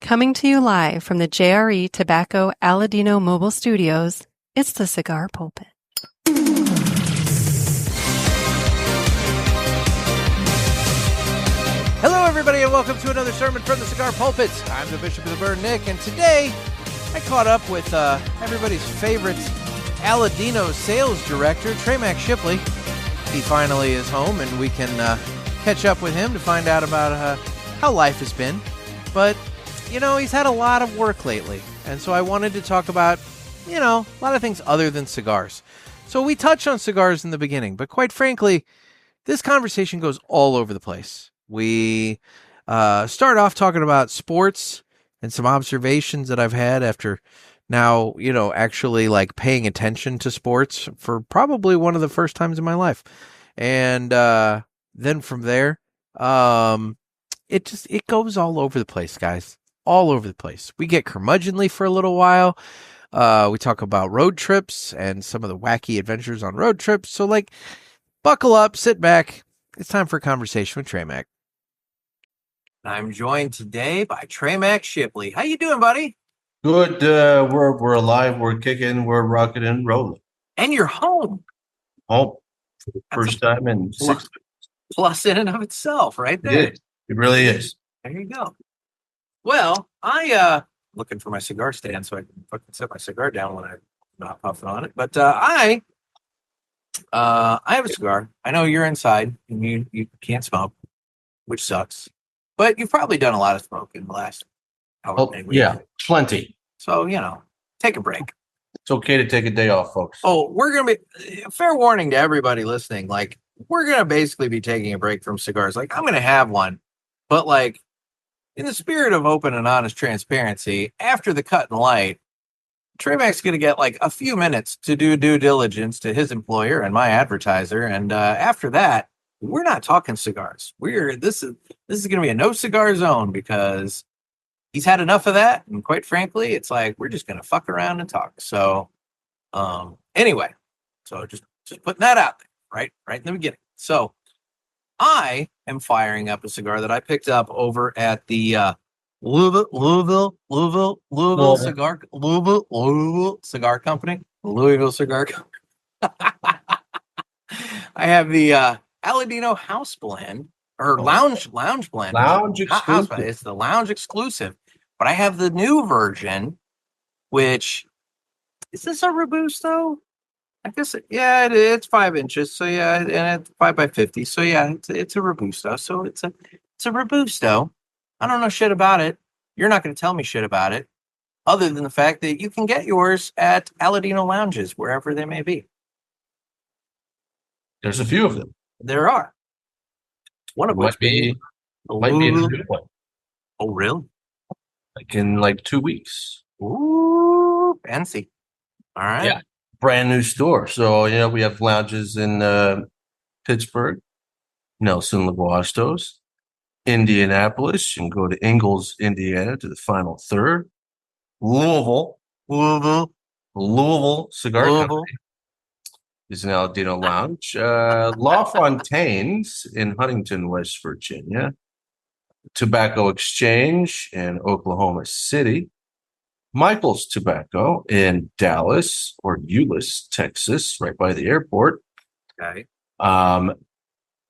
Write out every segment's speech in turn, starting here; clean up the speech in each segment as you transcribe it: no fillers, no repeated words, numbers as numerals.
Coming to you live from the JRE Tobacco Aladino Mobile Studios, it's the Cigar Pulpit. Hello, everybody, and welcome to another sermon from the Cigar Pulpit. I'm the Bishop of the Burn, Nick, and today I caught up with everybody's favorite Aladino sales director, Trey Mac Shipley. He finally is home, and we can catch up with him to find out about how life has been. But, you know, he's had a lot of work lately, and so I wanted to talk about, you know, a lot of things other than cigars. So we touched on cigars in the beginning, but quite frankly, this conversation goes all over the place. We start off talking about sports and some observations that I've had after now, you know, actually like paying attention to sports for probably one of the first times in my life. And then from there, it goes all over the place, guys. All over the place. We get curmudgeonly for a little while. We talk about road trips and some of the wacky adventures on road trips. So, like, buckle up, sit back. It's time for a conversation with Trey Mac. I'm joined today by Trey Mac Shipley. How you doing, buddy? Good. We're alive. We're kicking. We're rocking and rolling. And you're home. Home for the first time in 6 months. Plus in and of itself, right there. It really is. There you go. Well, I looking for my cigar stand so I can fucking set my cigar down when I'm not puffing on it. But I have a cigar. I know you're inside and you can't smoke, which sucks. But you've probably done a lot of smoke in the last hour. Yeah, plenty. So, you know, take a break. It's okay to take a day off, folks. Oh, we're going to be, fair warning to everybody listening, like, we're going to basically be taking a break from cigars. Like, I'm going to have one. But, like, in the spirit of open and honest transparency, after the cut and light, Trey Mac's going to get, like, a few minutes to do due diligence to his employer and my advertiser. And after that, we're not talking cigars. This is going to be a no cigar zone because he's had enough of that. And quite frankly, it's like, we're just going to fuck around and talk. So, anyway, so just putting that out there, right in the beginning. So I am firing up a cigar that I picked up over at the Louisville Cigar Company. Louisville Cigar Company. I have the Aladino House Blend or Lounge Blend. Lounge Exclusive. It's the Lounge Exclusive. But I have the new version, which is this a Robusto? I guess it's 5 inches. So yeah, and it's 5x50. So yeah, it's a Robusto. So it's a Robusto. I don't know shit about it. You're not going to tell me shit about it, other than the fact that you can get yours at Aladino lounges wherever they may be. There's a few of them. There are. One of which might be a new one. Oh, really? Like in 2 weeks. Ooh, fancy. All right. Yeah. Brand new store. So, you know, we have lounges in Pittsburgh, Nelson Labastos, Indianapolis. You can go to Ingalls, Indiana to the final third. Louisville Cigar Company is an Aladino Lounge. LaFontaine's in Huntington, West Virginia. Tobacco Exchange in Oklahoma City. Michael's Tobacco in Dallas or Euless, Texas, right by the airport. Okay.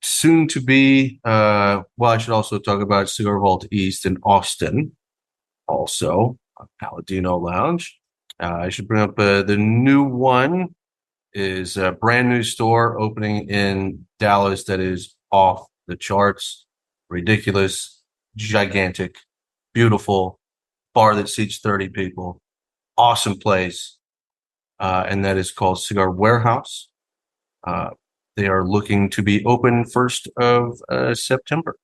Soon to be, I should also talk about Cigar Vault East in Austin. Also, Aladino Lounge. I should bring up the new one is a brand new store opening in Dallas that is off the charts. Ridiculous, gigantic, beautiful bar that seats 30 people. Awesome place. And that is called Cigar Warehouse. They are looking to be open 1st of September.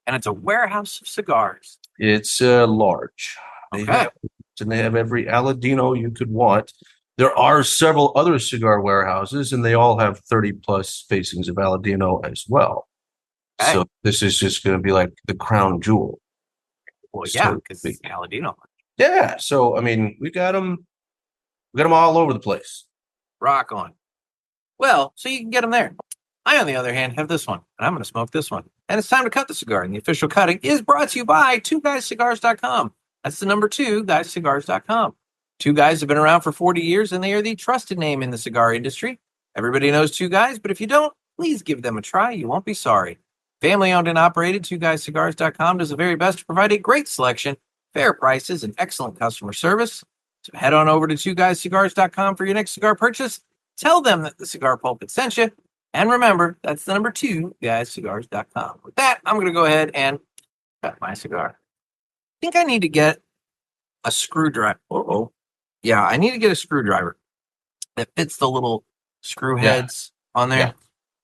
And it's a warehouse of cigars. It's large. Okay. They have every Aladino you could want. There are several other cigar warehouses, and they all have 30-plus facings of Aladino as well. Okay. So this is just going to be like the crown jewel. Well, yeah, because it's Aladino. Yeah, so, I mean, we got them all over the place. Rock on. Well, so you can get them there. I, on the other hand, have this one, and I'm going to smoke this one. And it's time to cut the cigar. And the official cutting is brought to you by 2guyscigars.com. That's the number 2guyscigars.com. Two Guys have been around for 40 years, and they are the trusted name in the cigar industry. Everybody knows Two Guys, but if you don't, please give them a try. You won't be sorry. Family owned and operated, 2guyscigars.com does the very best to provide a great selection, fair prices, and excellent customer service. So head on over to 2guyscigars.com for your next cigar purchase. Tell them that the Cigar Pulpit sent you. And remember, that's the number 2guyscigars.com. With that, I'm going to go ahead and cut my cigar. I think I need to get a screwdriver. Yeah, I need to get a screwdriver that fits the little screw heads on there. Yeah.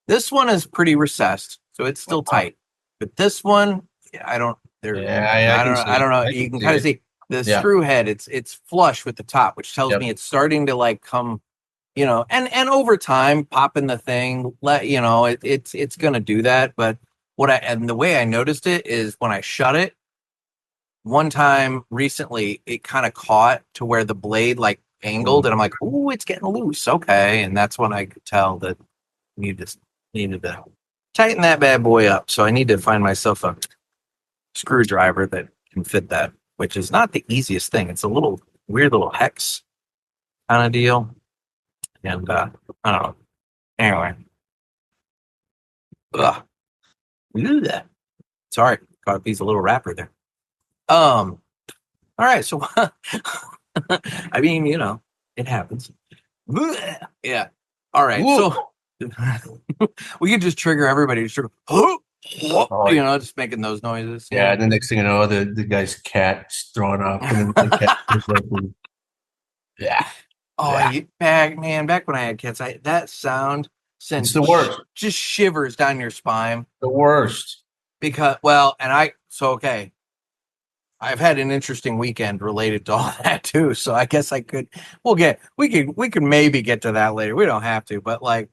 This one is pretty recessed, so it's still tight. But this one, I don't know. You can kind of see the screw head. It's flush with the top, which tells me it's starting to like come, and over time, popping the thing, it's going to do that. But the way I noticed it is when I shut it, one time recently, it kind of caught to where the blade like angled, and I'm like, "Ooh, it's getting loose." Okay, and that's when I could tell that I needed to tighten that bad boy up. So I need to find myself a screwdriver that can fit that, which is not the easiest thing. It's a little weird little hex kind of deal, and I don't know. Anyway, sorry, caught a piece of little wrapper there. All right, so I mean, it happens. Yeah. All right. Whoa. So we could just trigger everybody to just making those noises. Yeah, and the next thing you know, the guy's cat's throwing up. And the cat yeah. Oh, yeah. Back when I had cats, that sound sends the worst. Just shivers down your spine. The worst. Because, okay. I've had an interesting weekend related to all that too, so I guess we could maybe get to that later. We don't have to, but like,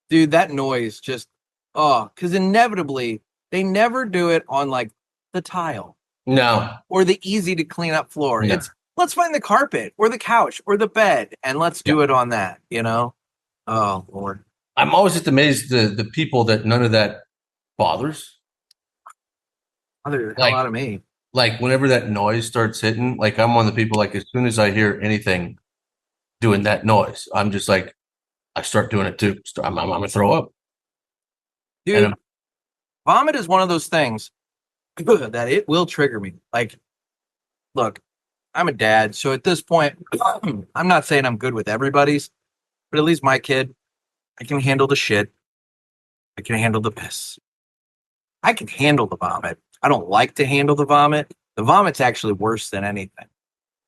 dude, that noise just because inevitably they never do it on like the tile, or the easy to clean up floor. No. It's let's find the carpet or the couch or the bed and let's do it on that. Oh Lord, I'm always just amazed the people that none of that bothers. Hell out of me. Like whenever that noise starts hitting, like I'm one of the people, like as soon as I hear anything doing that noise, I'm just like, I start doing it too. I'm going to throw up. Dude, vomit is one of those things that it will trigger me. Like, look, I'm a dad. So at this point, I'm not saying I'm good with everybody's, but at least my kid, I can handle the shit. I can handle the piss. I can handle the vomit. I don't like to handle the vomit. The vomit's actually worse than anything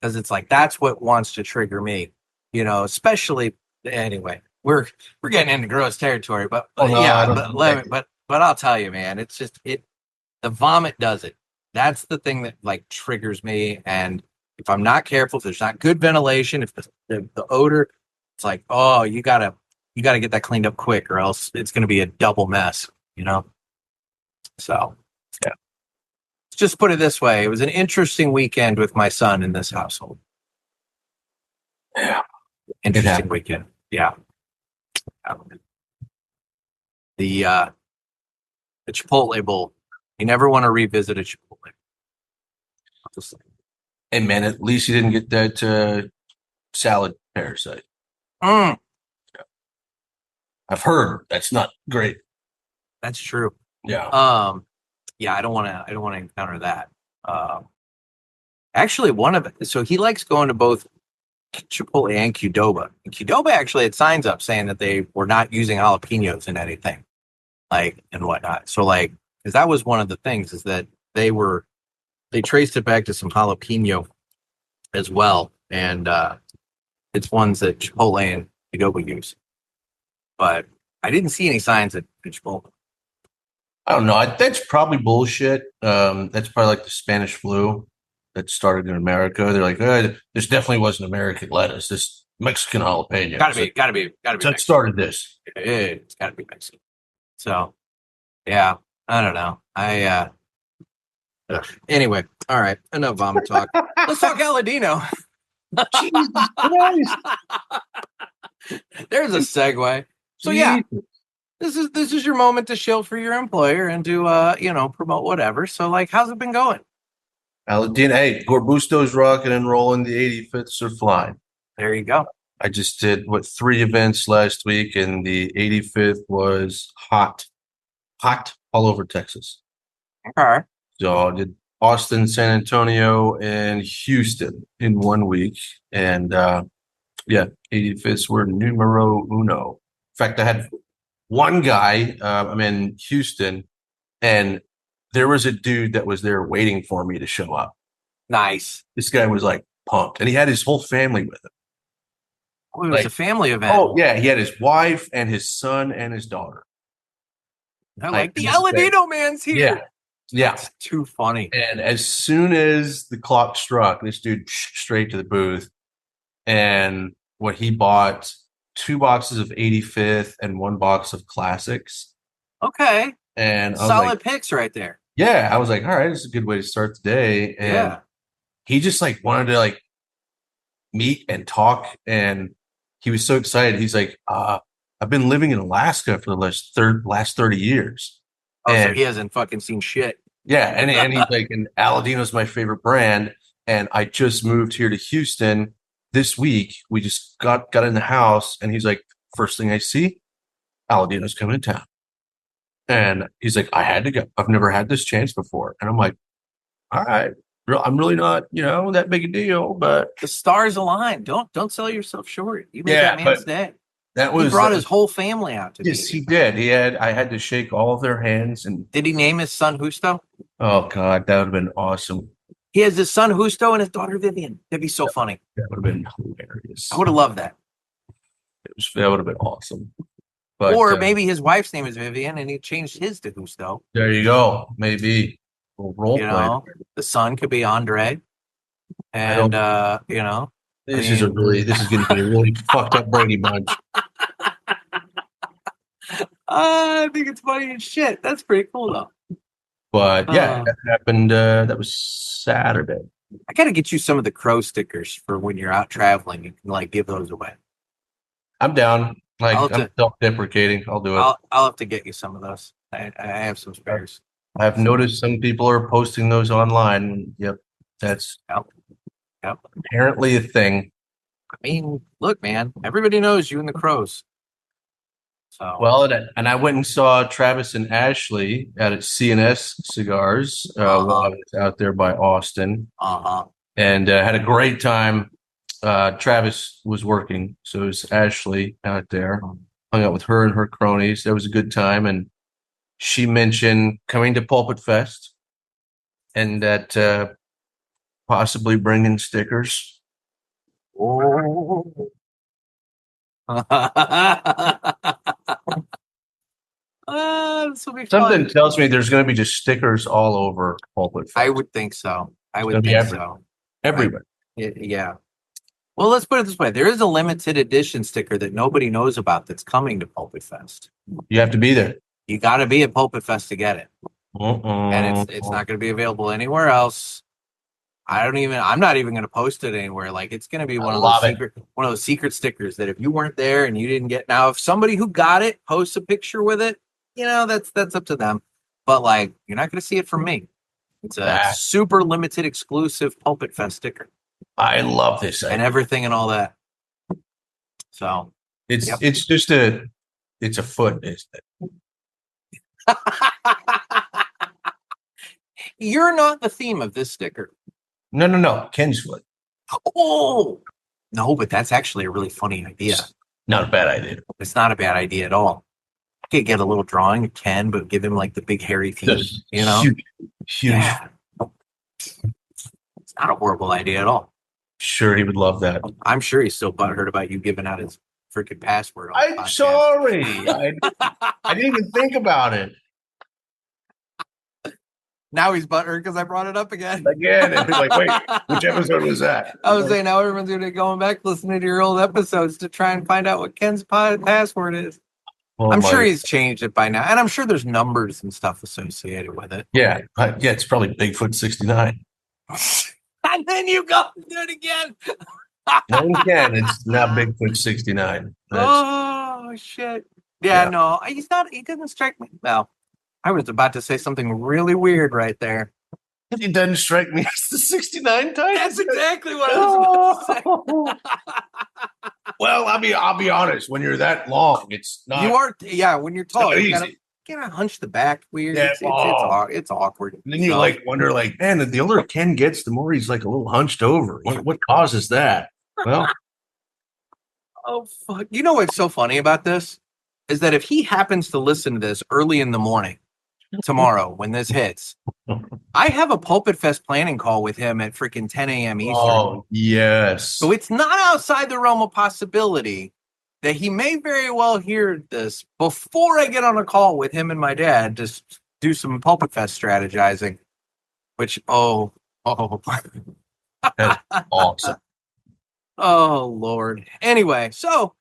because it's like that's what wants to trigger me, especially anyway. We're getting into gross territory, but I'll tell you, man, it's just the vomit does it. That's the thing that like triggers me. And if I'm not careful, if there's not good ventilation, if the odor, it's like, oh, you gotta get that cleaned up quick or else it's going to be a double mess, So, yeah. Just put it this way. It was an interesting weekend with my son in this household. Yeah. Interesting weekend. Yeah. The Chipotle bowl. You never want to revisit a Chipotle. Hey, man, at least you didn't get that salad parasite. Yeah. I've heard that's not great. That's true. Yeah. Yeah, I don't want to encounter that. Actually, so he likes going to both Chipotle and Qdoba. And Qdoba actually had signs up saying that they were not using jalapenos in anything, like and whatnot. So like, because that was one of the things is that they traced it back to some jalapeno as well, and it's ones that Chipotle and Qdoba use. But I didn't see any signs at Chipotle. I don't know. That's probably bullshit. That's probably like the Spanish flu that started in America. They're like, this definitely wasn't American lettuce. This Mexican jalapeno. Gotta be. That started this. It's gotta be Mexican. So, yeah, I don't know. Anyway, all right. Enough vomit talk. Let's talk Aladino. Jesus Christ. There's a segue. So yeah, this is your moment to shill for your employer and to promote whatever. So like, how's it been going? Aladino, hey, Gorbusto's rocking and rolling. The 85ths are flying. There you go. I just did 3 events last week, and the 85th was hot all over Texas. Okay. So I did Austin, San Antonio, and Houston in 1 week. And 85ths were numero uno. In fact, I had one guy, I'm in Houston, and there was a dude that was there waiting for me to show up. Nice. This guy was like pumped, and he had his whole family with him. Oh, it was a family event. Oh, yeah. He had his wife and his son and his daughter. I like the Aladino man's here. Yeah. It's too funny. And as soon as the clock struck, this dude straight to the booth. And what he bought 2 boxes of 85th and 1 box of classics. Okay. And I was solid picks right there. Yeah. I was like, all right, this is a good way to start the day. And he just like wanted to like meet and talk. And he was so excited. He's like, I've been living in Alaska for the last 30 years. Oh, so he hasn't fucking seen shit. Yeah. And he's like, and Aladino's my favorite brand. And I just moved here to Houston this week. We just got in the house, and he's like, first thing I see, Aladino's coming to town. And he's like, I had to go. I've never had this chance before. And I'm like, all right, I'm really not, that big a deal, but the stars align. Don't sell yourself short. You made that man's day. He brought his whole family out to Yes, he did. I had to shake all of their hands. And did he name his son Justo? Oh God, that would have been awesome. He has his son Justo and his daughter Vivian. That'd be so funny. That would have been hilarious. I would have loved that. That would have been awesome. But, or maybe his wife's name is Vivian and he changed his to Justo. There you go. Maybe. Role play. The son could be Andre. And this is going to be a really fucked up Brady bunch. I think it's funny as shit. That's pretty cool though. But that happened. That was Saturday. I got to get you some of the crow stickers for when you're out traveling. You can like give those away. I'm down. I'm self-deprecating. I'll do it. I'll have to get you some of those. I have some spares. I've noticed some people are posting those online. Yep, that's apparently a thing. I mean, look, man, everybody knows you and the crows. So well, and I went and saw Travis and Ashley at CNS Cigars while I was out there by Austin, and had a great time. Travis was working, so it was Ashley out there. Hung out with her and her cronies. That was a good time, and she mentioned coming to Pulpit Fest and that possibly bringing stickers. Oh. This will be Something fun. tells me there's going to be just stickers all over Pulpit Fest. I would think so. So. Everywhere. Yeah. Well, let's put it this way. There is a limited edition sticker that nobody knows about that's coming to Pulpit Fest. You have to be there. You got to be at Pulpit Fest to get it. And it's not going to be available anywhere else. I'm not even going to post it anywhere. Like it's going to be one of those secret stickers that if you weren't there and you didn't get, now if somebody who got it posts a picture with it, that's up to them. But like, you're not going to see it from me. It's a super limited exclusive Pulpit Fest sticker. I love this and everything and all that. So it's just a foot, isn't it? You're not the theme of this sticker. No. Ken's foot. Oh, no, but that's actually a really funny idea. It's not a bad idea. It's not a bad idea at all. I could get a little drawing of Ken, but give him like the big hairy feet, Huge. Yeah. It's not a horrible idea at all. Sure, he would love that. I'm sure he's still butthurt about you giving out his freaking password. I'm sorry. I didn't even think about it. Now he's butthurt because I brought it up again. And he's like, wait, which episode was that? I was saying now everyone's going to be going back listening to your old episodes to try and find out what Ken's password is. I'm sure he's changed it by now. And I'm sure there's numbers and stuff associated with it. Yeah. It's probably Bigfoot 69. And then you go and do it again. No one can. It's not Bigfoot 69. Oh, shit. Yeah, Yeah. no, he's not. He doesn't strike me. Well, I was about to say something really weird right there. It doesn't strike me as the 69 type. That's exactly what I was about to say. Well, I mean, I'll be honest. When you're that long, it's not. You are, yeah. When you're tall, not you gotta easy. hunch the back weird. Yeah, It's awkward. And then you So- like wonder, like, man, the older Ken gets, the more he's like a little hunched over. What causes that? Well, Oh fuck! You know what's so funny about this is that if he happens to listen to this early in the morning tomorrow when this hits, I have a Pulpit Fest planning call with him at freaking 10 a.m. Eastern. oh yes. So it's not outside the realm of possibility that he may very well hear this before I get on a call with him and my dad to do some Pulpit Fest strategizing. Which That's awesome. oh Lord. Anyway, so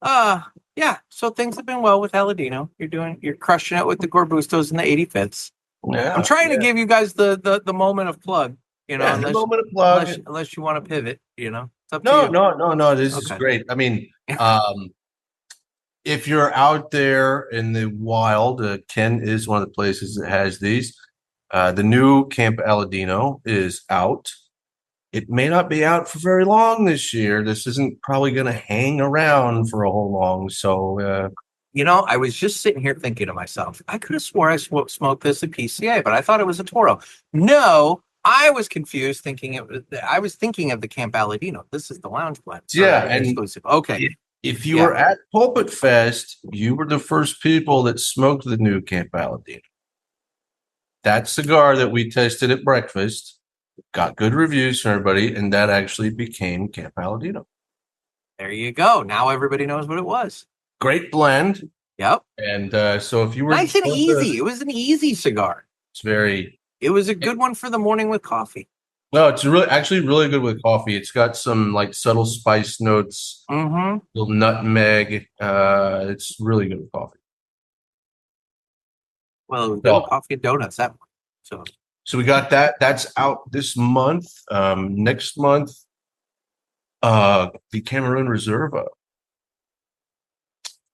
yeah, so things have been well with Aladino. You're crushing it with the Gorbustos and the 85ths. Yeah, I'm trying to give you guys the moment of plug, you know, yeah, the moment of plug. unless you want to pivot, you know. It's up to No, you. no. This is Okay. great. I mean, if you're out there in the wild, Ken is one of the places that has these. The new Camp Aladino is out. It may not be out for very long this year. This isn't probably going to hang around for a whole long. So, You know, I was just sitting here thinking to myself, I could have swore I smoked this at PCA, but I thought it was a Toro. No, I was confused thinking I was thinking of the Camp Aladino. This is the lounge blend. Yeah, and exclusive. Okay. if you were at Pulpit Fest, you were the first people that smoked the new Camp Aladino. That cigar that we tested at breakfast got good reviews from everybody, and that actually became Camp Aladino. There you go. Now everybody knows what it was. Great blend. Yep. And so if you were Nice and easy. It was an easy cigar. it's very It was a good one for the morning with coffee. no, it's actually really good with coffee. It's got some like subtle spice notes, Mm-hmm. little nutmeg. It's really good with coffee. Well, So- coffee and donuts. That one. So we got that. That's out this month. Next month, the Cameroon Reserva,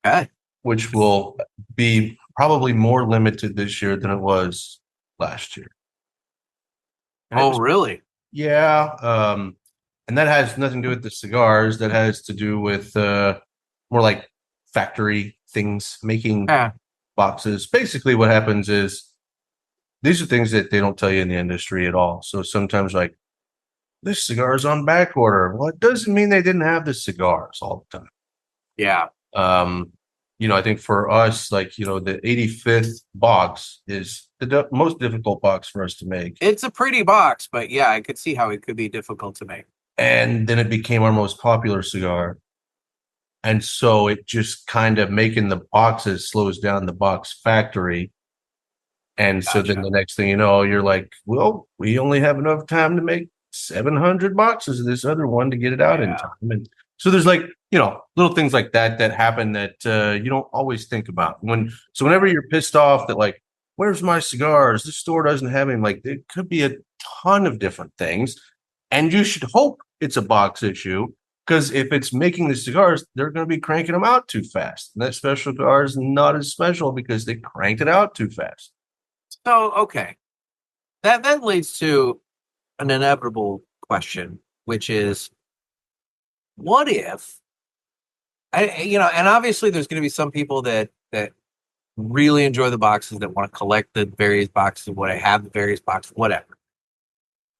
Okay. which will be probably more limited this year than it was last year. And it Oh, was- really? yeah. And that has nothing to do with the cigars. That has to do with more like factory things, making Yeah. boxes. Basically, what happens is these are things that they don't tell you in the industry at all. So sometimes, like, this cigar is on back order. Well, it doesn't mean they didn't have the cigars all the time. Yeah. I think for us, like, the 85th box is the most difficult box for us to make. It's a pretty box, but yeah, I could see how it could be difficult to make. And then it became our most popular cigar. And so it just kind of making the boxes slows down the box factory. And so then Gotcha. the next thing you know, you're like, well, we only have enough time to make 700 boxes of this other one to get it out in Yeah. time. And so there's like, little things like that happen that you don't always think about. So whenever you're pissed off that, like, where's my cigars? This store doesn't have them. Like, there could be a ton of different things. And you should hope it's a box issue, because if it's making the cigars, they're going to be cranking them out too fast. And that special cigar is not as special because they cranked it out too fast. So, okay. That leads to an inevitable question, which is, what if, and obviously there's going to be some people that really enjoy the boxes, that want to collect the various boxes, have the various boxes, whatever.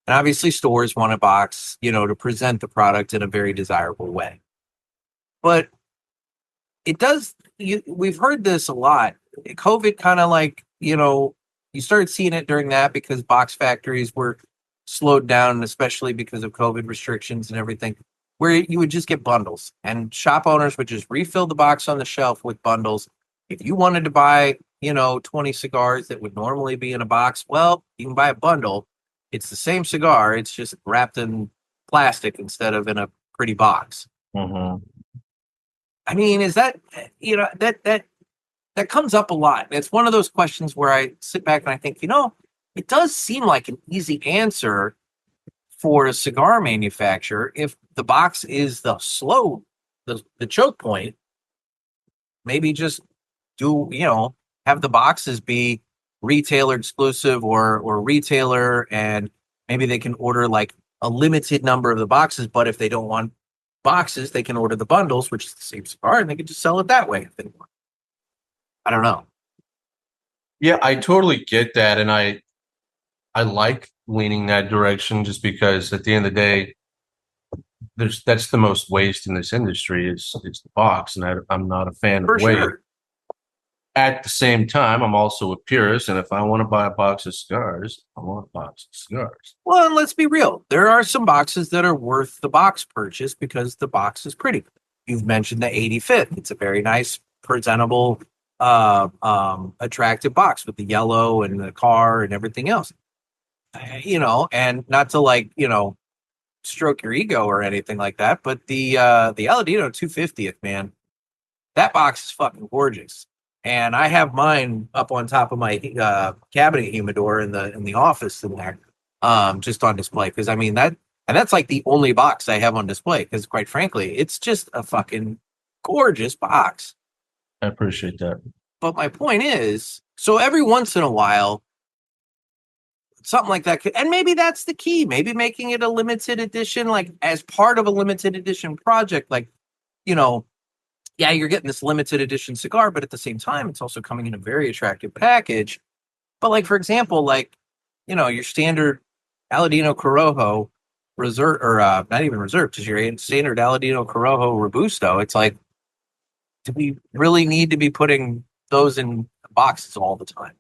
And obviously stores want a box, to present the product in a very desirable way. But it does, we've heard this a lot. COVID kind of like, you started seeing it during that because box factories were slowed down, especially because of COVID restrictions and everything, where you would just get bundles, and shop owners would just refill the box on the shelf with bundles. If you wanted to buy, 20 cigars that would normally be in a box, well, you can buy a bundle. It's the same cigar. It's just wrapped in plastic instead of in a pretty box. Mm-hmm. I mean, is that, that comes up a lot. It's one of those questions where I sit back and I think, it does seem like an easy answer for a cigar manufacturer. If the box is the choke point, maybe just do, have the boxes be retailer exclusive or retailer, and maybe they can order like a limited number of the boxes, but if they don't want boxes, they can order the bundles, which is the same cigar, and they can just sell it that way if they want. I don't know. Yeah, I totally get that, and I like leaning that direction just because at the end of the day, that's the most waste in this industry is the box, and I'm not a fan For of waste. sure. At the same time, I'm also a purist, and if I want to buy a box of cigars, I want a box of cigars. Well, and let's be real. There are some boxes that are worth the box purchase because the box is pretty. You've mentioned the 85th. It's a very nice, presentable, attractive box with the yellow and the car and everything else. And not to stroke your ego or anything like that, but the Aladino 250th, man, that box is fucking gorgeous. And I have mine up on top of my cabinet humidor in the office in there, just on display. Because I mean that's like the only box I have on display. Because quite frankly, it's just a fucking gorgeous box. I appreciate that. But my point is, so every once in a while, something like that could, and maybe that's the key. Maybe making it a limited edition, like as part of a limited edition project, like yeah, you're getting this limited edition cigar, but at the same time, it's also coming in a very attractive package. But like, for example, your standard Aladino Corojo reserve, or not even reserve, just your standard Aladino Corojo Robusto. It's like, do we really need to be putting those in boxes all the time?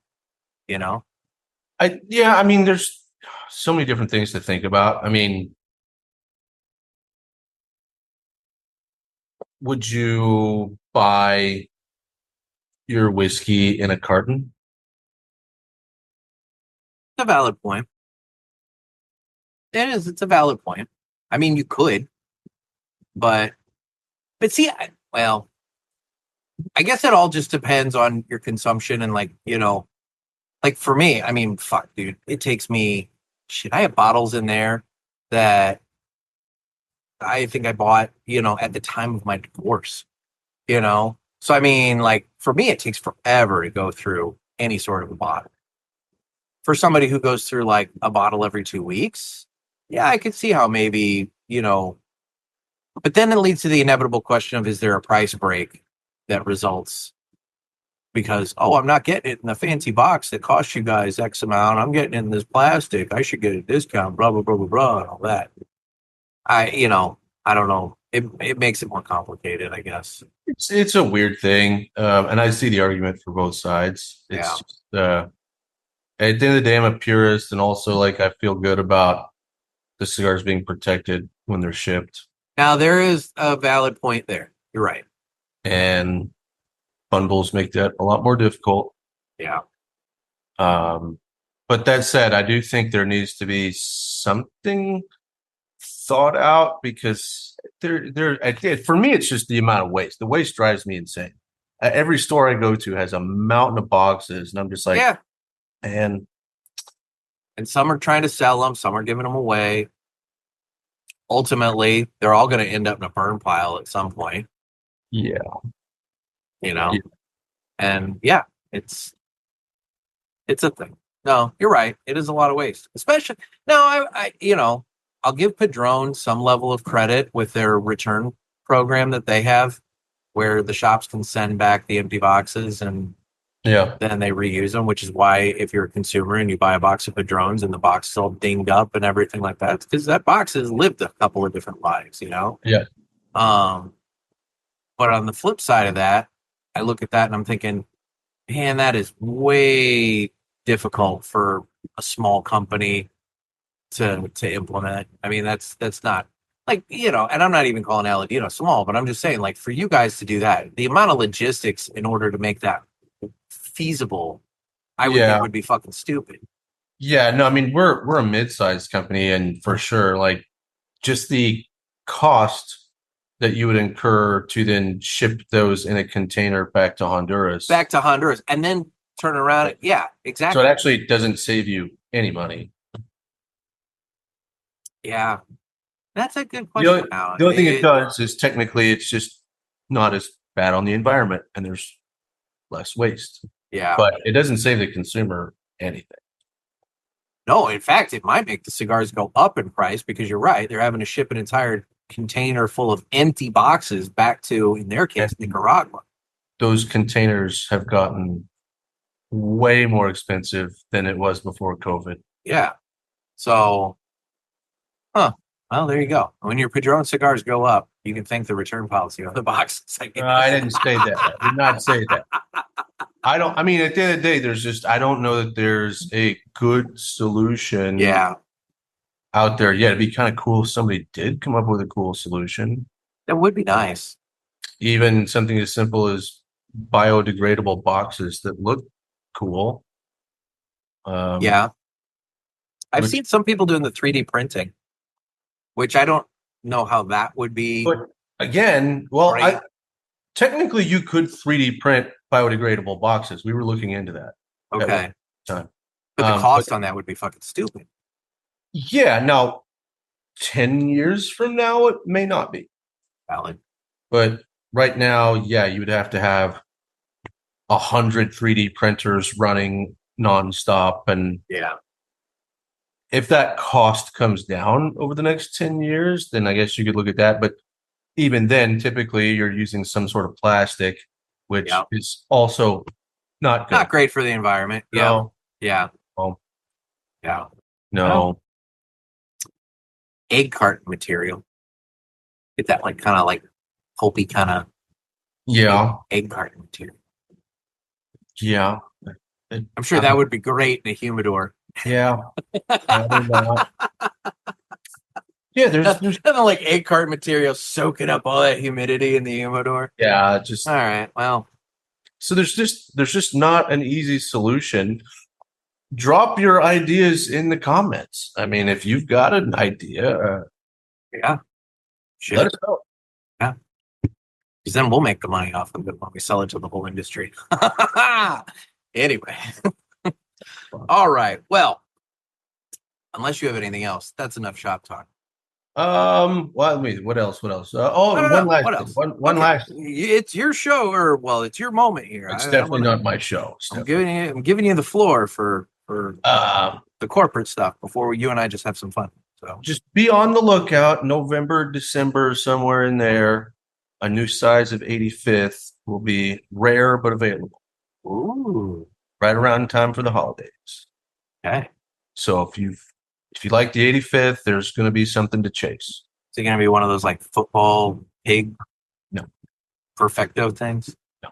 I mean, there's so many different things to think about. I mean, would you buy your whiskey in a carton? It's a valid point. It is. It's a valid point. I mean, you could, but see, I guess it all just depends on your consumption and like for me, I mean, fuck, dude, it takes me shit. I have bottles in there that I think I bought, at the time of my divorce, So, I mean, like, for me, it takes forever to go through any sort of a bottle. For somebody who goes through, like, a bottle every 2 weeks, yeah, I could see how maybe, but then it leads to the inevitable question of, is there a price break that results? Because, I'm not getting it in the fancy box that costs you guys X amount. I'm getting it in this plastic. I should get a discount, blah, blah, blah, blah, blah, and all that. I don't know. It makes it more complicated, I guess. It's a weird thing, and I see the argument for both sides. It's just, at the end of the day, I'm a purist, and also like I feel good about the cigars being protected when they're shipped. Now there is a valid point there. You're right, and bundles make that a lot more difficult. Yeah. But that said, I do think there needs to be something thought out because for me, it's just the amount of waste. The waste drives me insane. Every store I go to has a mountain of boxes, and I'm just like, yeah. And some are trying to sell them, some are giving them away. Ultimately, they're all going to end up in a burn pile at some point. Yeah. And yeah, it's a thing. No, you're right. It is a lot of waste, especially now. I'll give Padron some level of credit with their return program that they have, where the shops can send back the empty boxes and then they reuse them. Which is why if you're a consumer and you buy a box of Padrons and the box is all dinged up and everything like that, it's because that box has lived a couple of different lives. Yeah. But on the flip side of that, I look at that and I'm thinking, man, that is way difficult for a small company to implement. I mean, that's not like, and I'm not even calling Aladino small, but I'm just saying, like, for you guys to do that, the amount of logistics in order to make that feasible, I would think would be fucking stupid. Yeah, no, I mean, we're a mid-sized company, and for sure, like, just the cost that you would incur to then ship those in a container back to Honduras. And then turn around. Yeah, exactly. So it actually doesn't save you any money. Yeah, that's a good question. The only thing it does is technically it's just not as bad on the environment, and there's less waste. Yeah. But it doesn't save the consumer anything. No, in fact, it might make the cigars go up in price because you're right. They're having to ship an entire container full of empty boxes back to, in their case, Nicaragua. Those containers have gotten way more expensive than it was before COVID. Yeah. So, well, there you go. When your Padron cigars go up, you can thank the return policy on the boxes. I didn't say that. I did not say that. I mean, at the end of the day, I don't know that there's a good solution out there yet. It'd be kind of cool if somebody did come up with a cool solution. That would be nice. Even something as simple as biodegradable boxes that look cool. I've seen some people doing the 3D printing, which I don't know how that would be. But again, technically you could 3D print biodegradable boxes. We were looking into that. Okay. Time. But the cost on that would be fucking stupid. Yeah. Now, 10 years from now, it may not be. Valid. But right now, yeah, you would have to have 100 3D printers running nonstop. And if that cost comes down over the next 10 years, then I guess you could look at that. But even then, typically you're using some sort of plastic, which is also not good. Not great for the environment. No. Yeah. Oh. Yeah. No. Egg carton material. Get that kind of pulpy kind of egg carton material. Yeah. I'm sure that would be great in a humidor. Yeah. Yeah, there's nothing like egg carton material soaking up all that humidity in the humidor. Yeah, just all right. Well, so there's just not an easy solution. Drop your ideas in the comments. I mean, if you've got an idea, let us know. Yeah, because then we'll make the money off of it when we sell it to the whole industry. Anyway, all right. Well, unless you have anything else, that's enough shop talk. What else? One last thing. It's your show, it's your moment here. It's definitely not my show. I'm giving you the floor for the corporate stuff before you and I just have some fun. So just be on the lookout. November, December, somewhere in there, a new size of 85th will be rare but available. Ooh, right around time for the holidays. Okay. So if you like the 85th, there's going to be something to chase. Is it going to be one of those football pig? No. Perfecto things? No.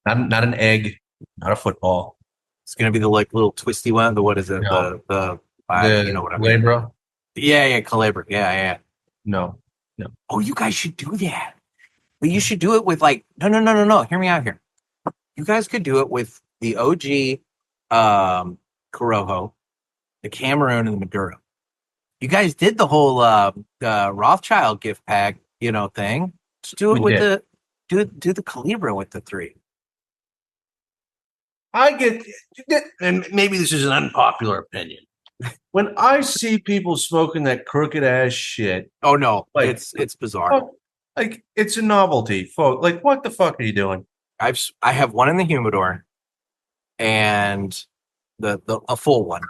Not an egg, not a football. It's going to be the little twisty one. What is it? No. The Calabra? Yeah, Calabra. Yeah. No. Oh, you guys should do that. But you should do it with no. Hear me out here. You guys could do it with the OG Corojo, the Cameroon, and the Maduro. You guys did the whole Rothschild gift pack, thing. Just do it with do the Calibra with the 3. I get, and maybe this is an unpopular opinion. When I see people smoking that crooked ass shit, oh no, it's bizarre. It's a novelty, folks. What the fuck are you doing? I have one in the humidor, and a full one,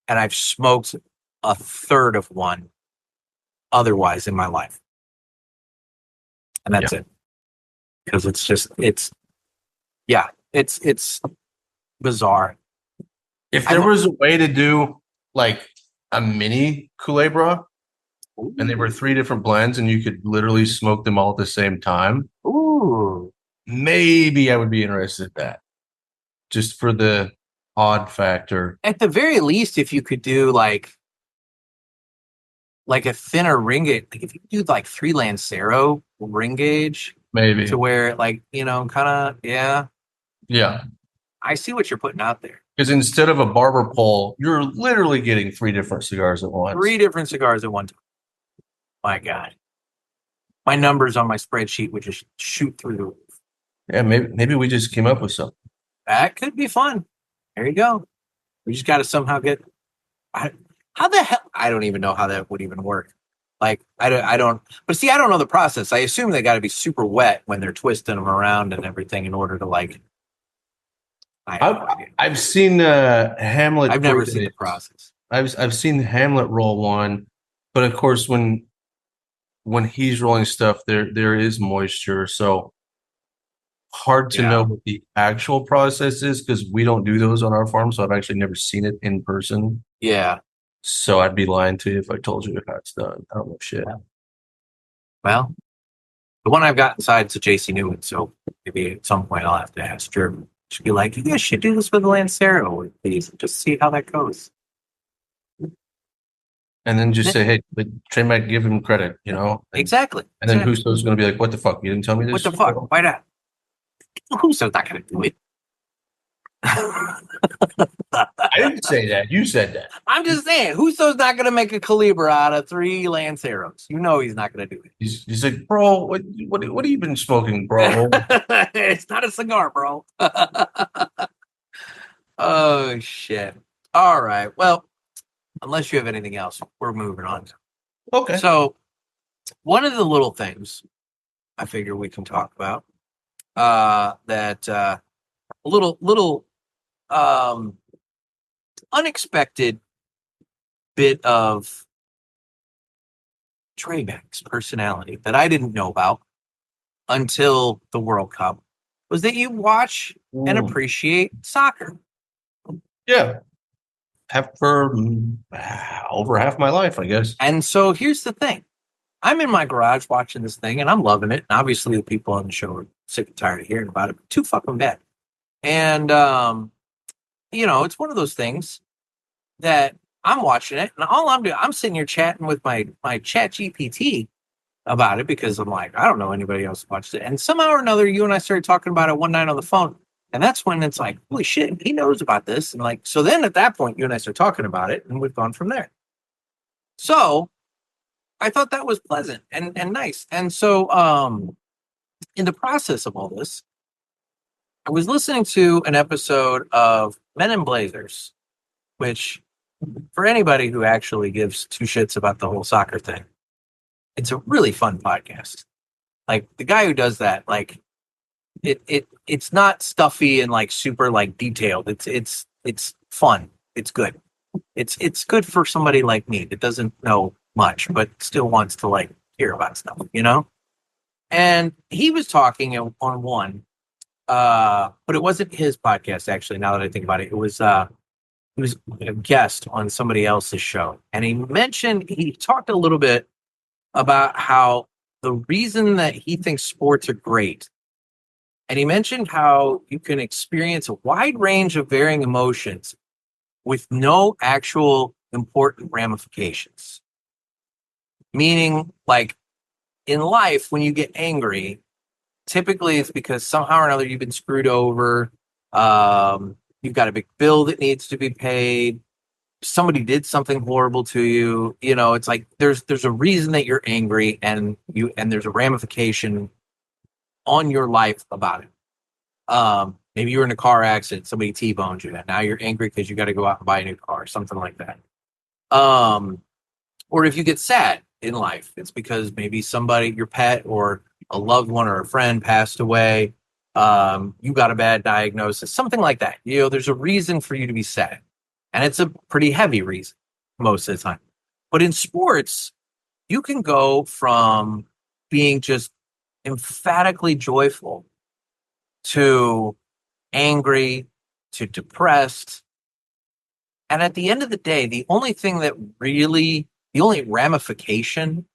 and I've smoked a third of one otherwise in my life, and that's it. Because it's bizarre. If there was a way to do a mini Culebra, and there were 3 different blends, and you could literally smoke them all at the same time, maybe I would be interested in that, just for the odd factor. At the very least, if you could do like a thinner ring gauge, if you could do 3 Lancero ring gauge, maybe to where yeah. I see what you're putting out there. Because instead of a barber pole, you're literally getting 3 different cigars at once. 3 different cigars at one time. My God. My numbers on my spreadsheet would just shoot through the roof. Yeah, maybe we just came up with something. That could be fun. There you go. We just got to somehow get... how the hell... I don't even know how that would even work. I don't... But see, I don't know the process. I assume they got to be super wet when they're twisting them around and everything in order to I have no idea. I've seen Hamlet. I've never seen the process. I've seen Hamlet roll one, but of course when he's rolling stuff, there is moisture, so hard to know what the actual process is because we don't do those on our farm. So I've actually never seen it in person. Yeah. So I'd be lying to you if I told you how it's done. I don't know shit. Well, the one I've got inside is a JC Newman, so maybe at some point I'll have to ask German. She'd be like, "You guys should do this with the Lancero, please, just see how that goes." And then just say, "Hey, Trey Mac, give him credit," Exactly. And then Husto's going to be like, "What the fuck? You didn't tell me this? What the fuck? Why not? Who's not going to do it?" I didn't say that. You said that. I'm just saying, Husto's not going to make a caliber out of 3 Lanceros. You know he's not going to do it. He's like, "Bro, what have you been smoking, bro?" It's not a cigar, bro. Oh, shit. All right. Well, unless you have anything else, we're moving on. Okay. So one of the little things I figure we can talk about that a little unexpected bit of Trey Mac's personality that I didn't know about until the World Cup was that you watch and appreciate soccer. Yeah. For over half my life, I guess. And so here's the thing. I'm in my garage watching this thing and I'm loving it. And obviously the people on the show are sick and tired of hearing about it. Too fucking bad. And, it's one of those things that I'm watching it and all I'm doing, I'm sitting here chatting with my chat GPT about it because I'm like, I don't know anybody else who watched it. And somehow or another, you and I started talking about it one night on the phone. And that's when it's like, holy shit, he knows about this. And like, so then at that point, you and I start talking about it and we've gone from there. So I thought that was pleasant and nice. And so in the process of all this, I was listening to an episode of Men in Blazers, which for anybody who actually gives two shits about the whole soccer thing, it's a really fun podcast. Like the guy who does that, like it's not stuffy and like super like detailed. It's fun. It's good. It's good for somebody like me that doesn't know much, but still wants to like hear about stuff, And he was talking on one, but it wasn't his podcast actually. Now that I think about it, it was a guest on somebody else's show, and he talked a little bit about how the reason that he thinks sports are great. And he mentioned how you can experience a wide range of varying emotions with no actual important ramifications. Meaning, like, in life, when you get angry, typically it's because somehow or another you've been screwed over. You've got a big bill that needs to be paid. Somebody did something horrible to you. It's like there's a reason that you're angry and there's a ramification on your life about it. Maybe you were in a car accident, somebody T-boned you, and now you're angry because you got to go out and buy a new car, something like that. Or if you get sad in life, it's because maybe somebody, your pet or a loved one or a friend passed away. You got a bad diagnosis, something like that. There's a reason for you to be sad, and it's a pretty heavy reason most of the time. But in sports, you can go from being just emphatically joyful to angry to depressed. And at the end of the day, the only ramification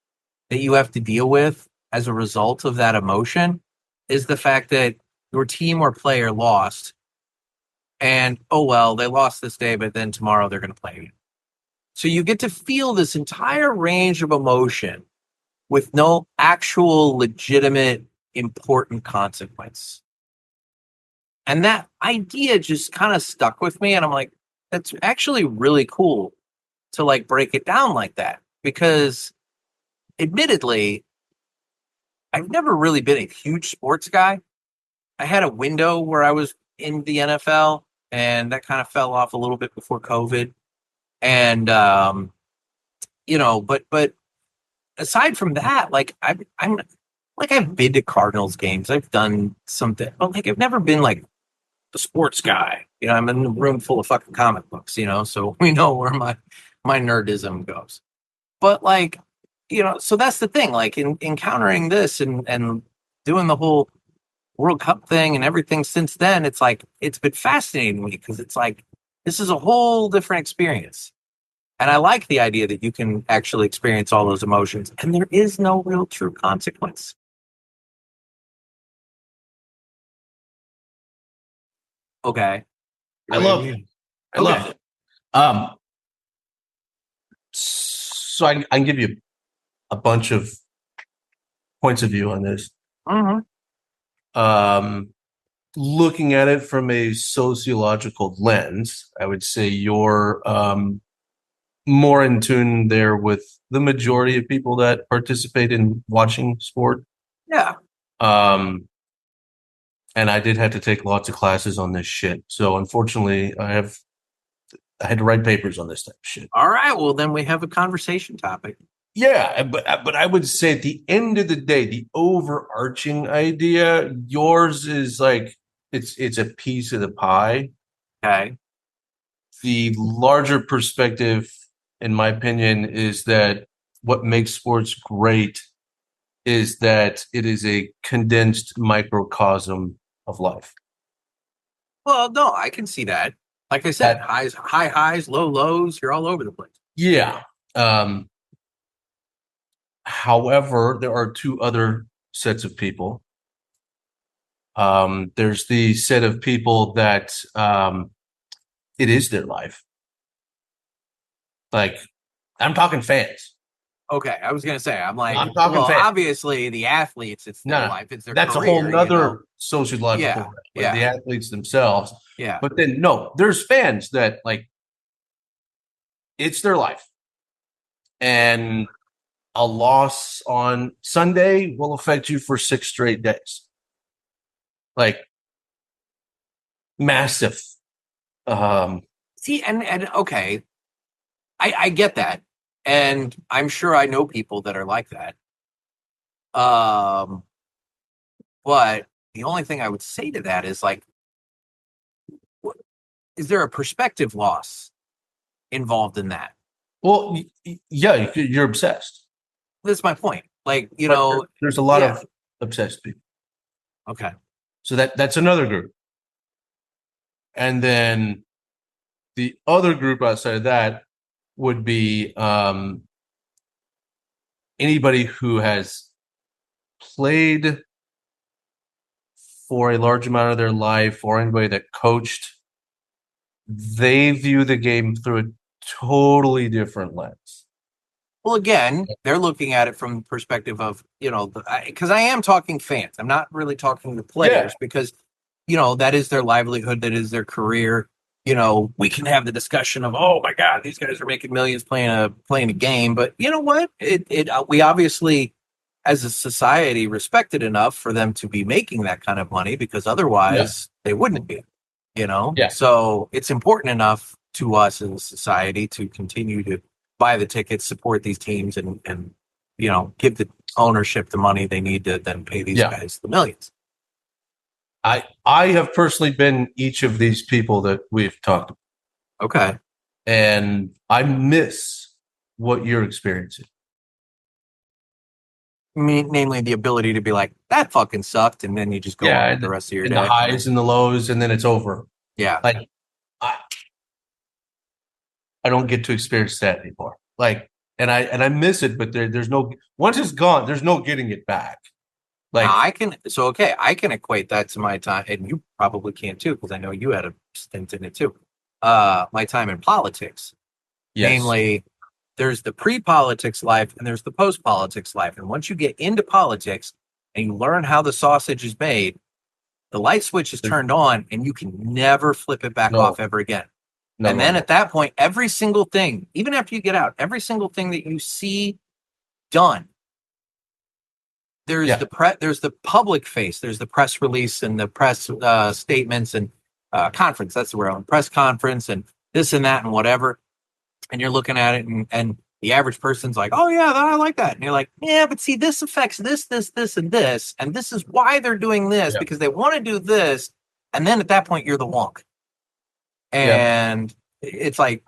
that you have to deal with as a result of that emotion is the fact that your team or player lost. And, oh, well, they lost this day, but then tomorrow they're going to play again. So you get to feel this entire range of emotion with no actual legitimate important consequence. And that idea just kind of stuck with me. And I'm like, that's actually really cool to like break it down like that. Because admittedly, I've never really been a huge sports guy. I had a window where I was in the NFL and that kind of fell off a little bit before COVID. And, but aside from that, like I've been to Cardinals games. I've done something, but like I've never been like the sports guy. I'm in a room full of fucking comic books, so we know where my nerdism goes. But like, so that's the thing. Like in encountering this and doing the whole World Cup thing and everything since then, it's like it's been fascinating to me because it's like this is a whole different experience. And I like the idea that you can actually experience all those emotions and there is no real true consequence. Okay. I love it. I love it. So I can give you a bunch of points of view on this. Looking at it from a sociological lens, I would say you're more in tune there with the majority of people that participate in watching sport. Yeah. And I did have to take lots of classes on this shit. So unfortunately, I had to write papers on this type of shit. All right. Well, then we have a conversation topic. Yeah, but I would say at the end of the day, the overarching idea, yours is like it's a piece of the pie. Okay. The larger perspective, in my opinion, is that what makes sports great is that it is a condensed microcosm of life. Well, no, I can see that. Like I said, high highs, low lows, you're all over the place. Yeah. However, there are two other sets of people. There's the set of people that it is their life. Like, I'm talking fans. Okay, I was gonna say, I'm talking fans. Obviously the athletes, it's their life, it's their that's career, a whole nother sociological the athletes themselves. Yeah. But then no, there's fans that like it's their life. And a loss on Sunday will affect you for 6 straight days. Like massive. See, and okay, I get that. And I'm sure I know people that are like that. But the only thing I would say to that is like, is there a perspective loss involved in that? Well, yeah, you're obsessed. That's my point. Like, there's a lot of obsessed people. Okay. So that's another group. And then the other group outside of that would be anybody who has played for a large amount of their life or anybody that coached. They view the game through a totally different lens. Well, again, they're looking at it from the perspective of, because I am talking fans. I'm not really talking the players because, that is their livelihood. That is their career. We can have the discussion of, oh my God, these guys are making millions playing a game. But you know what? We obviously, as a society, respect it enough for them to be making that kind of money because otherwise they wouldn't be, Yeah. So it's important enough to us as a society to continue to buy the tickets, support these teams and give the ownership the money they need to then pay these guys the millions. I have personally been each of these people that we've talked about. Okay. And I miss what you're experiencing. Namely the ability to be like, that fucking sucked, and then you just go on the rest of your day. The highs and the lows, and then it's over. Yeah. Like I don't get to experience that anymore. Like, and I miss it, but there's no once it's gone, there's no getting it back. Like I can equate that to my time, and you probably can too, because I know you had a stint in it too. My time in politics. Yes. Namely, there's the pre-politics life and there's the post-politics life. And once you get into politics and you learn how the sausage is made, the light switch is turned on and you can never flip it back off ever again. Then at that point, every single thing, even after you get out, every single thing that you see done, there's there's the public face, there's the press release and the press statements and conference. That's where on press conference and this and that and whatever. And you're looking at it and the average person's like, oh yeah, I like that. And you're like, yeah, but see, this affects this, and this. And this is why they're doing this because they want to do this. And then at that point, you're the wonk. And it's like,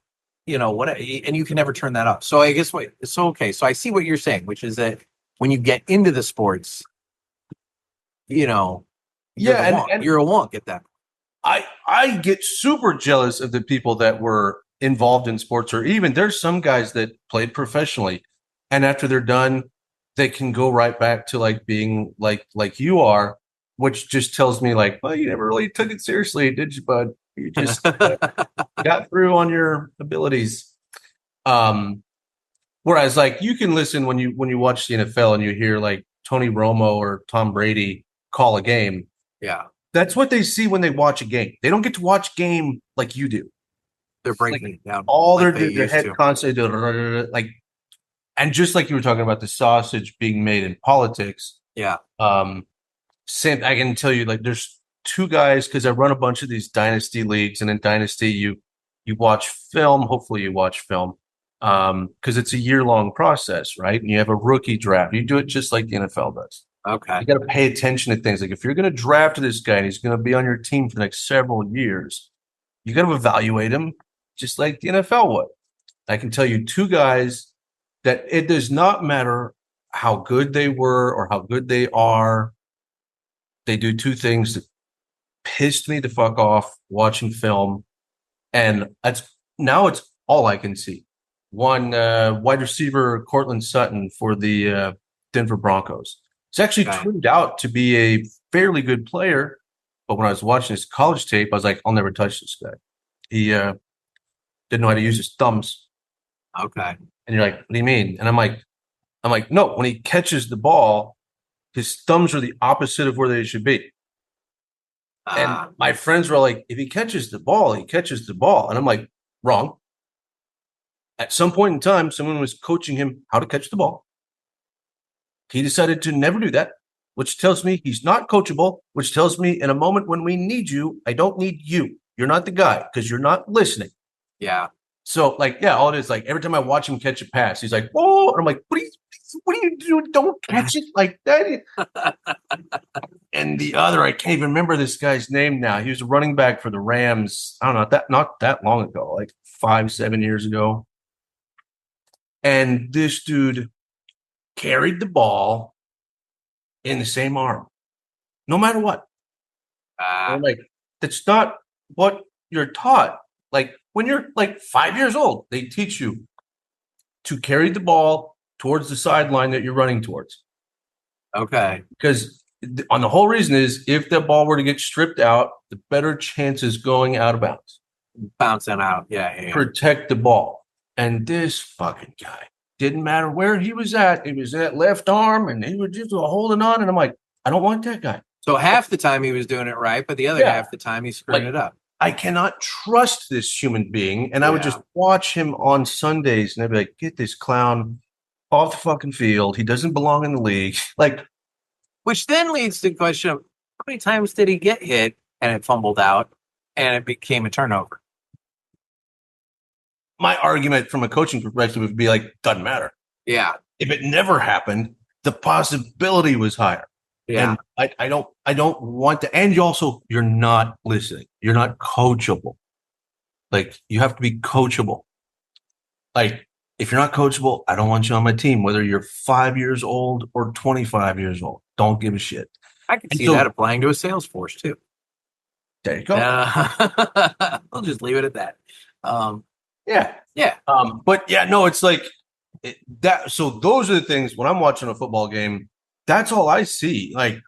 what, and you can never turn that off. So I guess okay. So I see what you're saying, which is that when you get into the sports, you're you're a wonk at that point. I get super jealous of the people that were involved in sports, or even there's some guys that played professionally, and after they're done, they can go right back to like being like you are, which just tells me like, well, you never really took it seriously, did you, bud? You just got through on your abilities. Whereas like you can listen when you watch the NFL and you hear like Tony Romo or Tom Brady call a game. Yeah. That's what they see when they watch a game. They don't get to watch game like you do. They're breaking it down. All like their head constantly like, and just like you were talking about the sausage being made in politics. Yeah. Same. I can tell you like there's two guys, because I run a bunch of these dynasty leagues, and in dynasty you watch film. Hopefully you watch film. Because it's a year-long process, right? And you have a rookie draft. You do it just like the NFL does. Okay. You got to pay attention to things. Like if you're going to draft this guy and he's going to be on your team for the next several years, you got to evaluate him just like the NFL would. I can tell you two guys that it does not matter how good they were or how good they are. They do two things that pissed me the fuck off watching film. And it's all I can see. One wide receiver, Cortland Sutton for the Denver Broncos. He's actually turned out to be a fairly good player, but when I was watching his college tape, I was like, I'll never touch this guy. He didn't know how to use his thumbs. Okay. And you're like, what do you mean? And I'm like, no, when he catches the ball, his thumbs are the opposite of where they should be. And my friends were like, if he catches the ball, he catches the ball. And I'm like, wrong. At some point in time, someone was coaching him how to catch the ball. He decided to never do that, which tells me he's not coachable, which tells me in a moment when we need you, I don't need you. You're not the guy because you're not listening. Yeah. So, like, yeah, all it is, like, every time I watch him catch a pass, he's like, whoa. And I'm like, what do you do? Don't catch it like that. And the other, I can't even remember this guy's name now. He was a running back for the Rams. I don't know, not that long ago, like 5-7 years ago. And this dude carried the ball in the same arm, no matter what. I'm like, that's not what you're taught. Like when you're like 5 years old, they teach you to carry the ball towards the sideline that you're running towards. Okay. Because on the whole reason is if the ball were to get stripped out, the better chance is going out of bounds. Bouncing out. Yeah. Protect the ball. And this fucking guy, didn't matter where he was at. He was at left arm and he was just holding on. And I'm like, I don't want that guy. So half the time he was doing it right, but the other half the time he's screwing it up. I cannot trust this human being. And I would just watch him on Sundays and I'd be like, get this clown off the fucking field. He doesn't belong in the league. Like, which then leads to the question of how many times did he get hit and it fumbled out and it became a turnover? My argument from a coaching perspective would be like, doesn't matter. Yeah. If it never happened, the possibility was higher. Yeah. And I don't want to, and you're not listening. You're not coachable. Like you have to be coachable. Like if you're not coachable, I don't want you on my team, whether you're 5 years old or 25 years old. Don't give a shit. I can see that applying to a sales force too. There you go. We'll just leave it at that. Yeah. But yeah, no, it's like that. So those are the things when I'm watching a football game, that's all I see. Like,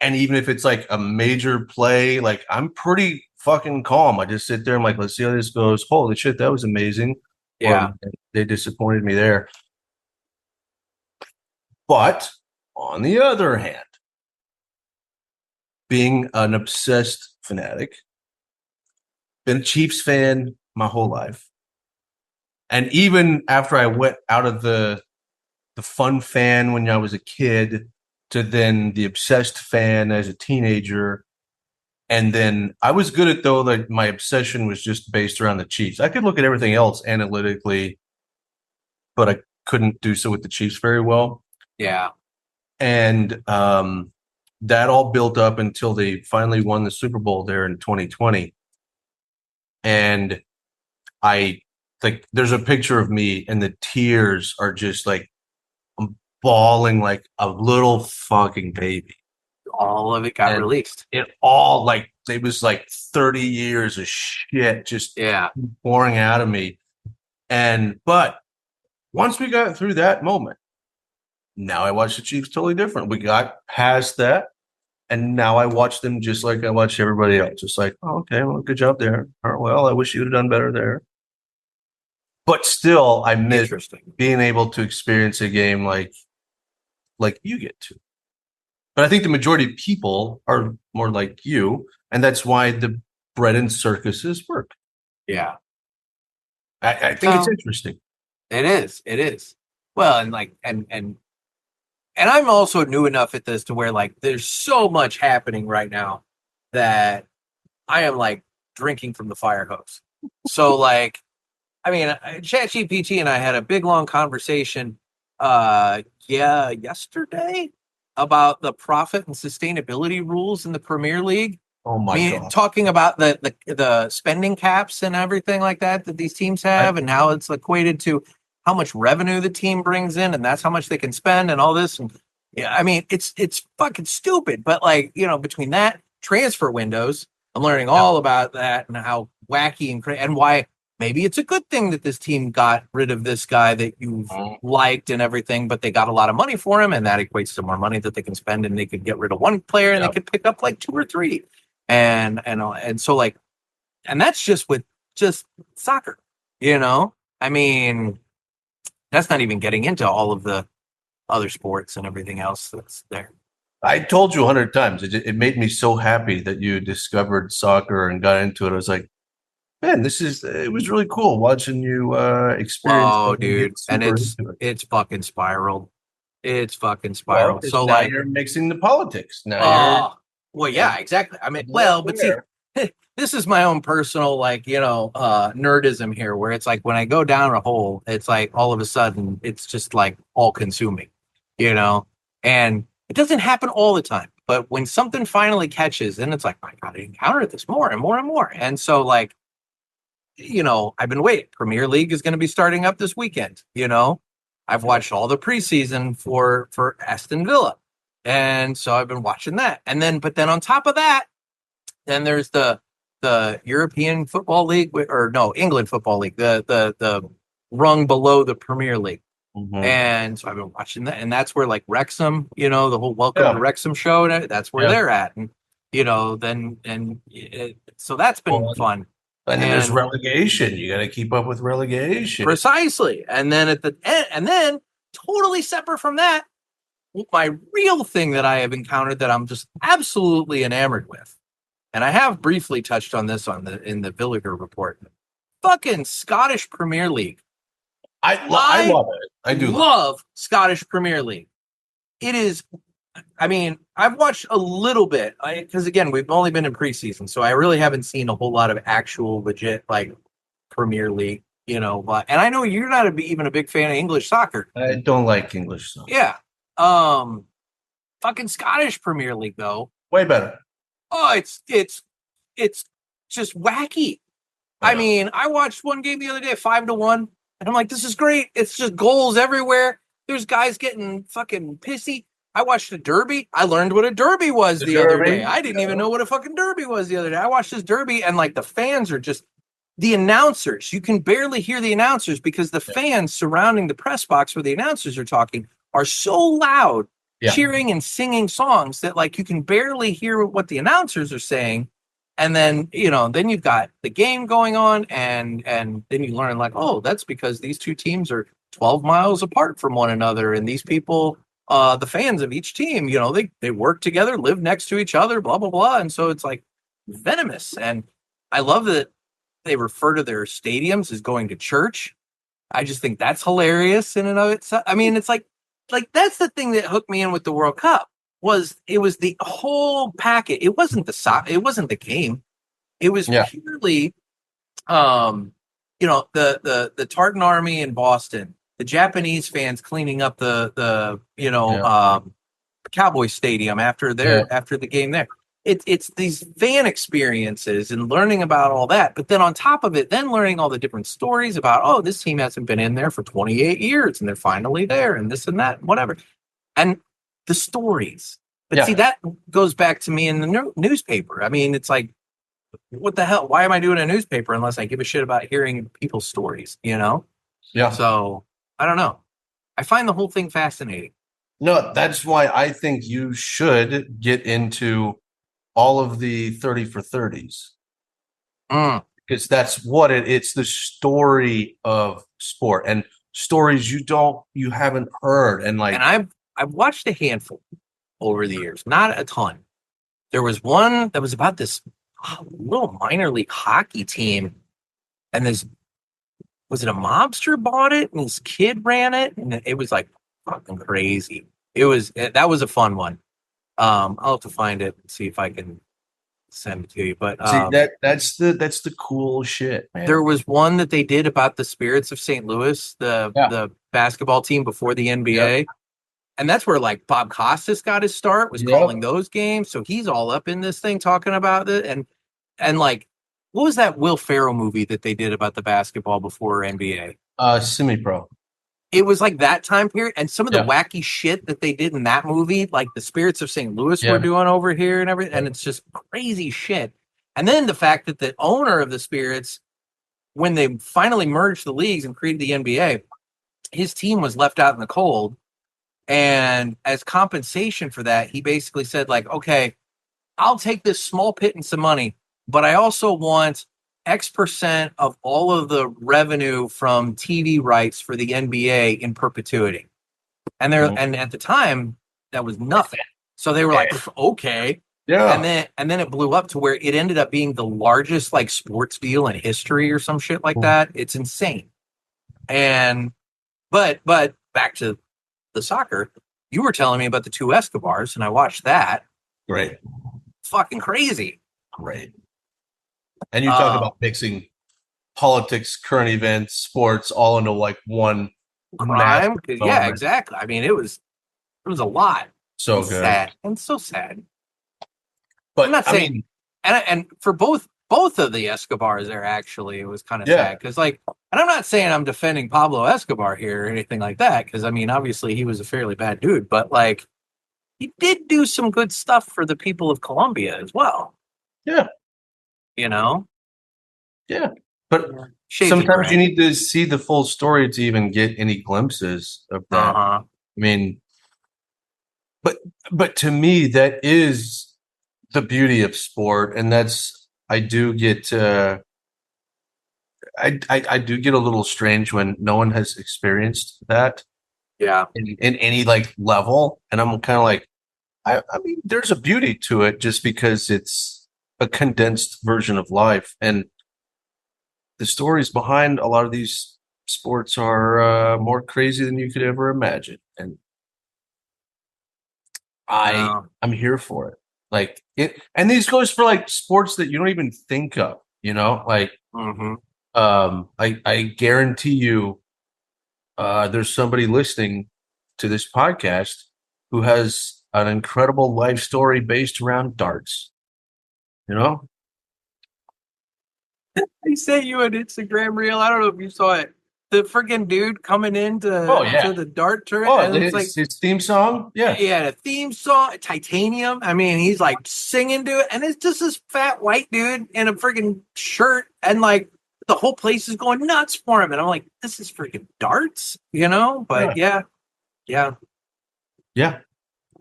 and even if it's like a major play, like I'm pretty fucking calm. I just sit there and like, let's see how this goes. Holy shit, that was amazing. Yeah. They disappointed me there. But on the other hand, being an obsessed fanatic, been a Chiefs fan my whole life. And even after I went out of the fun fan when I was a kid to then the obsessed fan as a teenager. And then I was good at though that my obsession was just based around the Chiefs. I could look at everything else analytically, but I couldn't do so with the Chiefs very well. Yeah. And that all built up until they finally won the Super Bowl there in 2020. And I like, there's a picture of me and the tears are just like, I'm bawling like a little fucking baby. All of it got released. It all like, it was like 30 years of shit just pouring out of me. But once we got through that moment, now I watch the Chiefs totally different. We got past that. And now I watch them just like I watch everybody else. Just like, oh, okay, well, good job there. Well, I wish you would have done better there. But still, I miss being able to experience a game like you get to. But I think the majority of people are more like you, and that's why the bread and circuses work. Yeah. I think it's interesting. It is. Well, and I'm also new enough at this to where like there's so much happening right now that I am like drinking from the fire hose. So like, I mean, ChatGPT and I had a big long conversation yesterday about the profit and sustainability rules in the Premier League. Oh my God. Talking about the spending caps and everything like that these teams have, and how it's equated to how much revenue the team brings in, and that's how much they can spend and all this. And yeah, I mean, it's fucking stupid. But like, you know, between that transfer windows, I'm learning all about that and how wacky and why maybe it's a good thing that this team got rid of this guy that you've liked and everything, but they got a lot of money for him, and that equates to more money that they can spend, and they could get rid of one player and they could pick up like 2 or 3. And so like, and that's just with just soccer, you know. I mean, that's not even getting into all of the other sports and everything else that's there. I told you 100 times. It made me so happy that you discovered soccer and got into it. I was like, man, it was really cool watching you experience. Oh, dude, and it's fucking spiraled. It's fucking spiraled. Well, so now like, you're mixing the politics now. Well, yeah, exactly. I mean, well, but see, this is my own personal, like, you know, nerdism here, where it's like when I go down a hole, it's like all of a sudden it's just like all consuming, you know, and it doesn't happen all the time. But when something finally catches, then it's like, I got to encounter this more and more and more. And so, like, you know, I've been waiting. Premier League is going to be starting up this weekend. You know, I've watched all the preseason for Aston Villa. And so I've been watching that. But then on top of that, then there's the European Football League, England Football League, the rung below the Premier League. Mm-hmm. And so I've been watching that. And that's where like Wrexham, you know, the whole Welcome to Wrexham show, that's where they're at. And, you know, so that's been fun. And then there's relegation. You got to keep up with relegation. Precisely. And then at the end, and then totally separate from that, my real thing that I have encountered that I'm just absolutely enamored with, and I have briefly touched on this in the Villiger report, fucking Scottish Premier League. I love it. I do love Scottish Premier League. It is, I mean, I've watched a little bit because again, we've only been in preseason, so I really haven't seen a whole lot of actual legit like Premier League, you know. And I know you're not even a big fan of English soccer. I don't like English soccer. Yeah. Fucking Scottish Premier League though. Way better. Oh, it's just wacky. I mean, I watched one game the other day, 5-1, and I'm like, this is great. It's just goals everywhere. There's guys getting fucking pissy. I watched a derby. I learned what a derby was the other day. I didn't even know what a fucking derby was the other day. I watched this derby, and like the fans are just the announcers. You can barely hear the announcers because the fans surrounding the press box where the announcers are talking are so loud, cheering and singing songs that like you can barely hear what the announcers are saying. And then, you know, then you've got the game going on and then you learn like, oh, that's because these two teams are 12 miles apart from one another. And these people, the fans of each team, you know, they work together, live next to each other, blah, blah, blah. And so it's like venomous. And I love that they refer to their stadiums as going to church. I just think that's hilarious in and of itself. I mean, it's like that's the thing that hooked me in with the World Cup. It was the whole packet. It wasn't the game. It was purely, you know, the Tartan Army in Boston, the Japanese fans cleaning up the Cowboy Stadium after the game there. It's these fan experiences and learning about all that. But then on top of it, then learning all the different stories about, oh, this team hasn't been in there for 28 years and they're finally there and this and that, whatever. And the stories. But see, that goes back to me in the newspaper. I mean, it's like, what the hell? Why am I doing a newspaper unless I give a shit about hearing people's stories, you know? Yeah. So I don't know. I find the whole thing fascinating. No, that's why I think you should get into all of the 30 for 30s. Because that's what it's the story of sport and stories you haven't heard. And I've watched a handful over the years, not a ton. There was one that was about this little minor league hockey team, and was it a mobster bought it and his kid ran it, and it was like fucking crazy. That was a fun one. I'll have to find it and see if I can send it to you. But that's the cool shit, man. There was one that they did about the Spirits of St. Louis, the basketball team before the NBA. Yep. And that's where like Bob Costas got his start, was calling those games. So he's all up in this thing talking about it. And like, what was that Will Ferrell movie that they did about the basketball before NBA? Semi-Pro. It was like that time period. And some of the wacky shit that they did in that movie, like the Spirits of St. Louis were doing over here and everything. And it's just crazy shit. And then the fact that the owner of the Spirits, when they finally merged the leagues and created the NBA, his team was left out in the cold. And as compensation for that, he basically said, like, okay, I'll take this small pittance of money, but I also want X% of all of the revenue from TV rights for the NBA in perpetuity. And and at the time, that was nothing. So they were like, okay. Yeah. And then it blew up to where it ended up being the largest like sports deal in history or some shit like that. It's insane. And but back to the soccer, you were telling me about the two Escobars, and I watched that. Great. Fucking crazy. Great. And you talk about mixing politics, current events, sports, all into like one crime. Yeah, exactly. I mean, it was a lot. So good. Sad. And so sad. But I'm not saying, and for both of the Escobars there, actually, it was kind of sad. Because, like, and I'm not saying I'm defending Pablo Escobar here or anything like that. Because, I mean, obviously, he was a fairly bad dude. But, like, he did do some good stuff for the people of Colombia as well. Yeah. You know? Yeah. But sometimes you need to see the full story to even get any glimpses of that. I mean, but to me, that is the beauty of sport. And that's, I do get I do get a little strange when no one has experienced that. Yeah. In any like level. And I'm kind of like, I mean, there's a beauty to it just because it's a condensed version of life. And the stories behind a lot of these sports are more crazy than you could ever imagine. And I'm here for it. Like it, and these goes for like sports that you don't even think of, you know, like, I guarantee you, there's somebody listening to this podcast who has an incredible life story based around darts, you know? I sent you an Instagram reel. I don't know if you saw it. The freaking dude coming into to the dart tournament. Oh, his theme song? Yeah. He had a theme song, Titanium. I mean, he's like singing to it. And it's just this fat white dude in a freaking shirt. And like the whole place is going nuts for him. And I'm like, this is freaking darts, you know? But yeah.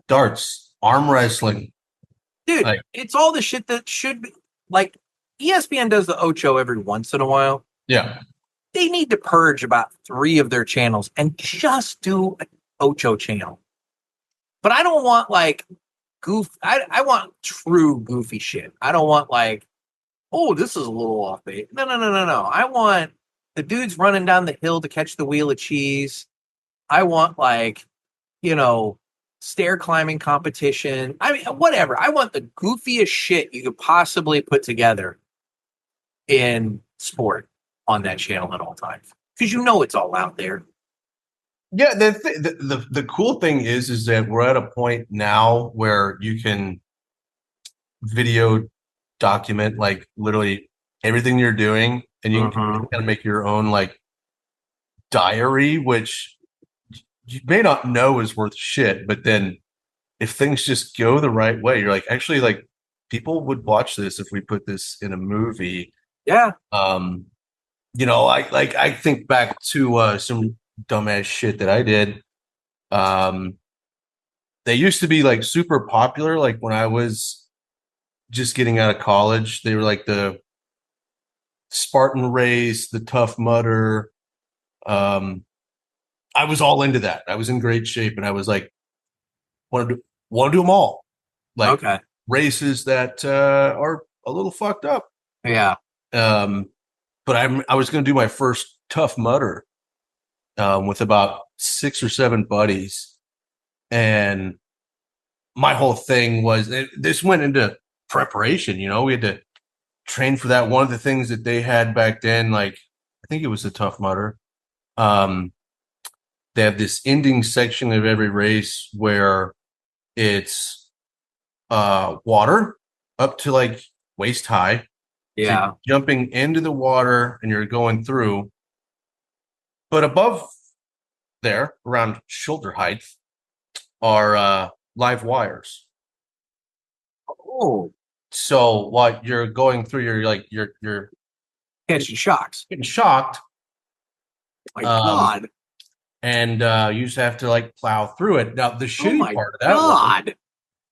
Darts, arm wrestling. Dude, like, it's all the shit that should be like ESPN does the Ocho every once in a while. Yeah. They need to purge about 3 of their channels and just do an Ocho channel. But I don't want like I want true goofy shit. I don't want like, oh, this is a little off base. No. I want the dudes running down the hill to catch the wheel of cheese. I want like, you know, stair climbing competition. I mean, whatever. I want the goofiest shit you could possibly put together in sport on that channel at all times. Because you know it's all out there. Yeah, the cool thing is that we're at a point now where you can video document like literally everything you're doing, and you can kind of make your own like diary, which you may not know is worth shit, but then if things just go the right way, you're like, actually, like people would watch this if we put this in a movie. Yeah. I think back to some dumbass shit that I did. They used to be like super popular, like when I was just getting out of college. They were like the Spartan race, the Tough Mudder. I was all into that. I was in great shape, and I was like, want to do them all, like races that are a little fucked up. Yeah. But I was going to do my first Tough Mudder with about 6 or 7 buddies, and my whole thing was this went into preparation. You know, we had to train for that. One of the things that they had back then, like I think it was the Tough Mudder. They have this ending section of every race where it's water up to like waist high. Yeah. So jumping into the water and you're going through. But above there, around shoulder height, are live wires. Oh. So while you're going through, you're Catching shocks. getting shocked. My God. And you just have to like plow through it. Now the shitty part of that God.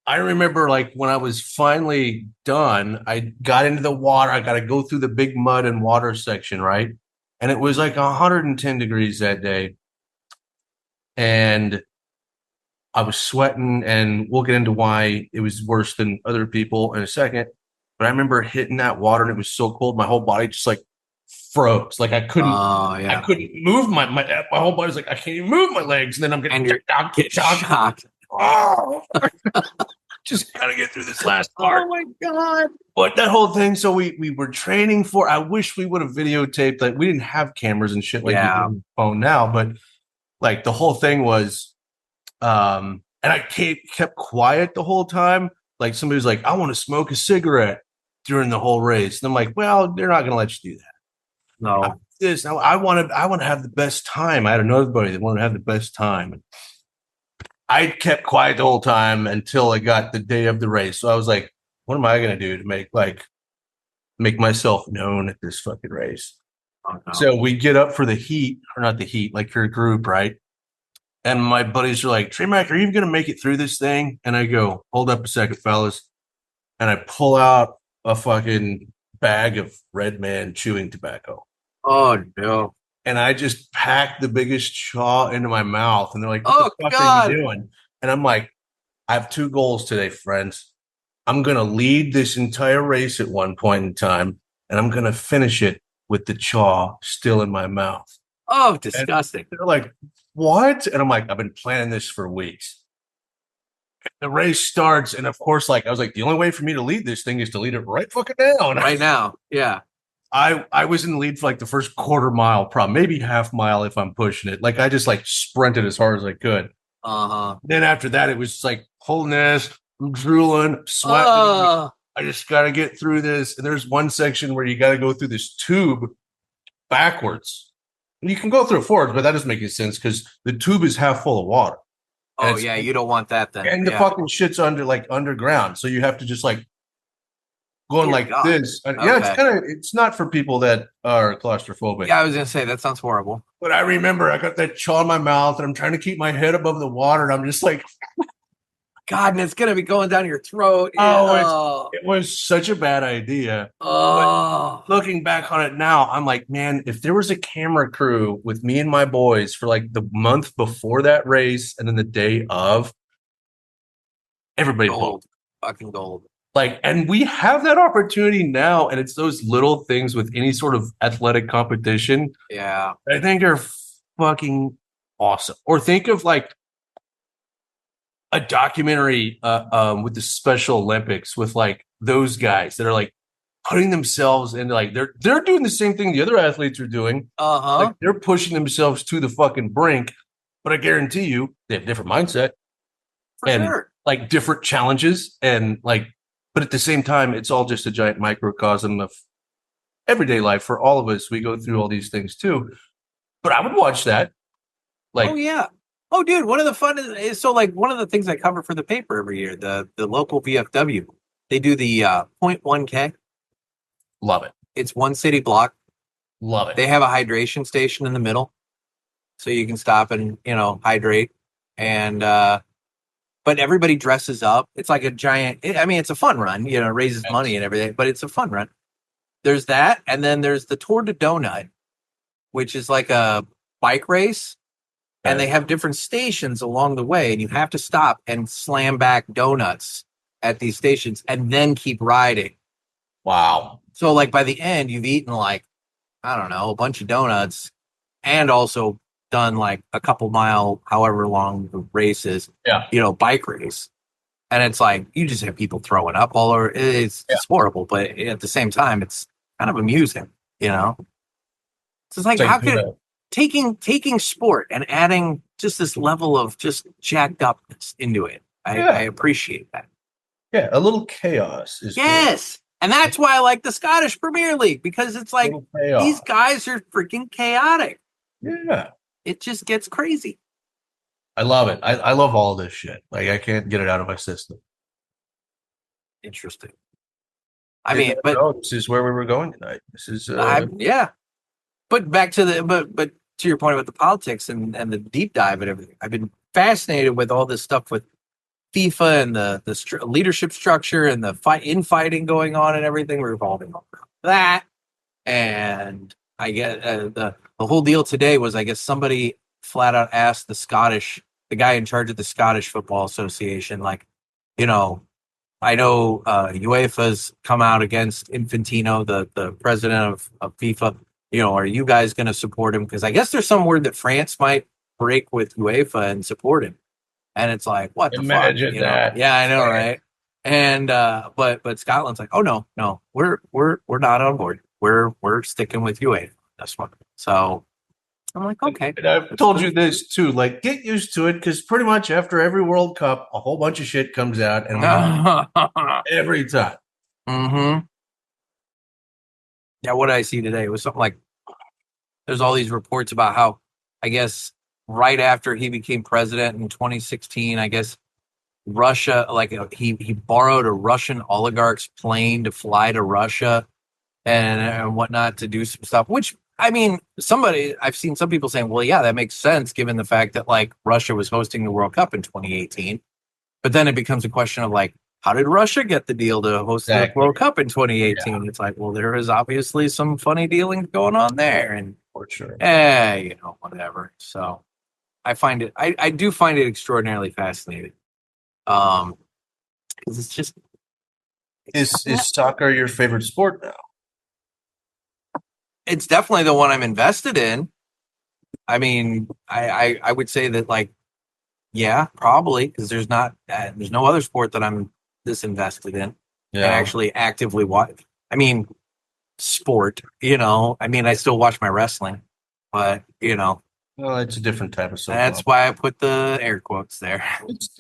I remember like when I was finally done, I got into the water. I got to go through the big mud and water section, right? And it was like 110 degrees that day. And I was sweating, and we'll get into why it was worse than other people in a second. But I remember hitting that water, and it was so cold, my whole body just like froze. Like I couldn't move my whole body's like, I can't even move my legs. And then I'm getting shocked. Oh, just gotta get through this last part. Oh my God. But that whole thing, so we were training for, I wish we would have videotaped, like we didn't have cameras and shit like you do on the phone now, but like the whole thing was and I kept quiet the whole time. Like somebody was like, I want to smoke a cigarette during the whole race. And I'm like, well, they're not gonna let you do that. No. I want to have the best time. I had another buddy that wanted to have the best time. I kept quiet the whole time until I got the day of the race. So I was like, what am I going to do to make myself known at this fucking race? Oh, no. So we get up for the heat, or not the heat, like your group, right? And my buddies are like, Trey Mac, are you even going to make it through this thing? And I go, hold up a second, fellas. And I pull out a fucking bag of Red Man chewing tobacco. Oh, no. And I just packed the biggest chaw into my mouth. And they're like, what the fuck are you doing? And I'm like, I have 2 goals today, friends. I'm going to lead this entire race at one point in time, and I'm going to finish it with the chaw still in my mouth. Oh, disgusting. And they're like, what? And I'm like, I've been planning this for weeks. The race starts, and of course, like I was like, the only way for me to lead this thing is to lead it right fucking down. Right now. Yeah. I was in the lead for like the first quarter mile, probably maybe half mile if I'm pushing it. Like I just like sprinted as hard as I could. Then after that, it was just like pulling this, I'm drooling, sweating. I just got to get through this. And there's one section where you got to go through this tube backwards. And you can go through it forwards, but that doesn't make any sense because the tube is half full of water. Oh yeah, you don't want that then. And the fucking shit's underground, so you have to just like. Going this. Yeah, it's not for people that are claustrophobic. Yeah, I was going to say, that sounds horrible. But I remember I got that chaw in my mouth and I'm trying to keep my head above the water. And I'm just like, God, and it's going to be going down your throat. It was such a bad idea. But looking back on it now, I'm like, man, if there was a camera crew with me and my boys for like the month before that race and then the day of, everybody gold. Fucking gold. Like, and we have that opportunity now, and it's those little things with any sort of athletic competition. Yeah. I think are fucking awesome. Or think of like a documentary with the Special Olympics with like those guys that are like putting themselves into like they're doing the same thing the other athletes are doing. Like they're pushing themselves to the fucking brink, but I guarantee you they have different mindset For and sure. like different challenges and like, but at the same time, it's all just a giant microcosm of everyday life for all of us. We go through all these things too, but I would watch that. Like, Oh yeah. Oh, dude, one of the fun is so like one of the things I cover for the paper every year, the local VFW, they do the 0.1K. love it. It's one city block. Love it. They have a hydration station in the middle, so you can stop and hydrate. And but everybody dresses up. It's like a giant. It's a fun run. It raises money and everything, but it's a fun run. There's that, and then there's the Tour de Donut, which is like a bike race. And they have different stations along the way, and you have to stop and slam back donuts at these stations and then keep riding. Wow. So, like, by the end, you've eaten, like, I don't know, a bunch of donuts and also done, like, a couple mile, however long the race is, bike race. And it's like, you just have people throwing up all over. It's horrible, but at the same time, it's kind of amusing, So it's like, how could... Taking sport and adding just this level of just jacked upness into it. I appreciate that. Yeah, a little chaos is yes. Good. And that's why I like the Scottish Premier League, because it's like these guys are freaking chaotic. Yeah. It just gets crazy. I love it. I love all this shit. Like, I can't get it out of my system. Interesting. This is where we were going tonight. This is yeah. But back to but to your point about the politics and the deep dive and everything, I've been fascinated with all this stuff with FIFA and the leadership structure and the infighting going on and everything revolving around that. And I get the whole deal today was, I guess somebody flat out asked the guy in charge of the Scottish Football Association, like, I know UEFA's come out against Infantino, the president of FIFA. Are you guys going to support him? Because I guess there's some word that France might break with UEFA and support him. And it's like, what the fuck? Imagine that. Yeah, I know, right? And but Scotland's like, oh no, we're not on board. We're sticking with UEFA on this one. So I'm like, okay. And I've told you this too. Like, get used to it, because pretty much after every World Cup, a whole bunch of shit comes out, and every time. Mm-hmm. Yeah, what did I see today? It was something like, there's all these reports about how, I guess, right after he became president in 2016, I guess Russia, like he borrowed a Russian oligarch's plane to fly to Russia and whatnot to do some stuff, which, I've seen some people saying, well, yeah, that makes sense given the fact that like Russia was hosting the World Cup in 2018. But then it becomes a question of like, how did Russia get the deal to host the World Cup in 2018? Yeah. It's like, well, there is obviously some funny dealing going on there, and for sure, whatever. So I do find it extraordinarily fascinating. Because it's just, is soccer your favorite sport now? It's definitely the one I'm invested in. I would say that, like, yeah, probably, because there's no other sport that I'm this invested in and actually actively watch. Sport, I still watch my wrestling, but well, it's a different type of soap. That's why I put the air quotes there. It's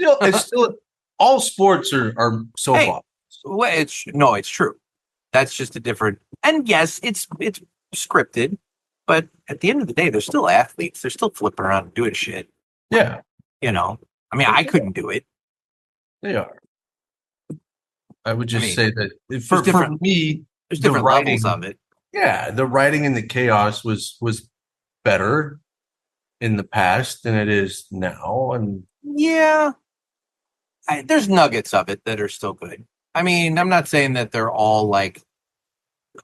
still all sports are soap operas. Well, it's true. That's just a different, and yes, it's scripted, but at the end of the day, they're still athletes. They're still flipping around and doing shit. Yeah. I couldn't do it. They are. I would just say that for me, there's different levels of it. Yeah, the writing and the chaos was better in the past than it is now, and there's nuggets of it that are still good. I'm not saying that they're all like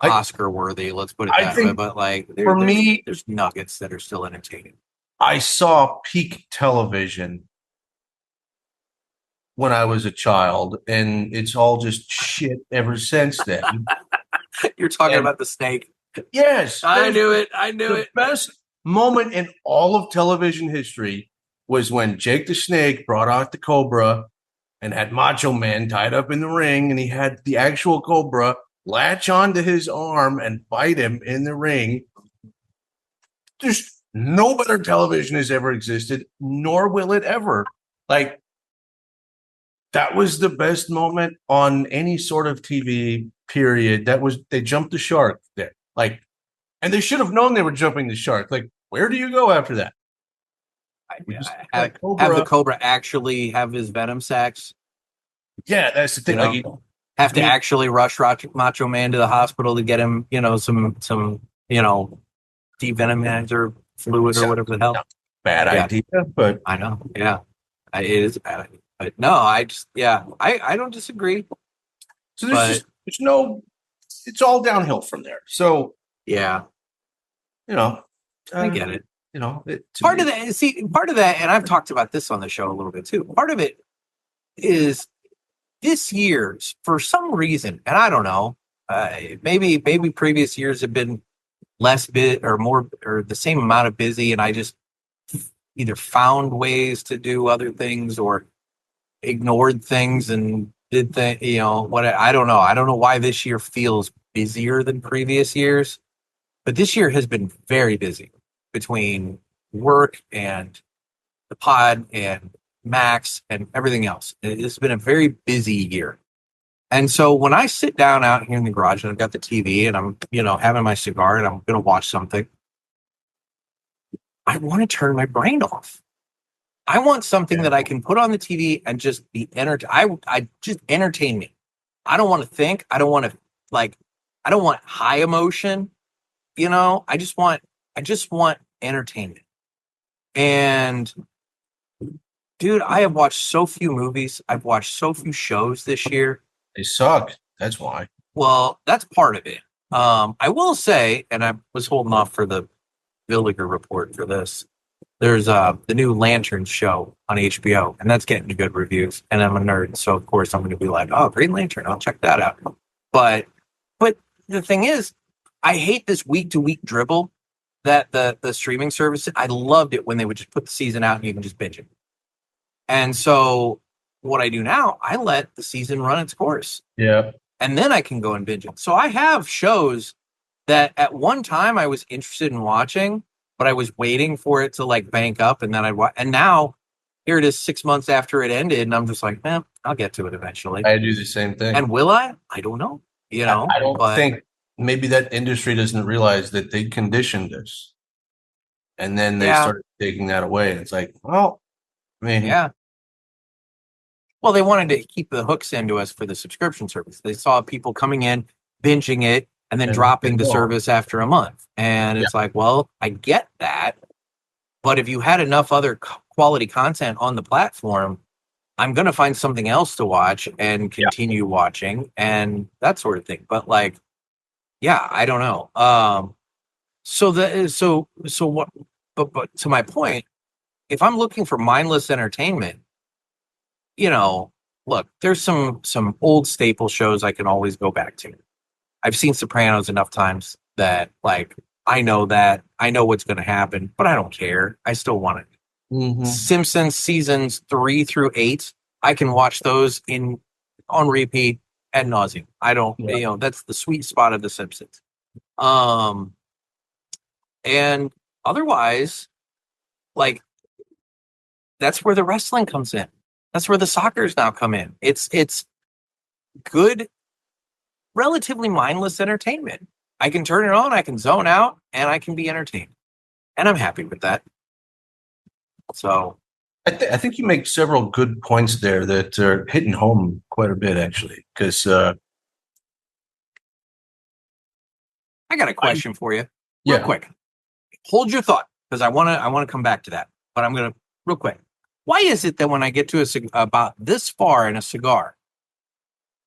Oscar worthy. Let's put it that way. But like, there's nuggets that are still entertaining. I saw peak television when I was a child, and it's all just shit ever since then. You're talking about the snake. Yes. I knew it. The best moment in all of television history was when Jake the Snake brought out the Cobra and had Macho Man tied up in the ring, and he had the actual Cobra latch onto his arm and bite him in the ring. Just No better television has ever existed, nor will it ever. Like, that was the best moment on any sort of TV, period. They jumped the shark there. Like, and they should have known they were jumping the shark. Like, where do you go after that? Have the Cobra actually have his venom sacs? Yeah, that's the thing. You know, have to actually rush Macho Man to the hospital to get him, some devenomizer fluid or whatever the hell. Bad idea, but I know. Yeah, it is a bad idea. But no, I don't disagree. So there's it's all downhill from there. So yeah, I get it. Part of that, and I've talked about this on the show a little bit too. Part of it is this year's, for some reason, and I don't know, maybe previous years have been less bit or more or the same amount of busy, and I just either found ways to do other things or ignored things and did things. I don't know. I don't know why this year feels busier than previous years, but this year has been very busy between work and the pod and Max and everything else. It's been a very busy year. And so when I sit down out here in the garage and I've got the TV and I'm, having my cigar and I'm going to watch something, I want to turn my brain off. I want something that I can put on the TV and just be entertained. I just entertain me. I don't want to think. I don't want to I don't want high emotion. I just want entertainment. And dude, I have watched so few movies. I've watched so few shows this year. They suck. That's why. Well, that's part of it. I will say, and I was holding off for the Villiger report for this. There's the new Lantern show on HBO, and that's getting good reviews. And I'm a nerd, so of course I'm going to be like, "Oh, Green Lantern, I'll check that out." But the thing is, I hate this week to week dribble that the streaming service. I loved it when they would just put the season out and you can just binge it. And so what I do now, I let the season run its course. Yeah. And then I can go and binge it. So I have shows that at one time I was interested in watching, but I was waiting for it to bank up, and then I'd watch. And now here it is 6 months after it ended, and I'm just like, man, I'll get to it eventually. I do the same thing. And will I? I don't know. I don't think maybe that industry doesn't realize that they conditioned us, and then they started taking that away. And it's like, well, I mean, yeah. Well, they wanted to keep the hooks into us for the subscription service. They saw people coming in, binging it, and then dropping the service after a month. And it's like, well, I get that. But if you had enough other quality content on the platform, I'm going to find something else to watch and continue watching and that sort of thing. But I don't know. So what, but to my point, if I'm looking for mindless entertainment, look, there's some old staple shows I can always go back to. I've seen Sopranos enough times that I know what's going to happen, but I don't care. I still want it. Mm-hmm. Simpsons seasons 3 through 8, I can watch those on repeat ad nauseum. I don't, that's the sweet spot of the Simpsons. And otherwise, that's where the wrestling comes in. That's where the soccer's now come in. It's good, relatively mindless entertainment. I can turn it on, I can zone out, and I can be entertained. And I'm happy with that. So I think you make several good points there that are hitting home quite a bit, actually. Because I got a question for you, real quick. Hold your thought, because I want to come back to that. But I'm gonna real quick. Why is it that when I get to about this far in a cigar,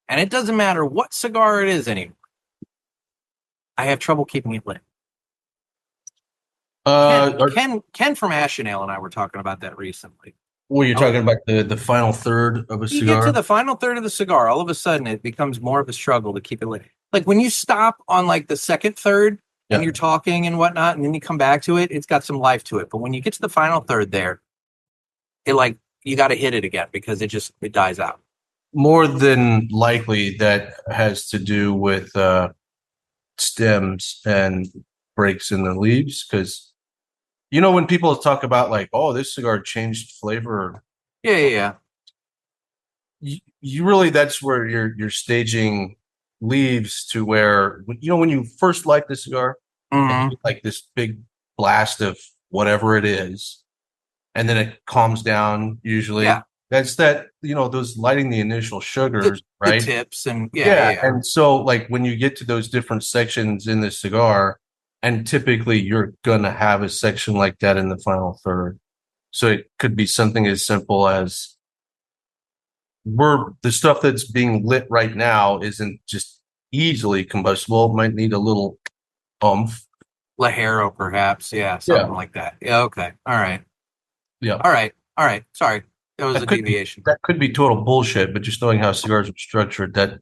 and it doesn't matter what cigar it is anymore, I have trouble keeping it lit? Ken from Ash and Ale and I were talking about that recently. Well, you're talking about the final third of a cigar? You get to the final third of the cigar, all of a sudden it becomes more of a struggle to keep it lit. When you stop on the second third and you're talking and whatnot, and then you come back to it, it's got some life to it. But when you get to the final third there, it you got to hit it again because it dies out. More than likely that has to do with stems and breaks in the leaves, because You know, when people talk about like, oh, this cigar changed flavor, Yeah. you really, that's where your staging leaves to where, you know, when you first light the cigar, and you Hmm. get like this big blast of whatever it is, and then it calms down Yeah. usually. That's that, you know, those lighting the initial The sugars, the right? tips and Yeah. yeah. And so like when you get to those different sections in the cigar, and typically you're gonna have a section like that in the final third. So it could be something as simple as the stuff that's being lit right now isn't just easily combustible. It might need a little oomph. Lajero, perhaps. Yeah, Yeah. something like that. Yeah, okay. All right. Yeah. All right. Sorry. That was a That could be deviation. that could be total bullshit, but just knowing how cigars are structured, that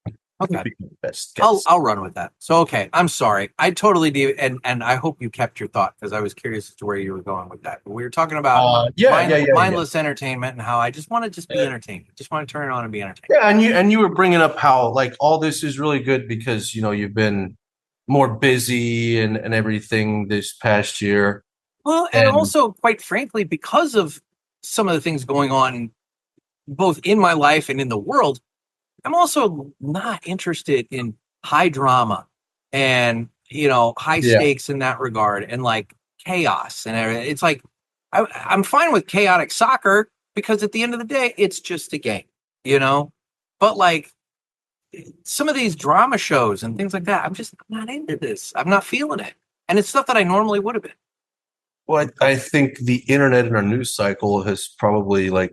would Okay. be the best guess. I'll run with that. So okay, I'm sorry. I totally and I hope you kept your thought because I was curious as to where you were going with that. But we were talking about Yeah. mindless entertainment and how I just want to just be entertained. Just want to turn it on and be entertained. Yeah, and you were bringing up how like all this is really good because you know you've been more busy and everything this past year. Well, and And also, quite frankly, because of some of the things going on both in my life and in the world, I'm also not interested in high drama and high yeah, stakes in that regard and like chaos and everything. It's like I'm fine with chaotic soccer because at the end of the day, it's just a game, you know. But like some of these drama shows and things like that, I'm not into this. I'm not feeling it, and it's stuff that I normally would have been. well, I think the internet and our news cycle has probably like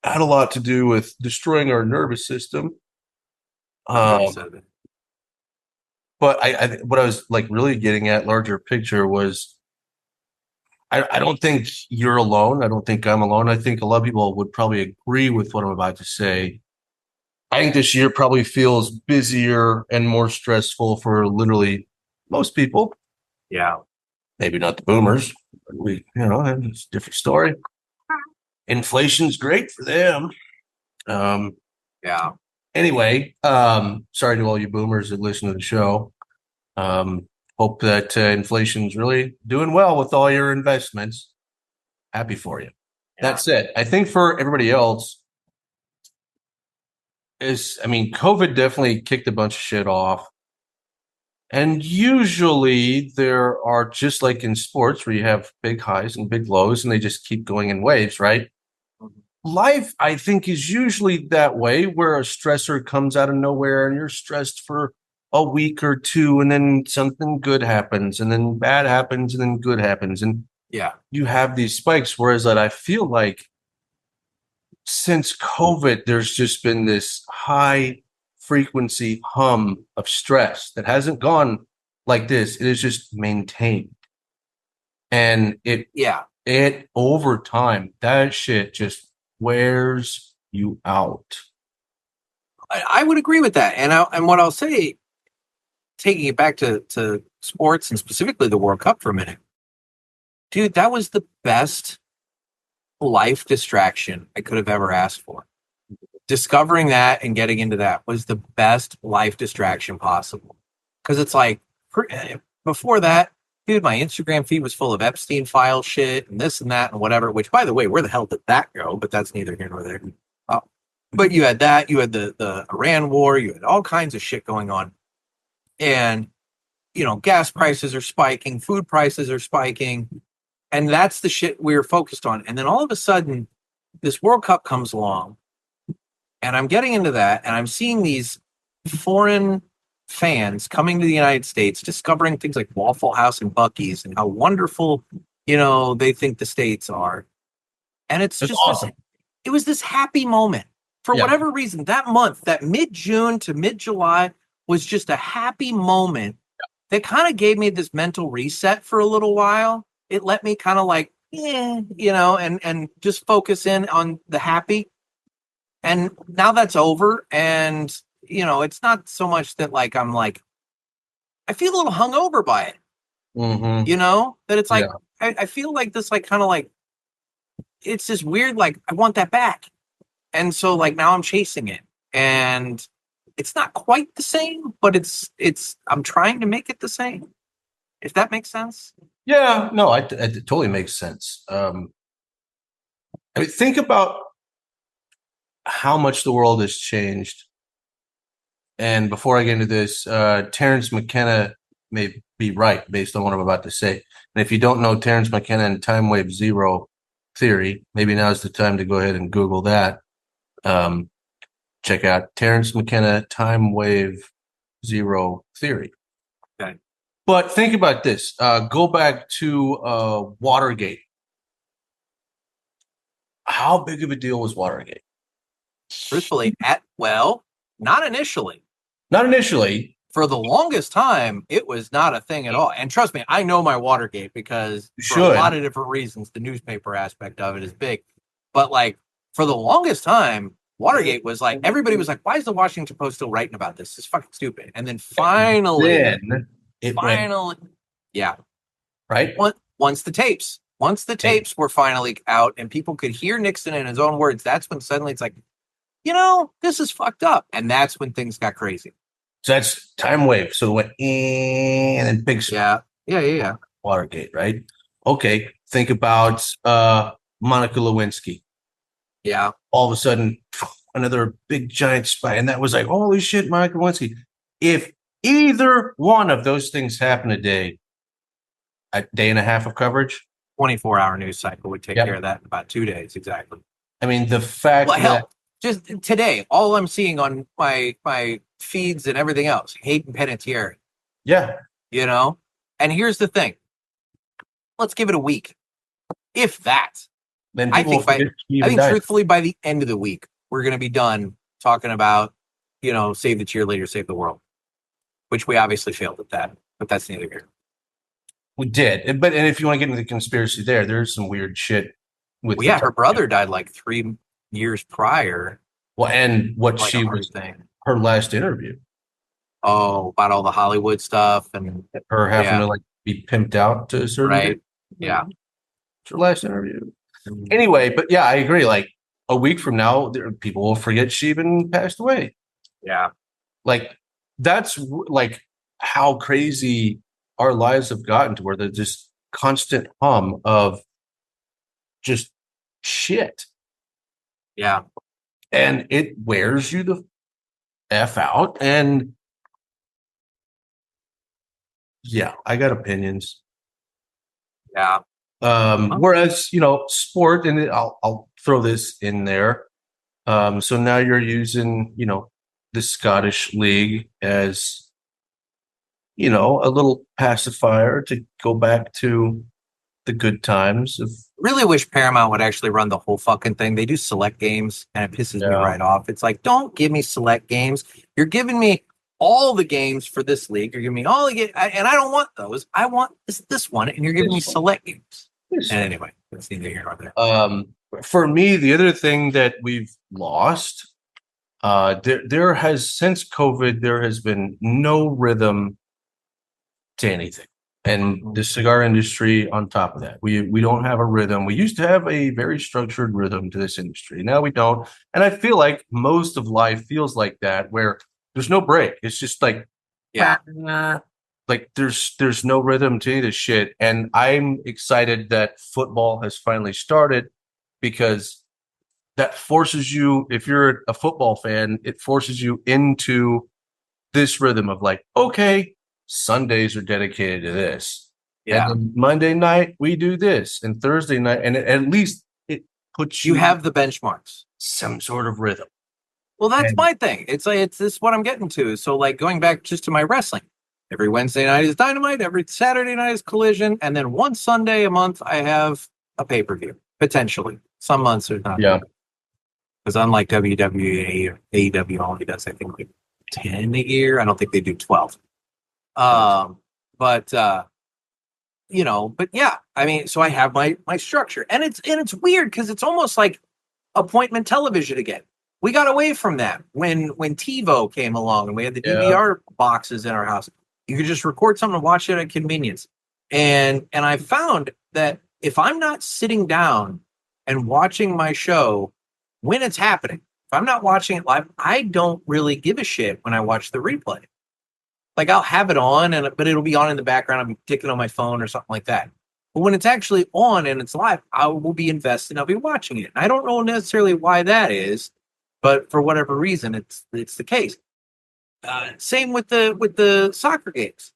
had a lot to do with destroying our nervous system. I'm very Um, sad of it. but what I was like really getting at larger picture was I don't think you're alone. I don't think I'm alone. I think a lot of people would probably agree with what I'm about to say. I think this year probably feels busier and more stressful for literally most people. Yeah, Maybe not the boomers. But it's a different story. Inflation's great for them. Um, yeah. anyway, sorry to all you boomers that listen to the show. Hope that inflation's really doing well with all your investments. Happy for you. Yeah. That's it. I think for everybody else, COVID definitely kicked a bunch of shit off. And usually there are, just like in sports where you have big highs and big lows and they just keep going in waves, right? Life, I think, is usually that way where a stressor comes out of nowhere and you're stressed for a week or two and then something good happens and then bad happens and then good happens. And Yeah. you have these spikes. Whereas that I feel like since COVID, there's just been this high frequency hum of stress that hasn't gone like this. It is just maintained. And Yeah. it over time, that shit just wears you out. I would agree with that. And what I'll say, taking it back to sports and specifically the World Cup for a minute, dude, that was the best life distraction I could have ever asked for. Discovering that and getting into that was the best life distraction possible. Because it's like before that, dude, my Instagram feed was full of Epstein file shit and this and that and whatever. Which, by the way, where the hell did that go? But that's neither here nor there. But you had that, you had the Iran war, you had all kinds of shit going on, and gas prices are spiking, food prices are spiking, and that's the shit we were focused on. And then all of a sudden, this World Cup comes along, and I'm getting into that, and I'm seeing these foreign fans coming to the United States, discovering things like Waffle House and Buc-ee's, and how wonderful they think the states are, and it's just awesome. it was this happy moment. For whatever reason, that month, that mid-June to mid-July was just a happy moment that kind of gave me this mental reset for a little while. It let me kind of like, and just focus in on the happy. And now that's over. And, it's not so much that like, I'm like, I feel a little hungover by it, Mm-hmm. that it's like, I feel like this, like, kind of like, it's this weird, like, I want that back. And so like now I'm chasing it and it's not quite the same, but it's I'm trying to make it the same. If that makes sense. Yeah, no, it totally makes sense. I mean, think about how much the world has changed. And before I get into this, Terrence McKenna may be right based on what I'm about to say. And if you don't know Terrence McKenna and time wave zero theory, maybe now's the time to go ahead and Google that. Check out Terrence McKenna time wave zero theory. Okay. But think about this. Go back to Watergate. How big of a deal was Watergate? Truthfully, not initially. Not initially. For the longest time, it was not a thing at all. And trust me, I know my Watergate because for a lot of different reasons, the newspaper aspect of it is big. But like for the longest time, Watergate was like, everybody was like, why is the Washington Post still writing about this? It's fucking stupid. And then finally, yeah. Right? Once the tapes were finally out and people could hear Nixon in his own words, that's when suddenly it's like, this is fucked up. And that's when things got crazy. So that's time wave. So it went and then big. Yeah. Watergate, right? Okay. Think about Monica Lewinsky. Yeah. All of a sudden, another big giant spike. And that was like, holy shit, Monica Lewinsky. If either one of those things happen a day and a half of coverage, 24-hour news cycle would take care of that in about 2 days. Exactly. I mean, the fact that just today, all I'm seeing on my feeds and everything else, Hayden Panettiere. Yeah. And here's the thing. Let's give it a week. If that. Then I think truthfully, by the end of the week, we're going to be done talking about, save the cheerleader, save the world, which we obviously failed at that, but that's neither here. We did. And if you want to get into the conspiracy there's some weird shit with her brother died like 3 years prior. Well, and what she was her last interview. Oh, about all the Hollywood stuff and her having to like be pimped out to a certain degree. Yeah. It's her last interview. Anyway, but yeah, I agree. Like a week from now, people will forget she even passed away. Yeah. Like that's like how crazy our lives have gotten to where there's just constant hum of just shit. Yeah. And it wears you the F out. And yeah, I got opinions. Yeah. Whereas, sport, and I'll throw this in there. So now you're using, the Scottish League as, a little pacifier to go back to the good times of. Really wish Paramount would actually run the whole fucking thing. They do select games and it pisses me right off. It's like, don't give me select games. You're giving me all the games for this league. You're giving me all the games, and I don't want those. I want this one, and you're giving me select games. And anyway, that's neither here nor there. For me, the other thing that we've lost, there has since COVID, there has been no rhythm to anything. And the cigar industry on top of that, we don't have a rhythm. We used to have a very structured rhythm to this industry. Now we don't. And I feel like most of life feels like that, where there's no break. It's just like, like there's no rhythm to any of this shit. And I'm excited that football has finally started, because that forces you, if you're a football fan, it forces you into this rhythm of like, okay, Sundays are dedicated to this. Yeah. And then Monday night we do this, and Thursday night, and at least it puts you have the benchmarks, some sort of rhythm. Well, that's my thing. It's like, it's this what I'm getting to. So like going back just to my wrestling, every Wednesday night is Dynamite, every Saturday night is Collision, and then one Sunday a month I have a pay-per-view, potentially. Some months are not. Yeah. Because unlike WWE or AEW only does, I think, like 10 a year. I don't think they do 12. But yeah, I mean, so I have my structure, and it's weird because it's almost like appointment television again. We got away from that when TiVo came along and we had the DVR boxes in our house. You could just record something and watch it at convenience. And I found that if I'm not sitting down and watching my show when it's happening, if I'm not watching it live, I don't really give a shit when I watch the replay. like I'll have it on, but it'll be on in the background. I'll be ticking on my phone or something like that. But when it's actually on and it's live, I will be invested. I'll be watching it. I don't know necessarily why that is, but for whatever reason, it's the case. Same with the soccer games.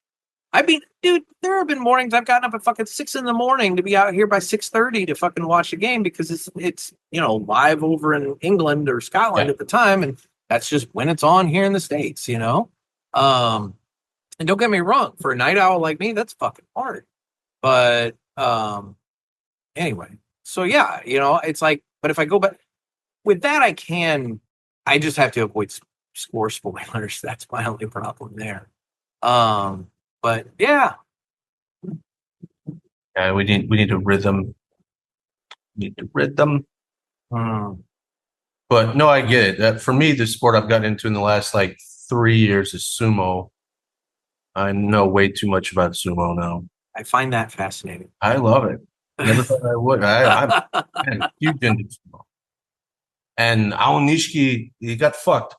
I mean, dude, there have been mornings I've gotten up at fucking 6 a.m. to be out here by 6:30 to fucking watch a game because it's live over in England or Scotland at the time, and that's just when it's on here in the States, And don't get me wrong, for a night owl like me, that's fucking hard. But anyway, so yeah, it's like, but if I go back with that, I just have to avoid score spoilers. That's my only problem there. But yeah. Yeah, we need a rhythm. But no, I get it. That for me, the sport I've gotten into in the last like 3 years is sumo. I know way too much about sumo now. I find that fascinating. I love it. Never thought I would. I'm huge into sumo. And Aonishiki, he got fucked.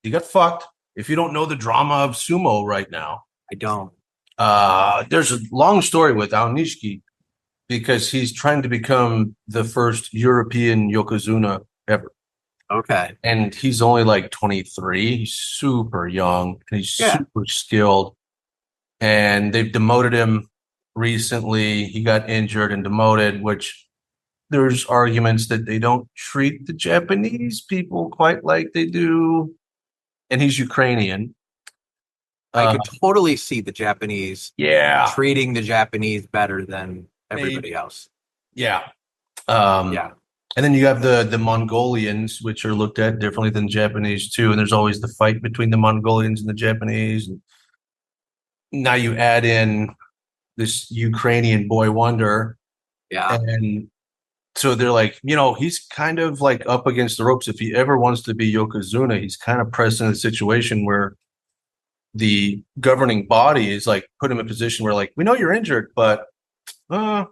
If you don't know the drama of sumo right now. I don't. There's a long story with Aonishiki because he's trying to become the first European Yokozuna ever. Okay. And he's only like 23. He's super young and he's super skilled. And they've demoted him recently. He got injured and demoted, which there's arguments that they don't treat the Japanese people quite like they do. And he's Ukrainian. I could totally see the Japanese treating the Japanese better than everybody else. Yeah. And then you have the Mongolians, which are looked at differently than Japanese too. And there's always the fight between the Mongolians and the Japanese. And now you add in this Ukrainian boy wonder. Yeah. And so they're like, he's kind of like up against the ropes. If he ever wants to be Yokozuna, he's kind of pressed in a situation where the governing body is like put him in a position where like, we know you're injured, but if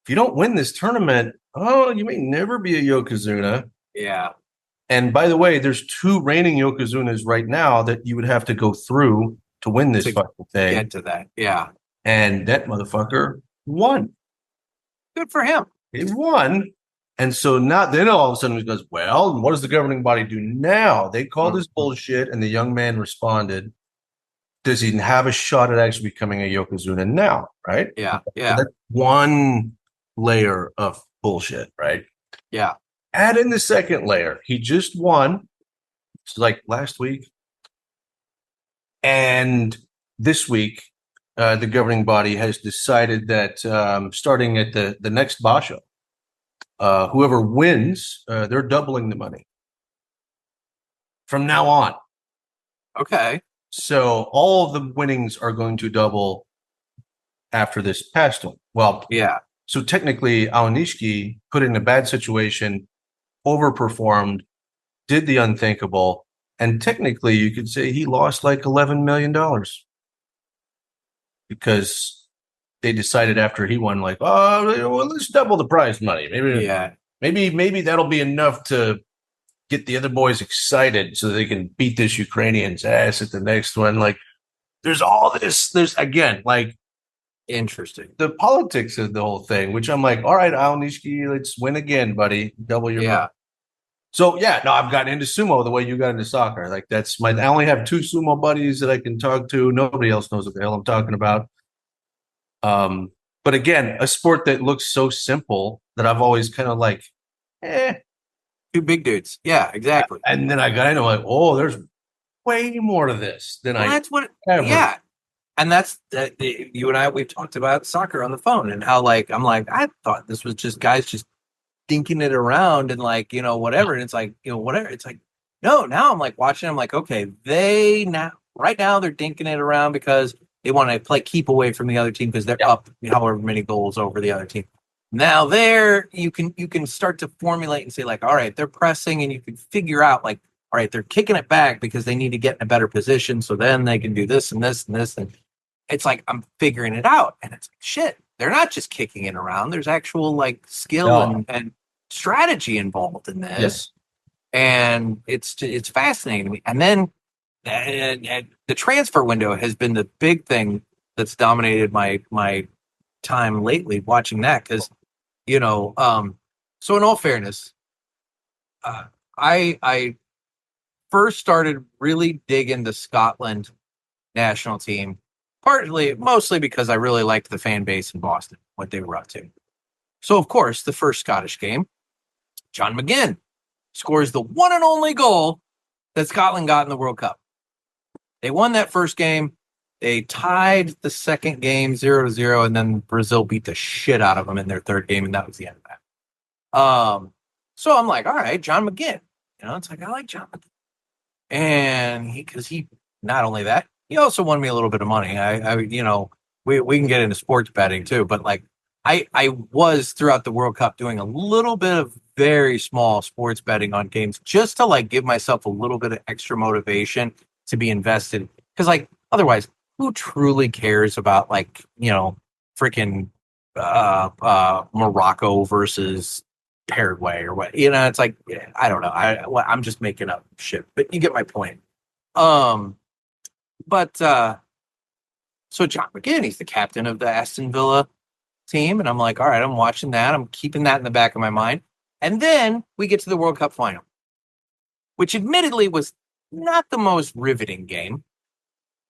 you don't win this tournament, you may never be a Yokozuna. Yeah. And by the way, there's 2 reigning Yokozunas right now that you would have to go through to win this fucking thing. Get to that. Yeah. And that motherfucker won. Good for him. He won. And so now then all of a sudden he goes, well, what does the governing body do now? They called this bullshit and the young man responded. Does he have a shot at actually becoming a Yokozuna now? Right? Yeah. Yeah. So that's one layer of bullshit, right? Yeah. Add in the second layer. He just won. It's like last week. And this week, the governing body has decided that starting at the next Basho, whoever wins, they're doubling the money from now on. Okay. So all of the winnings are going to double after this past one. Well, yeah. So technically, Aonishiki put in a bad situation, overperformed, did the unthinkable, and technically you could say he lost like $11 million because they decided after he won, like, well, let's double the prize money. Maybe that'll be enough to get the other boys excited so they can beat this Ukrainian's ass at the next one. Like, there's all this. There's again, like. Interesting. The politics of the whole thing, which I'm like, all right, Aonishiki, let's win again, buddy. Double your money. So I've gotten into sumo the way you got into soccer. Like I only have 2 sumo buddies that I can talk to. Nobody else knows what the hell I'm talking about. But again, a sport that looks so simple that I've always kind of like, 2 big dudes. Yeah, exactly. And then I got into like, there's way more to this than that's what. Yeah. And that's you and I, we've talked about soccer on the phone and how I thought this was just guys just dinking it around and whatever. And it's like, whatever. It's like, no, now I'm like watching. I'm like, okay, right now they're dinking it around because they want to keep away from the other team because they're up however many goals over the other team. Now you can start to formulate and say like, all right, they're pressing and you can figure out like, all right, they're kicking it back because they need to get in a better position. So then they can do this and this and this. And it's like, I'm figuring it out. And it's like, shit, they're not just kicking it around. There's actual like skill and strategy involved in this. Yes. And it's fascinating to me. And then and the transfer window has been the big thing that's dominated my time lately watching that because so in all fairness, I first started really digging the Scotland national team, mostly because I really liked the fan base in Boston, what they were up to. So of course, the first Scottish game, John McGinn scores the one and only goal that Scotland got in the World Cup. They won that first game. They tied the second game 0-0, and then Brazil beat the shit out of them in their third game, and that was the end of that. So I'm like, all right, John McGinn. It's like, I like John McGinn. And because he not only that, he also won me a little bit of money. We can get into sports betting too, but like I was throughout the World Cup doing a little bit of very small sports betting on games just to like give myself a little bit of extra motivation to be invested. Because like otherwise, who truly cares about like freaking Morocco versus Paraguay or what? It's like I don't know. I'm just making up shit, but you get my point. So John McGinn, he's the captain of the Aston Villa team. And I'm like, all right, I'm watching that. I'm keeping that in the back of my mind. And then we get to the World Cup final, which admittedly was not the most riveting game.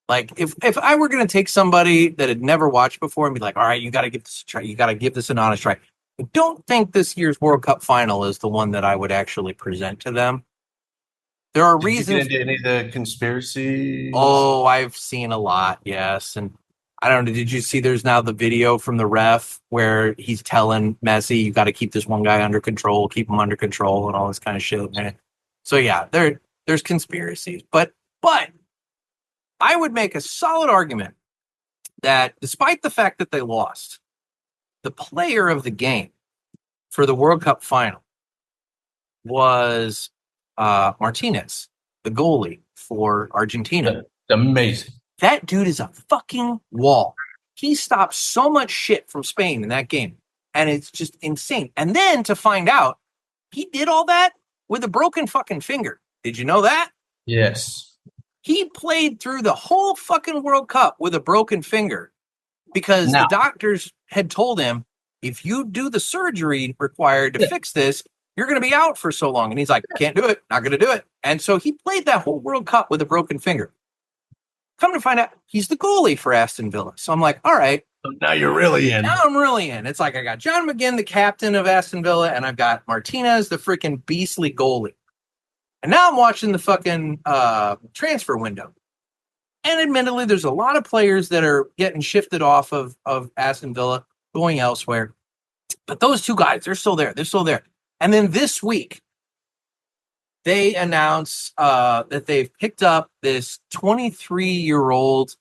Like if I were going to take somebody that had never watched before and be like, all right, you got to give this a try. You got to give this an honest try. I don't think this year's World Cup final is the one that I would actually present to them. There are reasons. Did you get into any of the conspiracy? Oh, I've seen a lot, yes. And I don't know, did you see there's now the video from the ref where he's telling Messi, you got to keep this one guy under control, keep him under control and all this kind of shit. So yeah, there's conspiracies. But I would make a solid argument that despite the fact that they lost, the player of the game for the World Cup final was Martinez, the goalie for Argentina. Amazing. That dude is a fucking wall. He stopped so much shit from Spain in that game. And it's just insane. And then to find out, he did all that with a broken fucking finger. Did you know that? Yes. He played through the whole fucking World Cup with a broken finger because the doctors had told him, if you do the surgery required to fix this, you're going to be out for so long. And he's like, can't do it. Not going to do it. And so he played that whole World Cup with a broken finger. Come to find out, he's the goalie for Aston Villa. So I'm like, all right. So now you're really in. Now I'm really in. It's like I got John McGinn, the captain of Aston Villa, and I've got Martinez, the freaking beastly goalie. And now I'm watching the fucking transfer window. And admittedly, there's a lot of players that are getting shifted off of Aston Villa, going elsewhere. But those two guys, they're still there. They're still there. And then this week, they announce that they've picked up this 23-year-old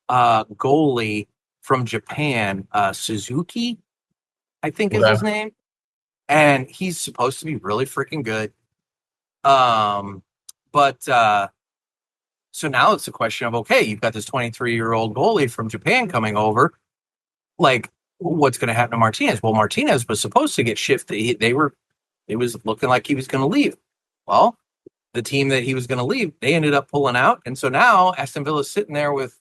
goalie from Japan, Suzuki, I think is his name. And he's supposed to be really freaking good. So now it's a question of, okay, you've got this 23-year-old goalie from Japan coming over. Like, what's going to happen to Martinez? Well, Martinez was supposed to get shifted. It was looking like he was going to leave. Well, the team that he was going to leave, they ended up pulling out. And so now Aston Villa's sitting there with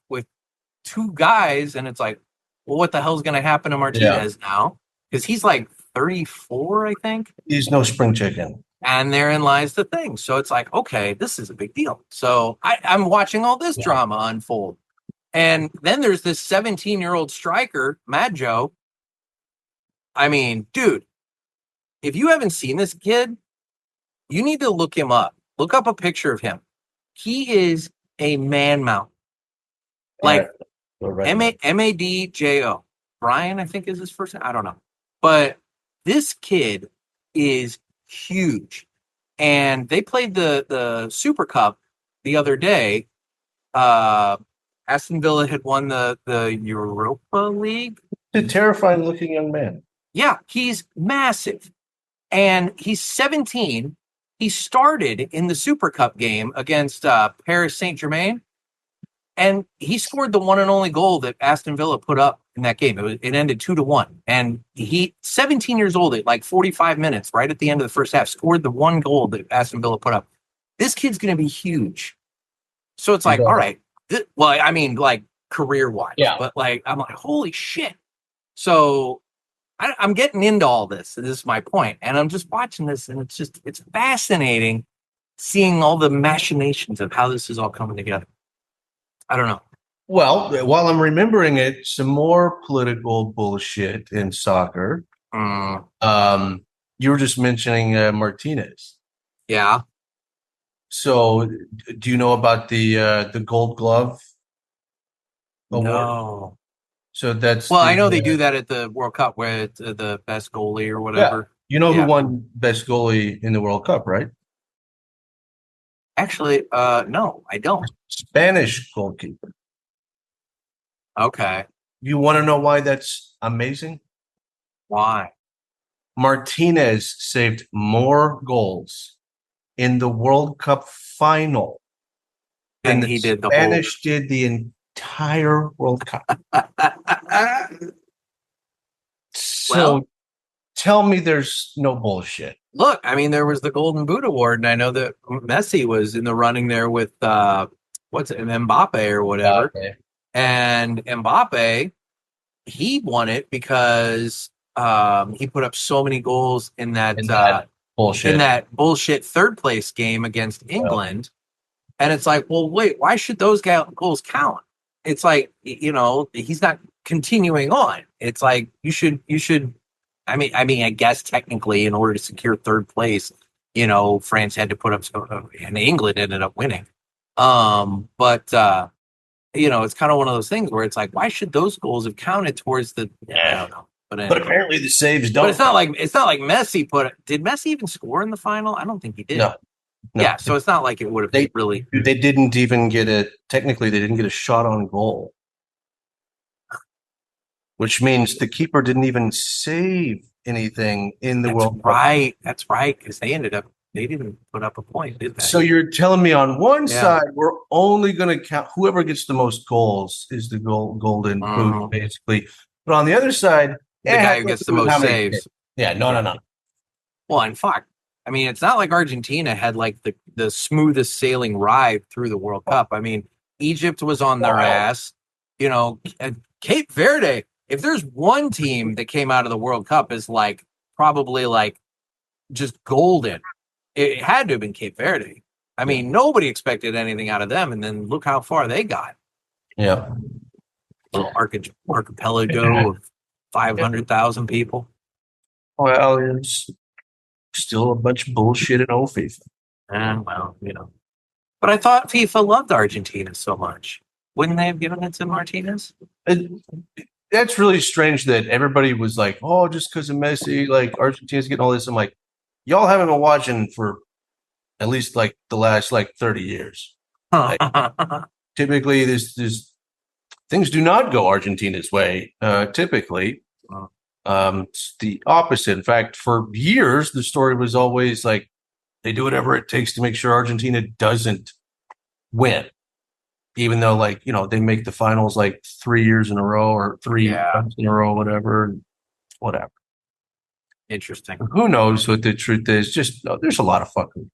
two guys. And it's like, well, what the hell's going to happen to Martinez now? Because he's like 34, I think. He's no spring chicken. And therein lies the thing. So it's like, okay, this is a big deal. So I'm watching all this drama unfold. And then there's this 17-year-old striker, Mad Joe. I mean, dude, if you haven't seen this kid, you need to look him up. Look up a picture of him. He is a man mountain. Like Madjo. Brian, I think is his first name. I don't know. But this kid is huge. And they played the Super Cup the other day. Aston Villa had won the Europa League. A terrifying looking young man. Yeah, he's massive. And he's 17. He started in the Super Cup game against Paris Saint-Germain. And he scored the one and only goal that Aston Villa put up in that game. It ended 2-1. And he, 17 years old, at like 45 minutes, right at the end of the first half, scored the one goal that Aston Villa put up. This kid's going to be huge. So it's like, Yeah. all right, well, I mean, like career wise, Yeah. but like, I'm like, holy shit. So I'm getting into all this. And this is my point. And I'm just watching this, and it's fascinating seeing all the machinations of how this is all coming together. I don't know. Well, while I'm remembering it, some more political bullshit in soccer. You were just mentioning Martinez. Yeah. So, do you know about the Gold Glove award? No. So that's Well, I know they do that at the World Cup where it's the best goalie or whatever. You know who Yeah. won best goalie in the World Cup, right? Actually, no, I don't. Spanish goalkeeper. Okay. You want to know why that's amazing? Why? Martinez saved more goals in the World Cup final than And he did the Spanish did the entire World Cup. So Well, tell me there's no bullshit. look, I mean, there was the Golden Boot Award, and I know that Messi was in the running there with what's it, Mbappe or whatever. Okay. And Mbappe, he won it because he put up so many goals in that bullshit third place game against England. And it's like, well, wait, why should those goals count? It's like, he's not continuing on. It's like you should. I mean, I guess technically, in order to secure third place, France had to put up, and England ended up winning. But it's kind of one of those things where it's like, why should those goals have counted towards the? I don't know. But apparently the saves don't. But it's not like Messi did Messi even score in the final? I don't think he did. No. Yeah, so it's not like it would have really. They didn't even get technically, they didn't get a shot on goal, which means the keeper didn't even save anything in the World Cup. Right. That's right, because they didn't put up a point, did they? So you're telling me on one side, we're only going to count whoever gets the most goals is the golden boot, basically. But on the other side, the guy who gets the most saves. Yeah, no. Well, and fuck. I mean, it's not like Argentina had like the smoothest sailing ride through the World Cup. I mean, Egypt was on their ass. Cape Verde, if there's one team that came out of the World Cup is like probably like just golden, it had to have been Cape Verde. I mean, nobody expected anything out of them, and then look how far they got. Yeah. Little archipelago of 500,000 people. Well, it's still a bunch of bullshit in old FIFA. Well, But I thought FIFA loved Argentina so much. Wouldn't they have given it to Martinez? That's really strange that everybody was like, oh, just because of Messi, like Argentina's getting all this. I'm like, y'all haven't been watching for at least like the last 30 years. Like, typically, this things do not go Argentina's way. Typically, it's the opposite. In fact, for years, the story was always like they do whatever it takes to make sure Argentina doesn't win, even though they make the finals 3 years in a row or three times in a row, whatever. Interesting. Who knows what the truth is? Just there's a lot of fucking.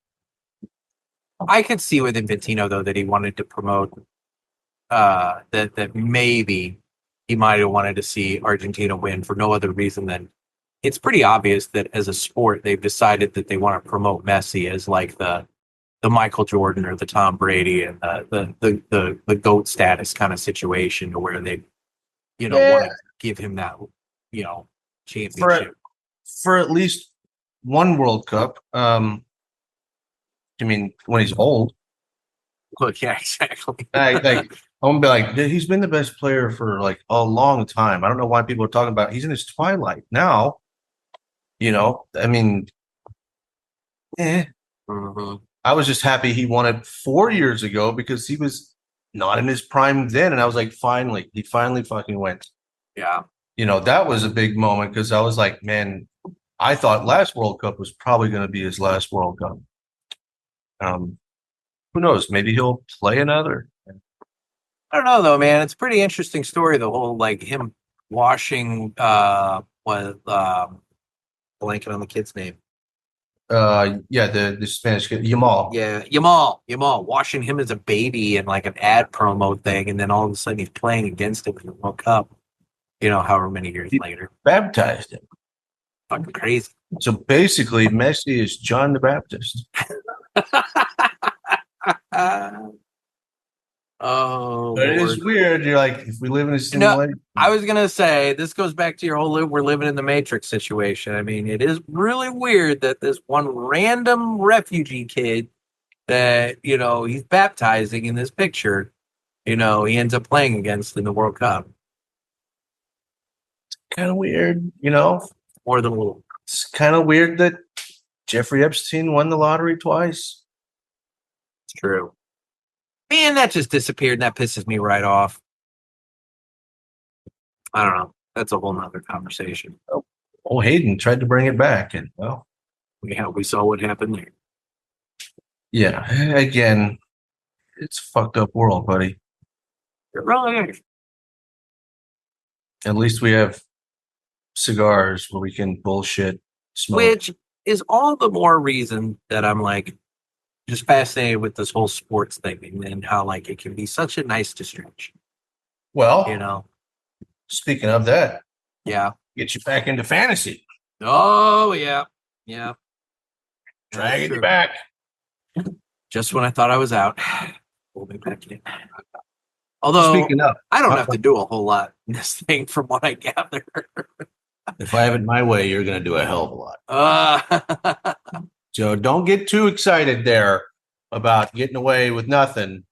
I could see with Infantino though that he wanted to promote that maybe he might have wanted to see Argentina win for no other reason than it's pretty obvious that as a sport they've decided that they want to promote Messi as like the Michael Jordan or the Tom Brady and the GOAT status kind of situation to where they want to give him that championship for at least one World Cup. I mean, when he's old. Well, yeah, exactly. I'm gonna be like, he's been the best player for a long time. I don't know why people are talking about he's in his twilight now. I mean, Mm-hmm. I was just happy he won it 4 years ago because he was not in his prime then, and I was like, he finally fucking went. Yeah, that was a big moment because I was like, man, I thought last World Cup was probably going to be his last World Cup. Who knows? Maybe he'll play another. I don't know though, man. It's a pretty interesting story. The whole him washing blanking on the kid's name. Yeah, the Spanish kid, Yamal. Yeah, Yamal, watching him as a baby in like an ad promo thing, and then all of a sudden he's playing against him in the World Cup. However many years He later, baptized him. fucking crazy. So basically, Messi is John the Baptist. Oh, But it Lord. is weird. You're like, if we live in a simulation. I was gonna say this goes back to your whole we're living in the Matrix situation. I mean, it is really weird that this one random refugee kid that he's baptizing in this picture, he ends up playing against in the World Cup. Kind of weird, More than a little. It's kind of weird that Jeffrey Epstein won the lottery twice. It's true. Man, that just disappeared, and that pisses me right off. I don't know. That's a whole nother conversation. Oh, Hayden tried to bring it back, and well, we saw what happened there. Yeah, again, it's a fucked up world, buddy. It really is. At least we have cigars where we can bullshit smoke. Which is all the more reason that I'm like just fascinated with this whole sports thing and how like it can be such a nice distraction. Well, speaking of that, yeah, get you back into fantasy. Oh yeah, yeah, dragging you back. Just when I thought I was out, pull me back in. Although speaking of, I don't have to do a whole lot in this thing, from what I gather. If I have it my way, you're going to do a hell of a lot. So don't get too excited there about getting away with nothing.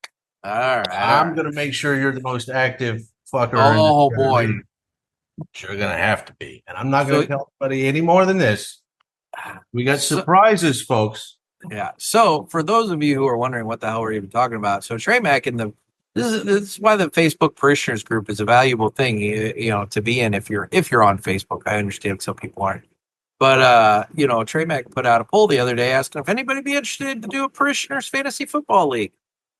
All right. I'm going to make sure you're the most active fucker. Oh, boy. You're going to have to be. And I'm not going to tell anybody any more than this. We got surprises, folks. Yeah. So for those of you who are wondering what the hell we're even talking about, so Trey Mac this is why the Facebook parishioners group is a valuable thing, to be in if you're on Facebook. I understand some people aren't. But, Trey Mac put out a poll the other day asking if anybody be interested to do a parishioners fantasy football league.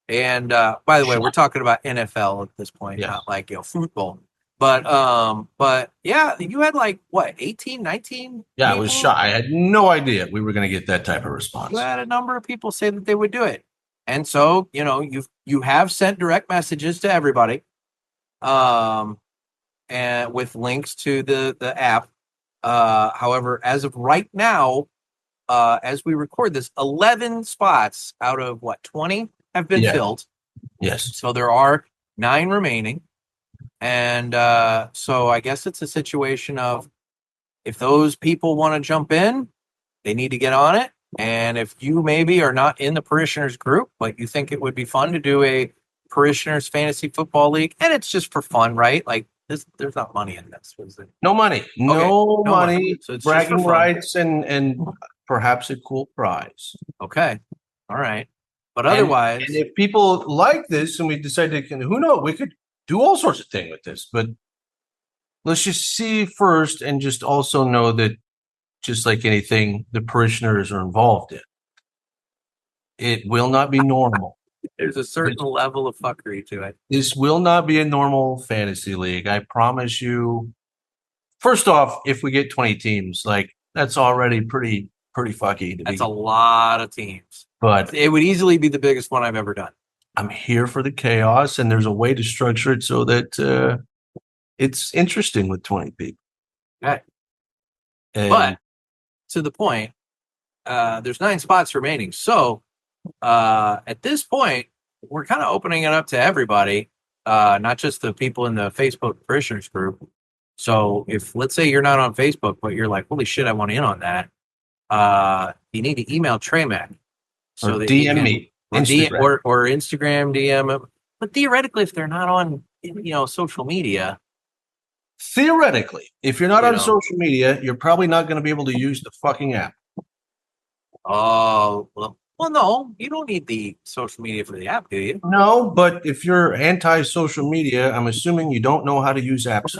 And by the way, we're talking about NFL at this point, not like, football. But yeah, you had like, what, 18, 19? Yeah, I was shocked. I had no idea we were going to get that type of response. You had a number of people say that they would do it. And so, you have sent direct messages to everybody, and with links to the app. However, as of right now, as we record this, 11 spots out of 20 have been filled. Yes. So there are 9 remaining. And so I guess it's a situation of if those people want to jump in, they need to get on it. And if you maybe are not in the parishioners group, but you think it would be fun to do a parishioners fantasy football league, and it's just for fun, right? Like there's not money in this. No money. No money. So it's bragging rights and perhaps a cool prize. Okay. All right. But otherwise, and if people like this and we decide to, who knows, we could do all sorts of things with this, but let's just see first and just also know that just like anything the parishioners are involved in, it will not be normal. There's a certain level of fuckery to it. This will not be a normal fantasy league. I promise you. First off, if we get 20 teams, like that's already pretty fucky. That's a lot of teams. But it would easily be the biggest one I've ever done. I'm here for the chaos, and there's a way to structure it so that it's interesting with 20 people. Okay. But to the point, there's 9 spots remaining. So at this point, we're kind of opening it up to everybody, not just the people in the Facebook parishioners group. So if, let's say you're not on Facebook, but you're like, holy shit, I want in on that. You need to email Trey Mac. So or DM me. Or Instagram DM them. But theoretically, if they're not on, social media. Theoretically, if you're not on social media, you're probably not going to be able to use the fucking app. Oh, well, no, you don't need the social media for the app, do you? No, but if you're anti-social media, I'm assuming you don't know how to use apps.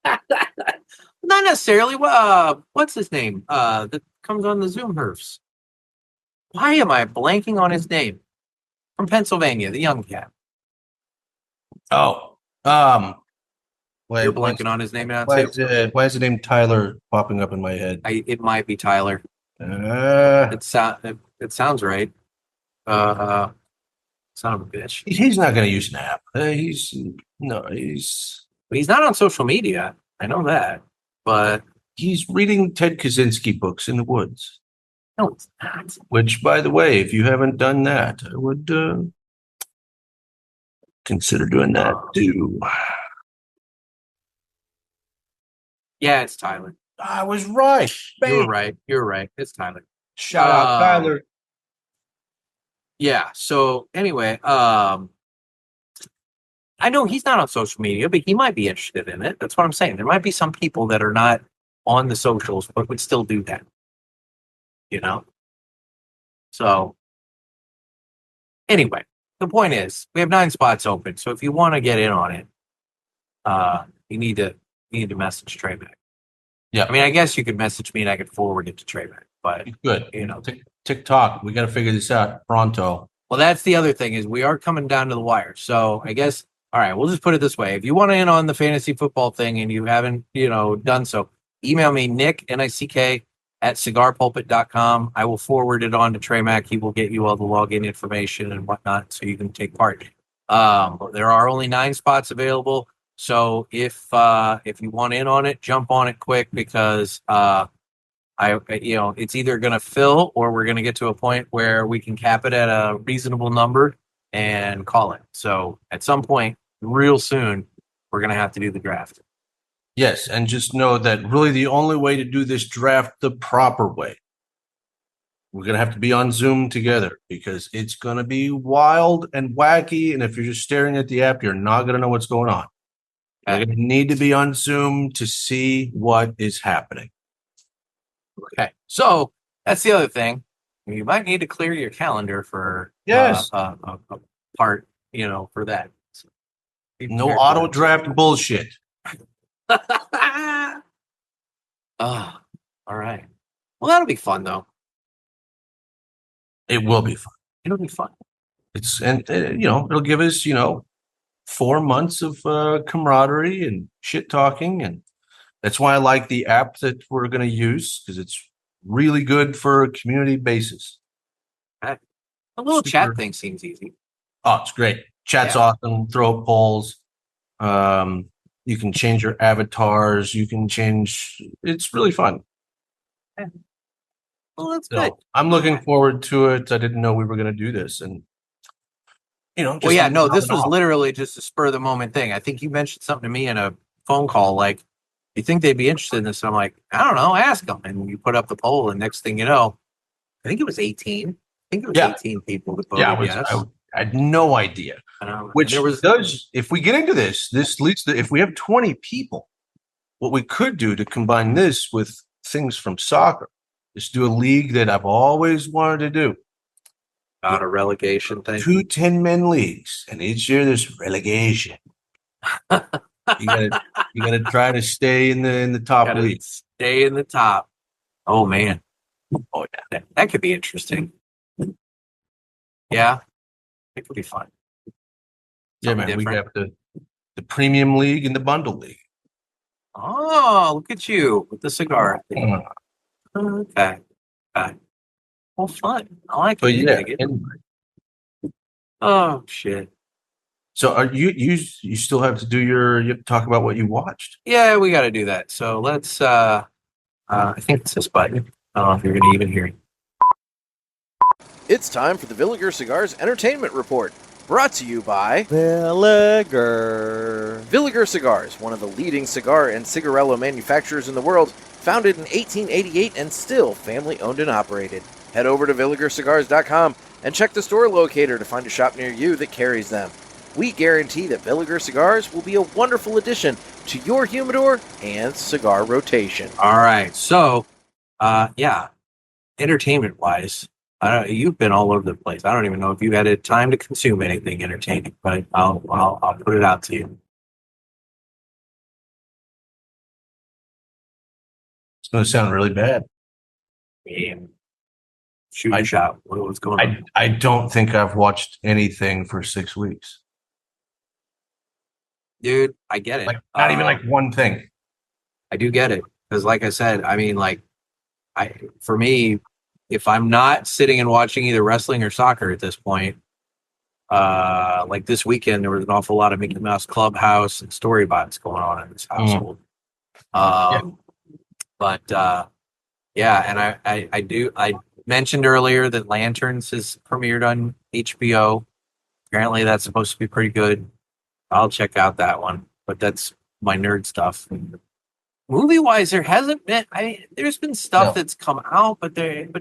Not necessarily. What's his name? That comes on the Zoom herfs. Why am I blanking on his name? From Pennsylvania, the young cat. Oh, you're blanking on his name now why too. Why is the name Tyler popping up in my head? It might be Tyler. It sounds right. Son of a bitch. He's not going to use an app. He's But he's not on social media. I know that. But he's reading Ted Kaczynski books in the woods. no, it's not. Which, by the way, if you haven't done that, I would consider doing that too. Yeah, it's Tyler. I was right. You're right. You're right. It's Tyler. Shout out Tyler. Yeah. So anyway, I know he's not on social media, but he might be interested in it. That's what I'm saying. There might be some people that are not on the socials, but would still do that. You know? So anyway, the point is we have 9 spots open. So if you want to get in on it, you need to message Trey Mac. Yeah. I mean, I guess you could message me and I could forward it to Trey Mac, but good. You know, TikTok. We got to figure this out pronto. well, that's the other thing is we are coming down to the wire. So I guess, all right, we'll just put it this way. If you want to in on the fantasy football thing and you haven't, done so, email me, Nick, Nick, at cigarpulpit.com. I will forward it on to Trey Mac. He will get you all the login information and whatnot so you can take part. There are only 9 spots available. So if you want in on it, jump on it quick because it's either going to fill or we're going to get to a point where we can cap it at a reasonable number and call it. So at some point, real soon, we're going to have to do the draft. Yes, and just know that really the only way to do this draft the proper way, we're going to have to be on Zoom together because it's going to be wild and wacky. And if you're just staring at the app, you're not going to know what's going on. You're going to need to be on Zoom to see what is happening. Okay, so that's the other thing. You might need to clear your calendar for Yes. a part, for that. So, No auto draft bullshit. All right. Well, that'll be fun, though. It will be fun. It'll be fun. It'll give us 4 months of camaraderie and shit talking, and that's why I like the app that we're going to use because it's really good for a community basis. A little chat thing seems easy. Oh, it's great. Chat's awesome. Throw up polls. You can change your avatars. It's really fun. Yeah. Well, that's good. I'm looking forward to it. I didn't know we were going to do this. And, this was literally just a spur of the moment thing. I think you mentioned something to me in a phone call, like, you think they'd be interested in this? And I'm like, I don't know, ask them. And you put up the poll, and next thing you know, I think it was 18. I think it was 18 people that voted yes. I had no idea. If we get into this leads to, if we have 20 people, what we could do to combine this with things from soccer is do a league that I've always wanted to do. Not a relegation thing. 2 10-man leagues, and each year there's relegation. You gotta try to stay in the top league. Stay in the top. Oh man. Oh yeah. That could be interesting. Yeah. It could be fun. Something different. We have the premium league and the bundle league. Oh, look at you with the cigar. Okay. Well, fun. I like it. Anyway. Oh shit. So are you still have to do you have to talk about what you watched? Yeah, we got to do that. So let's I think it's this button. I don't know if you're going to even hear it. It's time for the Villiger Cigars Entertainment Report, brought to you by Villiger. Villiger Cigars, one of the leading cigar and cigarillo manufacturers in the world, founded in 1888 and still family-owned and operated. Head over to VilligerCigars.com and check the store locator to find a shop near you that carries them. We guarantee that Villiger Cigars will be a wonderful addition to your humidor and cigar rotation. All right. So, entertainment-wise, you've been all over the place. I don't even know if you've had time to consume anything entertaining, but I'll put it out to you. It's going to sound really bad. Yeah. Shoot a shot. What's going on? I don't think I've watched anything for 6 weeks. Dude, I get it. Not even one thing. I do get it. Because like I said, I mean, for me, if I'm not sitting and watching either wrestling or soccer at this point, like this weekend, there was an awful lot of Mickey Mouse Clubhouse and Storybots going on in this household. But yeah, and I mentioned earlier that Lanterns has premiered on HBO. Apparently, that's supposed to be pretty good. I'll check out that one, but that's my nerd stuff. Movie wise, there hasn't been. There's been stuff that's come out, but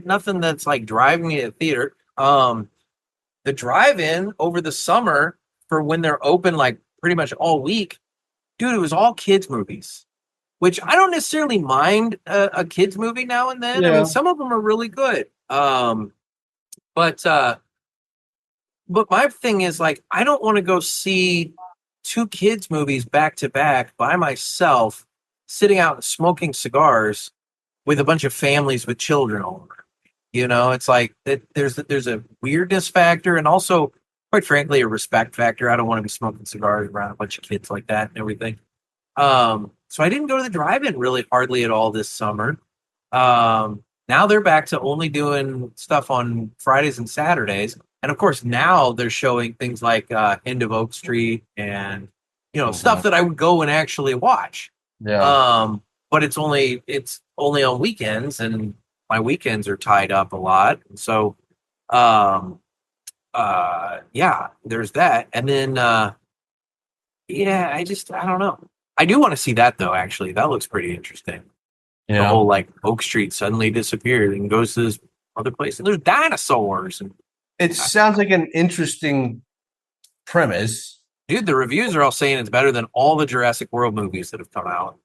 nothing that's like driving me to the theater. The drive-in over the summer for when they're open, like pretty much all week, dude, it was all kids movies, which I don't necessarily mind a kids movie now and then. I mean, some of them are really good. But my thing is, like, I don't want to go see two kids movies back to back by myself, sitting out and smoking cigars with a bunch of families with children over. You know, it's like there's a weirdness factor, and also, quite frankly, a respect factor. I don't want to be smoking cigars around a bunch of kids like that and everything. So I didn't go to the drive-in really hardly at all this summer. Now they're back to only doing stuff on Fridays and Saturdays. And of course, now they're showing things like End of Oak Street and, stuff that I would go and actually watch. Yeah. But it's only on weekends, and my weekends are tied up a lot. So, yeah, there's that. And then, I don't know. I do want to see that, though, actually. That looks pretty interesting. Yeah. The whole, like, Oak Street suddenly disappeared and goes to this other place. And there's dinosaurs. And it sounds like an interesting premise. Dude, the reviews are all saying it's better than all the Jurassic World movies that have come out.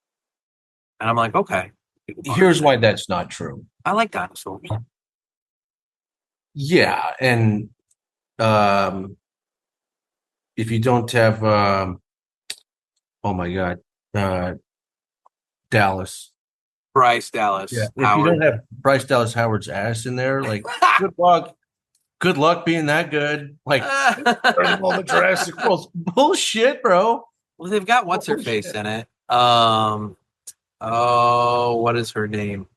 And I'm like, okay. Here's why that's not true. I like dinosaurs. Yeah, and if you don't have, oh my God, Dallas. Bryce Dallas. Yeah. If Howard. you don't have Bryce Dallas Howard's ass in there, like, good luck. Good luck being that good. Like, all the Jurassic World bullshit, bro. Well, they've got what's her face in it. What is her name?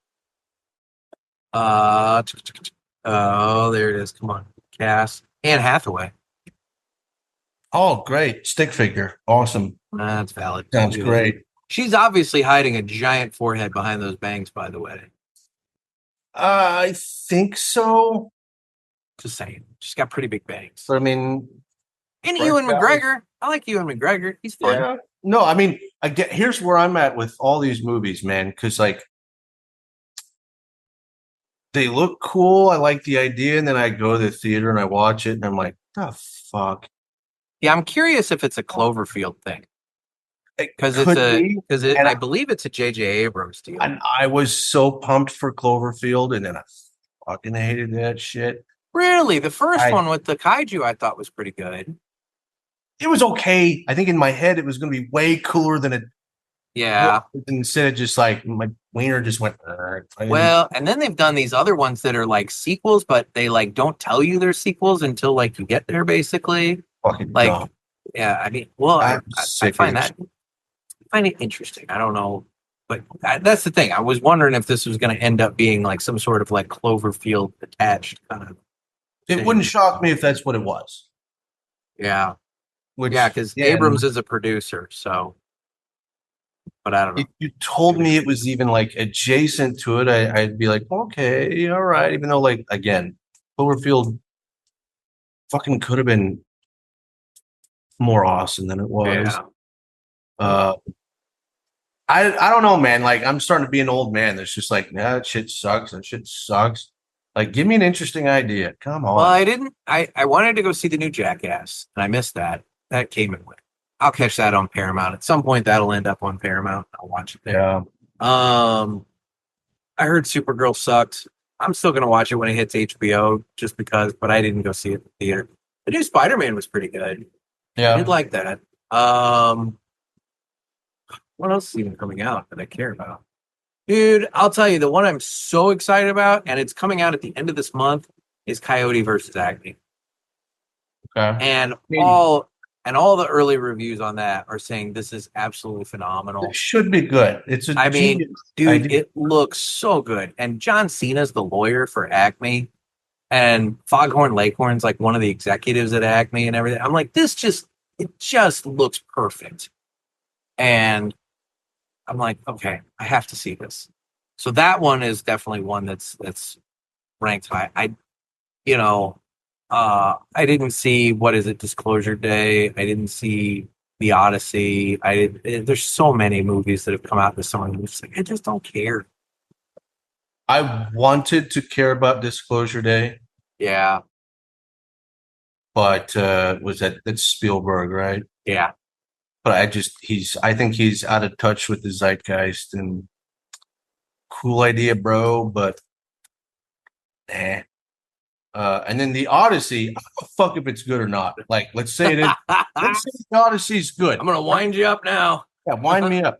There it is. Come on, Cass. Anne Hathaway. Oh, great. Stick figure. Awesome. That's valid. Sounds great. She's obviously hiding a giant forehead behind those bangs, by the way. I think so. Just saying. She's got pretty big bangs. But I mean, and Ewan McGregor. I like Ewan McGregor. He's fun. Yeah. No, I mean, here's where I'm at with all these movies, man. Because, like, they look cool. I like the idea. And then I go to the theater and I watch it. And I'm like, oh, fuck. Yeah, I'm curious if it's a Cloverfield thing. Because I believe it's a J.J. Abrams deal. And I was so pumped for Cloverfield. And then I fucking hated that shit. Really? The first one with the kaiju I thought was pretty good. It was okay. I think in my head it was going to be way cooler than it. Yeah. Instead of just like my wiener just went. Well, and then they've done these other ones that are like sequels, but they like don't tell you they're sequels until like you get there, basically. Fucking like, dumb. Yeah. I mean, well, I find it interesting. I don't know, but that's the thing. I was wondering if this was going to end up being like some sort of like Cloverfield attached kind of. It wouldn't shock me if that's what it was. Yeah. Because Abrams is a producer, so. But I don't know. If you told me it was even like adjacent to it, I'd be like, okay, all right. Even though, like, again, Cloverfield fucking could have been more awesome than it was. Yeah. I don't know, man. Like, I'm starting to be an old man that's just like, nah, that shit sucks. That shit sucks. Like, give me an interesting idea. Come on. Well, I didn't. I wanted to go see the new Jackass, and I missed that. That came and went. I'll catch that on Paramount. At some point, that'll end up on Paramount. I'll watch it there. Yeah. I heard Supergirl sucked. I'm still going to watch it when it hits HBO just because, but I didn't go see it in the theater. The new Spider-Man was pretty good. Yeah. I did like that. What else is even coming out that I care about? Dude, I'll tell you, the one I'm so excited about, and it's coming out at the end of this month, is Coyote versus Acme. Okay. And all And all the early reviews on that are saying this is absolutely phenomenal. It should be good. It's a genius dude, idea. it looks so good. And John Cena's the lawyer for Acme, and Foghorn Leghorn's like one of the executives at Acme and everything. I'm like, it just looks perfect. And I'm like, okay, I have to see this. So that one is definitely one that's ranked high. I didn't see, what is it, Disclosure Day. I didn't see The Odyssey. There's so many movies that have come out this summer. And it's like, I just don't care. I wanted to care about Disclosure Day. Yeah. But that's Spielberg, right? Yeah. But I think he's out of touch with the zeitgeist, and cool idea, bro, but eh. And then The Odyssey, I don't give a fuck if it's good or not. Like, let's say The Odyssey's good. I'm gonna wind you up now. Yeah, wind me up.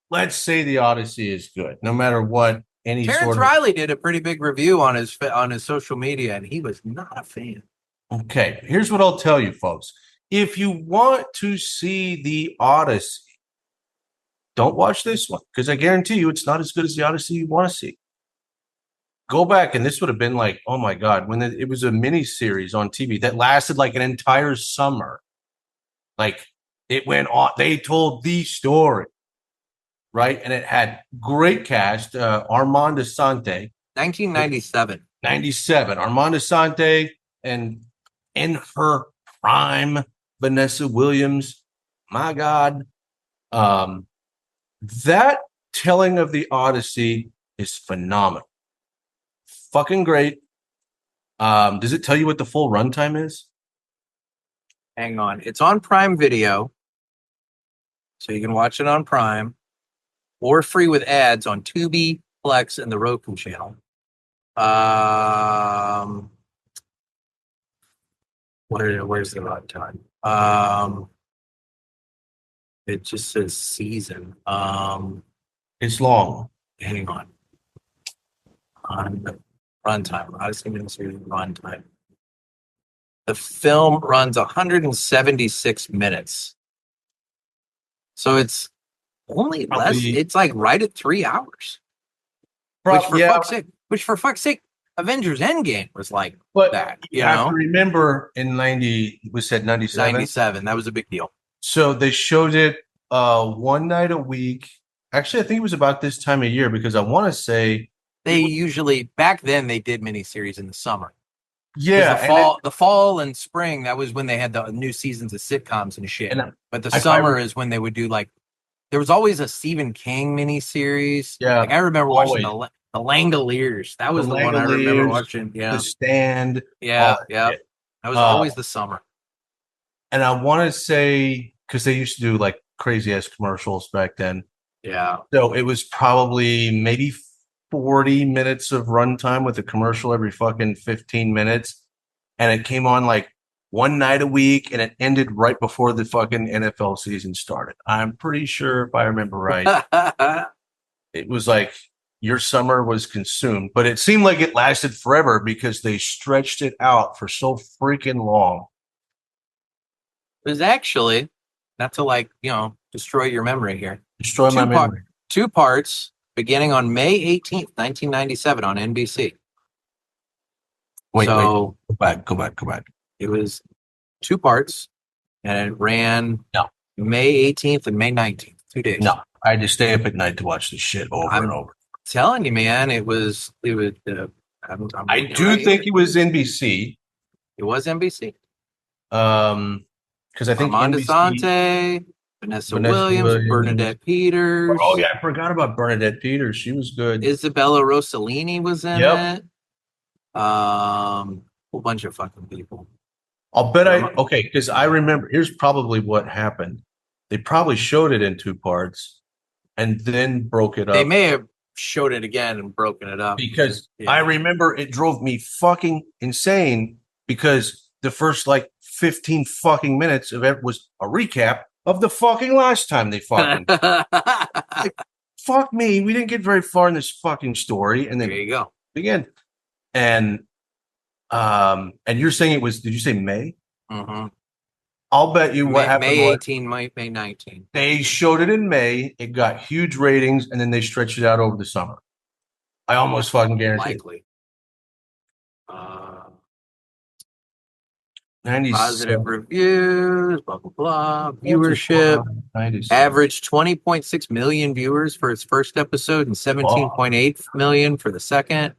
Let's say The Odyssey is good, no matter what. Terrence Riley did a pretty big review on his social media, and he was not a fan. Okay, here's what I'll tell you, folks. If you want to see The Odyssey, don't watch this one, because I guarantee you it's not as good as The Odyssey you want to see. Go back, and this would have been like, oh my God, when it was a mini series on TV that lasted like an entire summer. Like, it went on, they told the story, right? And it had great cast, Armand Assante. 1997. 97. Armand Assante, and in her prime, Vanessa Williams. My God. That telling of The Odyssey is phenomenal. Fucking great. Does it tell you what the full runtime is? Hang on. It's on Prime Video. So you can watch it on Prime or free with ads on Tubi, Plex, and the Roku channel. Where's the runtime? It just says season. It's long. Hang on. On the runtime. I was thinking runtime. The film runs 176 minutes. So it's only less. It's like right at 3 hours. Which for fuck's sake, Avengers Endgame was like that. You have to remember in 97? 97. That was a big deal. So they showed it one night a week. Actually, I think it was about this time of year, because I want to say they usually, back then, they did miniseries in the summer. Yeah, the fall and spring, that was when they had the new seasons of sitcoms and shit. But the summer is when they would do, like, there was always a Stephen King miniseries. Yeah, like I remember watching the Langoliers. That was the one I remember watching. Yeah, The Stand. Yeah. That was always the summer. And I want to say, because they used to do like crazy ass commercials back then. Yeah. So it was probably maybe 40 minutes of runtime with a commercial every fucking 15 minutes. And it came on like one night a week, and it ended right before the fucking NFL season started. I'm pretty sure, if I remember right, it was like your summer was consumed, but it seemed like it lasted forever because they stretched it out for so freaking long. It was actually, not to destroy your memory here. Destroy my memory. 2 parts, beginning on May 18th, 1997 on NBC. Wait. Go back. It was 2 parts, and it ran May 18th and May 19th, 2 days. No, I had to stay up at night to watch this shit over and over. Telling you, man, it was. I do think it was NBC. It was NBC. Because I think Armand Assante, Vanessa Williams, Bernadette Peters. Oh yeah, I forgot about Bernadette Peters. She was good. Isabella Rossellini was in it. A whole bunch of fucking people. I'll bet because I remember. Here's probably what happened. They probably showed it in 2 parts and then broke it up. They may have showed it again and broken it up because I remember it drove me fucking insane because the first 15 fucking minutes of it was a recap of the fucking last time they fucking fuck me. We didn't get very far in this fucking story, and then there you go again. And you're saying it was? Did you say May? Mm-hmm. I'll bet you what happened May was 18, May 19. they showed it in May. It got huge ratings, and then they stretched it out over the summer. I almost fucking guarantee. Likely. 97, Positive reviews, blah, blah, blah. Viewership. 97. Averaged 20.6 million viewers for its first episode and 17.8 million for the second.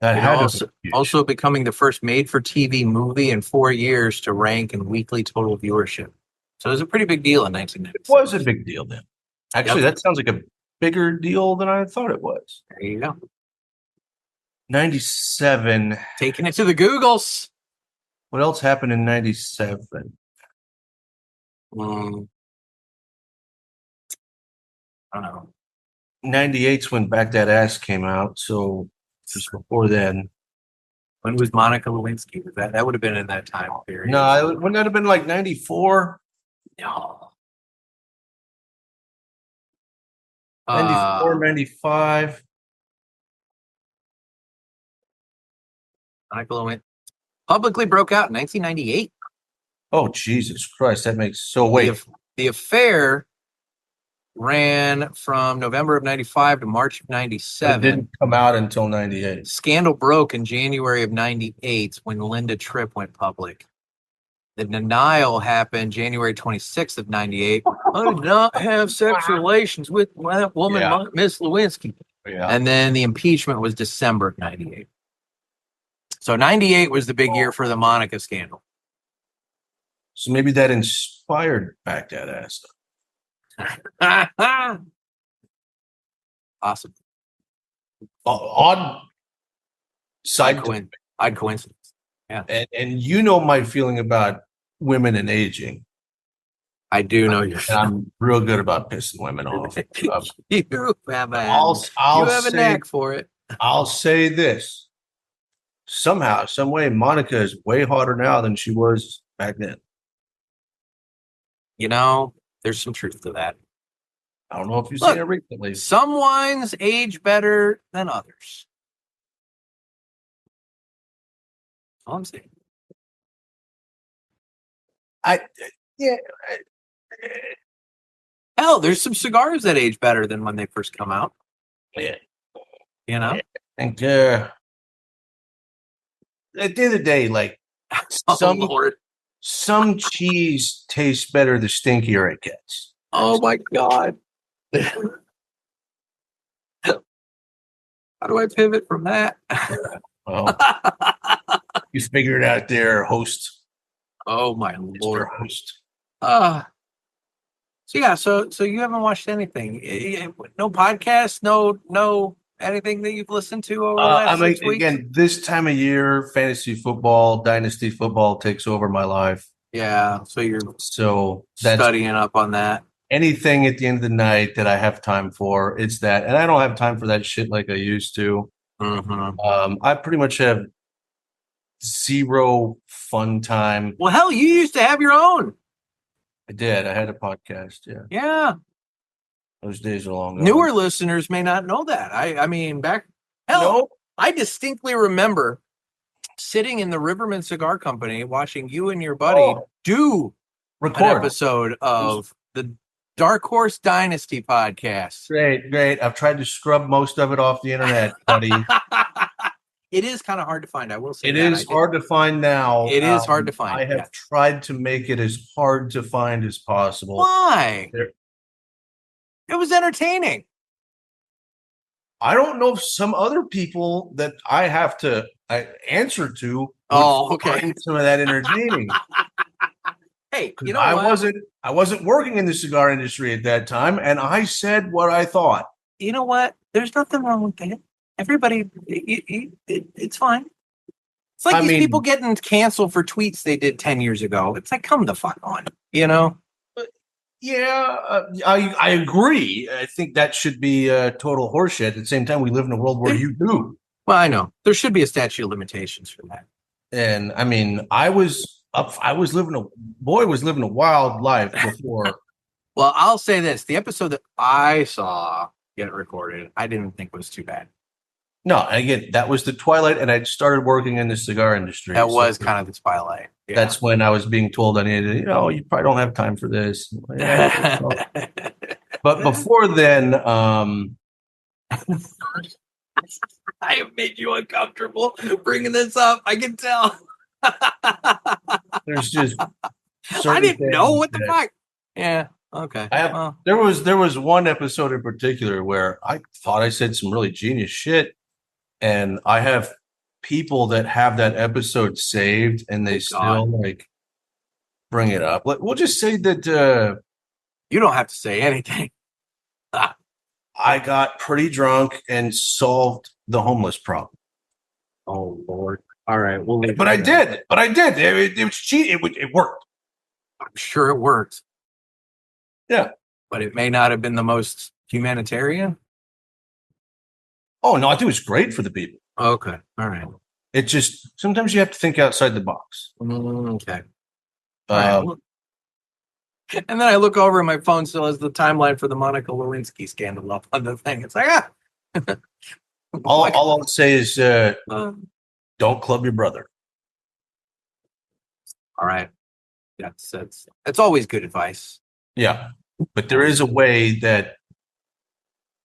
That It had to be huge. also becoming the first made-for-TV movie in 4 years to rank in weekly total viewership. So it was a pretty big deal in 1996. It was a big deal then. Actually, Yep. that sounds like a bigger deal than I thought it was. There you go. 97. Taking it to the Googles. What else happened in 97? I don't know. 98's when Back That Ass came out, so just before then. When was Monica Lewinsky? That would have been in that time period. No, wouldn't that have been like 94? No. 94, 95. Monica Lewinsky publicly broke out in 1998. Oh, Jesus Christ. That makes so wait. The affair ran from November of 95 to March of It 97. didn't come out until 98. Scandal broke in January of 98 when Linda Tripp went public. The denial happened January 26th of 98. I did not have sexual relations with that woman, Yeah. Miss Lewinsky. Yeah. And then the impeachment was December of 98. So 98 was the big year for the Monica scandal. So maybe that inspired Back That Ass. Awesome. Odd side. Odd coincidence. Yeah. And you know my feeling about women and aging. I do know you're. I'm real good about pissing women off. You have a say, knack for it. I'll say this. Somehow, some way, Monica is way hotter now than she was back then. You know, there's some truth to that. I don't know if you've Look, seen it recently. Some wines age better than others. All I'm saying. Hell, there's some cigars that age better than when they first come out. Yeah. You know? I think at the end of the day, like Lord. some cheese tastes better the stinkier it gets. Oh my God. How do I pivot from that? Well, you figure it out there, host. Oh my Lord. Mr. Host. So you haven't watched anything? No podcast? No anything that you've listened to over the last 6 weeks? Again, this time of year, fantasy football, dynasty football takes over my life. Yeah, so you're That's studying up on that. anything at the end of the night that I have time for, it's that. And I don't have time for that shit like I used to. Mm-hmm. I pretty much have zero fun time. Well, hell, you used to have your own. I did. I had a podcast. Yeah. Yeah. Those days are long gone. Newer listeners may not know that. I mean, I distinctly remember sitting in the Riverman Cigar Company watching you and your buddy do an episode of the Dark Horse Dynasty podcast. Great. I've tried to scrub most of it off the internet, buddy. It is kind of hard to find. I will say It is hard to find now. It is hard to find. I have tried to make it as hard to find as possible. Why? It was entertaining. I don't know if some other people that I have to answer to find some of that entertaining. Hey, you know I wasn't working in the cigar industry at that time, and I said what I thought. You know what? There's nothing wrong with that. Everybody, it's fine. It's like these people getting canceled for tweets they did 10 years ago. It's like, come the fuck on, you know? Yeah, I agree. I think that should be total horseshit. At the same time, we live in a world where you do. Well, I know. There should be a statute of limitations for that. And I mean, I was living a wild life before. Well, I'll say this. The episode that I saw get recorded, I didn't think was too bad. No, again, that was the twilight, and I'd started working in the cigar industry. That was so kind of the twilight. Yeah. that's when I was being told I needed, you probably don't have time for this. Yeah, but before then, I have made you uncomfortable bringing this up. I can tell. there's just I didn't know what the that- fuck. Yeah. Okay. there was one episode in particular where I thought I said some really genius shit, and I have people that have that episode saved, and they still like bring it up. We'll just say that you don't have to say anything. I got pretty drunk and solved the homeless problem. Oh Lord! All right, we'll leave. But I did. It was cheat. It worked. I'm sure it worked. Yeah, but it may not have been the most humanitarian. Oh no, I think it was great for the people. Okay, all right. It just sometimes you have to think outside the box. Okay. Well, and then I look over and my phone still has the timeline for the Monica Lewinsky scandal up on the thing. It's like, all I'll say is don't club your brother. All right. That's always good advice. Yeah. But there is a way that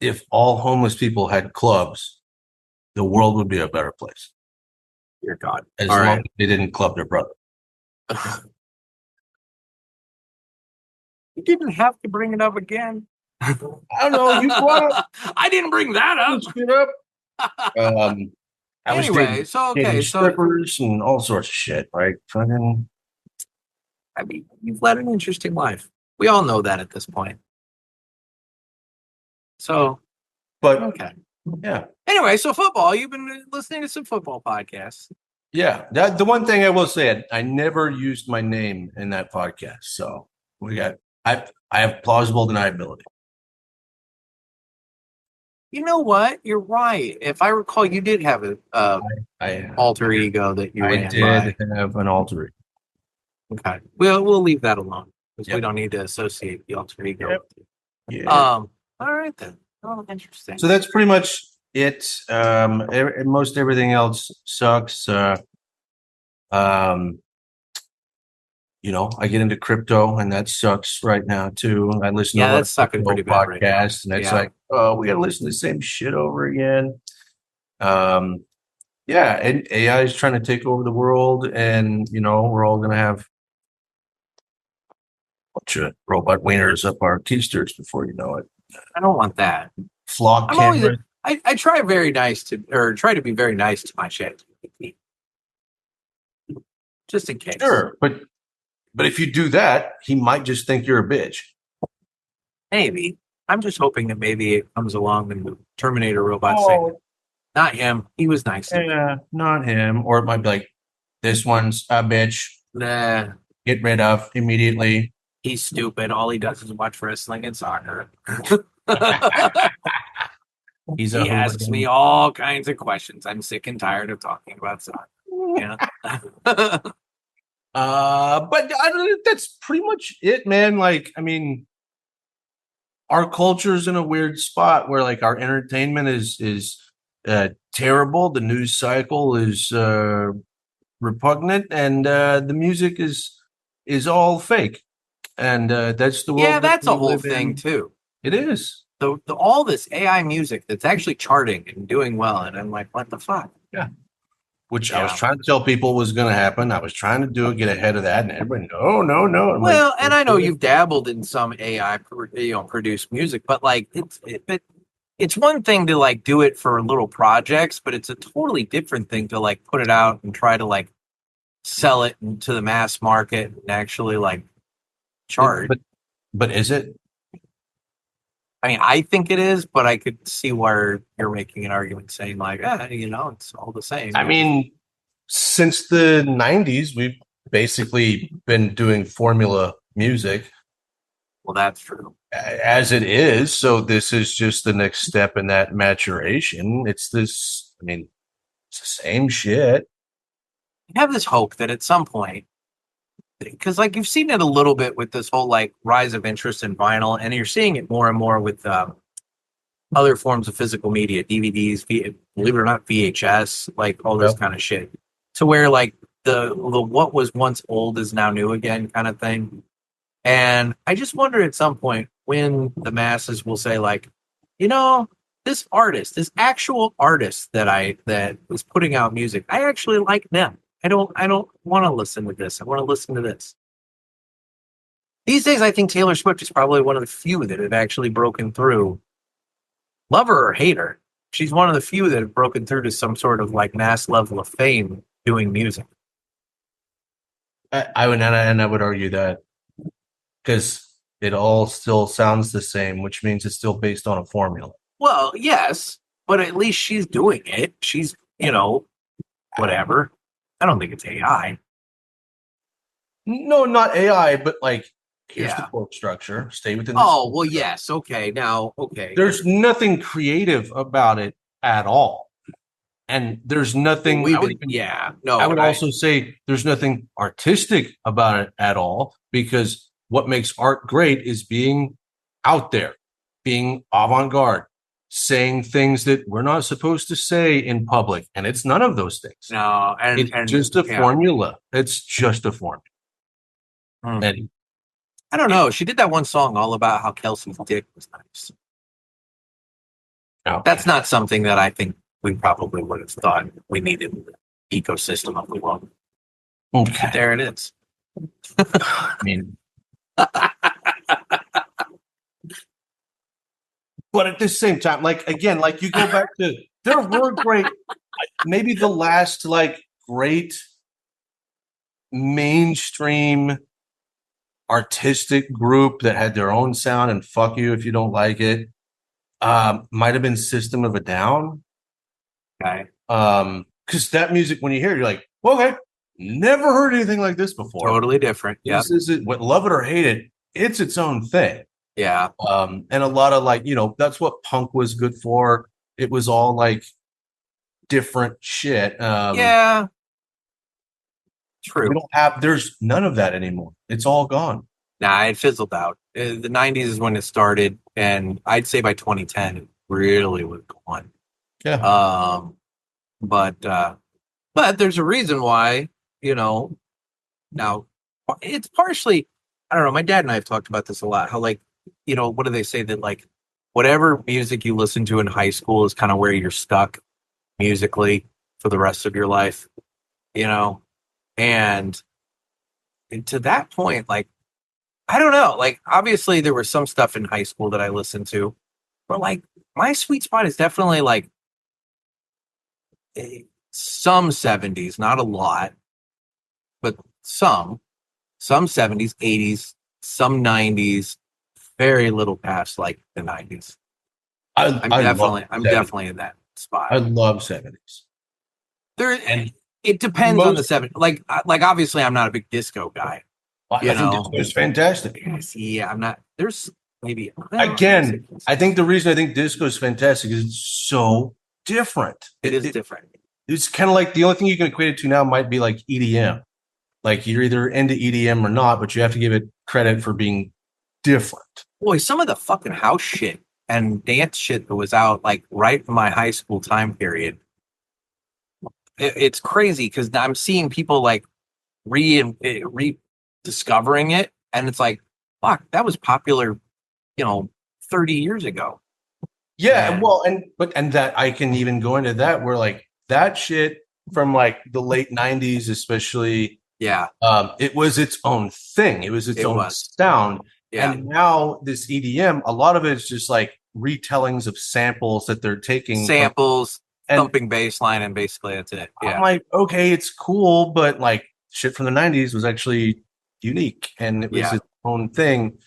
if all homeless people had clubs, the world would be a better place. Dear God. As long as they didn't club their brother. You didn't have to bring it up again. I don't know. You brought up. I didn't bring that up. I was dating strippers and all sorts of shit. Like fucking. I mean, you've led an interesting life. We all know that at this point. So, but okay, yeah. Anyway, so football. You've been listening to some football podcasts. Yeah, the one thing I will say, I never used my name in that podcast. So I have plausible deniability. You know what? You're right. If I recall, you did have an alter ego that you ran by. I did have an alter ego. Okay. We'll leave that alone because we don't need to associate the alter ego with you. Yeah. All right then. Oh, interesting. So that's pretty much it. Most everything else sucks. I get into crypto, and that sucks right now too. I listen to that's sucking pretty bad right now. And it's like, oh, we got to listen to the same shit over again. And AI is trying to take over the world, and we're all gonna have a bunch of robot wieners up our keisters before you know it. I don't want that. Flock camera. I try to be very nice to my chat. Just in case. Sure, but if you do that, he might just think you're a bitch. Maybe. I'm just hoping that maybe it comes along and the Terminator robot saying, not him. He was nice. Yeah, not him. Or it might be like, this one's a bitch. Nah. Get rid of immediately. He's stupid. All he does is watch wrestling and soccer. He asks me all kinds of questions. I'm sick and tired of talking about soccer. Yeah. But that's pretty much it, man. Like, I mean, our culture's in a weird spot where like our entertainment is terrible. The news cycle is repugnant, and the music is all fake. And that's the world. Yeah, that's a whole thing too. It is. All this AI music that's actually charting and doing well, and I'm like, what the fuck? Yeah. Which I was trying to tell people was going to happen. I was trying to get ahead of that, and everybody, no. Well, and I know you've dabbled in some AI, produced music, but like it's one thing to like do it for little projects, but it's a totally different thing to like put it out and try to like sell it to the mass market and actually like charge. But is it? I mean, I think it is, but I could see where you're making an argument saying like, it's all the same. I mean, since the 90s, we've basically been doing formula music. Well, that's true. As it is. So this is just the next step in that maturation. It's the same shit. I have this hope that at some point, because like you've seen it a little bit with this whole like rise of interest in vinyl, and you're seeing it more and more with other forms of physical media, DVDs, believe it or not, VHS, like all this kind of shit, to where like the what was once old is now new again kind of thing. And I just wonder at some point when the masses will say like, this artist, this actual artist that was putting out music, I actually like them. I don't want to listen to this. I want to listen to this. These days, I think Taylor Swift is probably one of the few that have actually broken through. Love her or hate her, she's one of the few that have broken through to some sort of like mass level of fame doing music. I would argue that because it all still sounds the same, which means it's still based on a formula. Well, yes, but at least she's doing it. She's, whatever. I don't think it's AI. No, not AI, but like, here's the quote structure. Stay within. Well, yes. Okay. Now, okay. There's nothing creative about it at all. And there's nothing. I would also say there's nothing artistic about it at all, because what makes art great is being out there, being avant-garde, saying things that we're not supposed to say in public. And it's none of those things. No, it's just a formula. It's just a formula. And I don't know. She did that one song all about how Kelsey's dick was nice. No. That's not something that I think we probably would have thought we needed in the ecosystem of the world. Okay. But there it is. I mean, but at the same time, like, again, like you go back to, there were great, maybe the last like great mainstream artistic group that had their own sound, and fuck you if you don't like it, might have been System of a Down. Okay. Because that music, when you hear it, you're like, okay, never heard anything like this before. Totally different. Yeah. This is it. Love it or hate it, it's its own thing. Yeah. And a lot of like, that's what punk was good for. It was all like different shit. Yeah. True. There's none of that anymore. It's all gone. Nah, it fizzled out. The 90s is when it started, and I'd say by 2010 it really was gone. Yeah. But there's a reason why, now it's partially, I don't know, my dad and I have talked about this a lot, how like, what do they say, that like whatever music you listen to in high school is kind of where you're stuck musically for the rest of your life, and to that point, like, I don't know, like, obviously there was some stuff in high school that I listened to, but like my sweet spot is definitely like some 70s, not a lot, but some 70s, 80s, some 90s, very little past like the 90s. I'm definitely in that spot. I love 70s. It depends on the 70s. Like obviously I'm not a big disco guy. I think disco is fantastic. Yeah, I'm not. There's maybe again. I think the reason I think disco is fantastic is it's so different. It is different. It's kind of like the only thing you can equate it to now might be like EDM. Like you're either into EDM or not, but you have to give it credit for being different. Boy, some of the fucking house shit and dance shit that was out like right in my high school time period. It's crazy because I'm seeing people like rediscovering it, and it's like, fuck, that was popular, 30 years ago. Yeah, and that I can even go into that where like that shit from like the late 90s, especially. Yeah. It was its own thing. It was its own sound. Yeah. And now this EDM, a lot of it is just like retellings of samples that they're taking. Thumping bass line, and basically that's it. Yeah. I'm like, okay, it's cool, but like shit from the 90s was actually unique, and it was its own thing.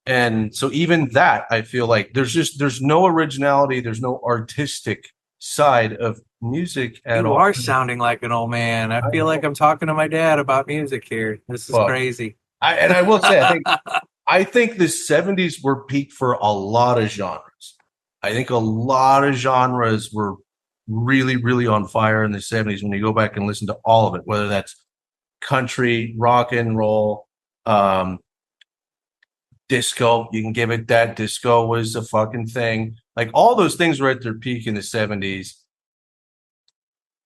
And so even that, I feel like there's no originality, there's no artistic side of music at all. You are sounding like an old man. I feel like I'm talking to my dad about music here. This is crazy. I will say, I think the 70s were peak for a lot of genres. I think a lot of genres were really, really on fire in the 70s when you go back and listen to all of it, whether that's country, rock and roll, disco. You can give it that. Disco was a fucking thing. Like all those things were at their peak in the 70s.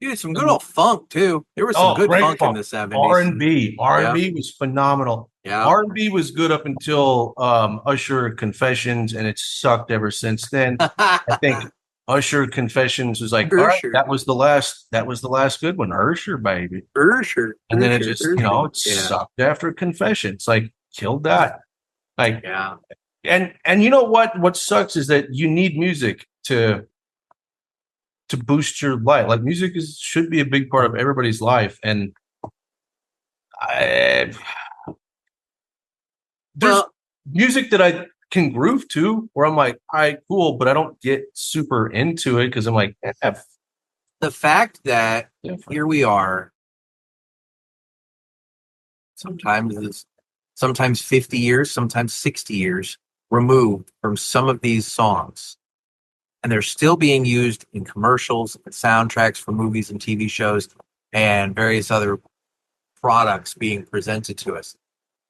Dude, some good old funk too. There was some good great funk in the 70s. R&B. R&B was phenomenal. Yeah. R&B was good up until Usher Confessions, and it's sucked ever since then. I think Usher Confessions was like, all right, that was the last good one. Usher, baby. Usher. And then it just, it sucked after Confessions. Like, killed that. Like, yeah. And you know what? What sucks is that you need music to boost your life. Like music should be a big part of everybody's life. And there's music that I can groove to where I'm like, all right, cool, but I don't get super into it because I'm like, the fact that here we are, sometimes 50 years, sometimes 60 years removed from some of these songs, and they're still being used in commercials and soundtracks for movies and TV shows and various other products being presented to us.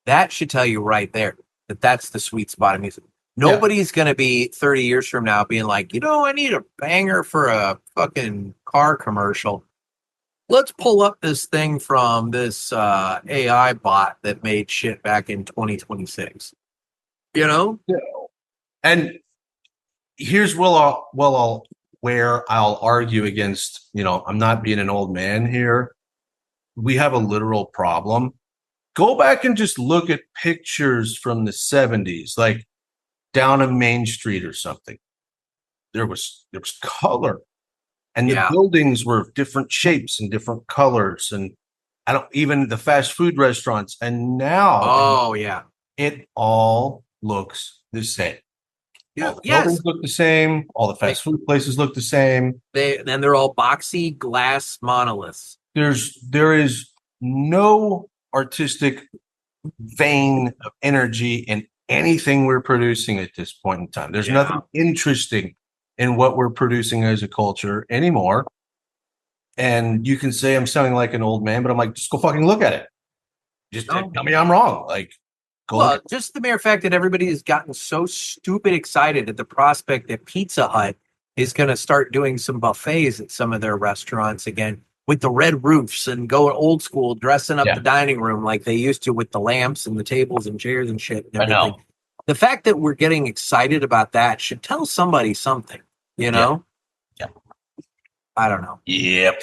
That should tell you right there that that's the sweet spot of music. Nobody's going to be 30 years from now being like, I need a banger for a fucking car commercial. Let's pull up this thing from this AI bot that made shit back in 2026. And here's where I'll argue against, I'm not being an old man here. We have a literal problem. Go back and just look at pictures from the 70s, like down a main street or something. There was color, and the buildings were different shapes and different colors, and even the fast food restaurants. And now, it all looks the same. All the buildings look the same. All the fast food places look the same. They're all boxy glass monoliths. There is no artistic vein of energy in anything we're producing at this point in time. There's nothing interesting in what we're producing as a culture anymore. And you can say I'm sounding like an old man, but I'm like, just go fucking look at it. Just tell me I'm wrong. Like, just the mere fact that everybody has gotten so stupid excited at the prospect that Pizza Hut is going to start doing some buffets at some of their restaurants again with the red roofs and going old school, dressing up the dining room like they used to with the lamps and the tables and chairs and shit and everything. I know. The fact that we're getting excited about that should tell somebody something, Yeah. I don't know. Yep.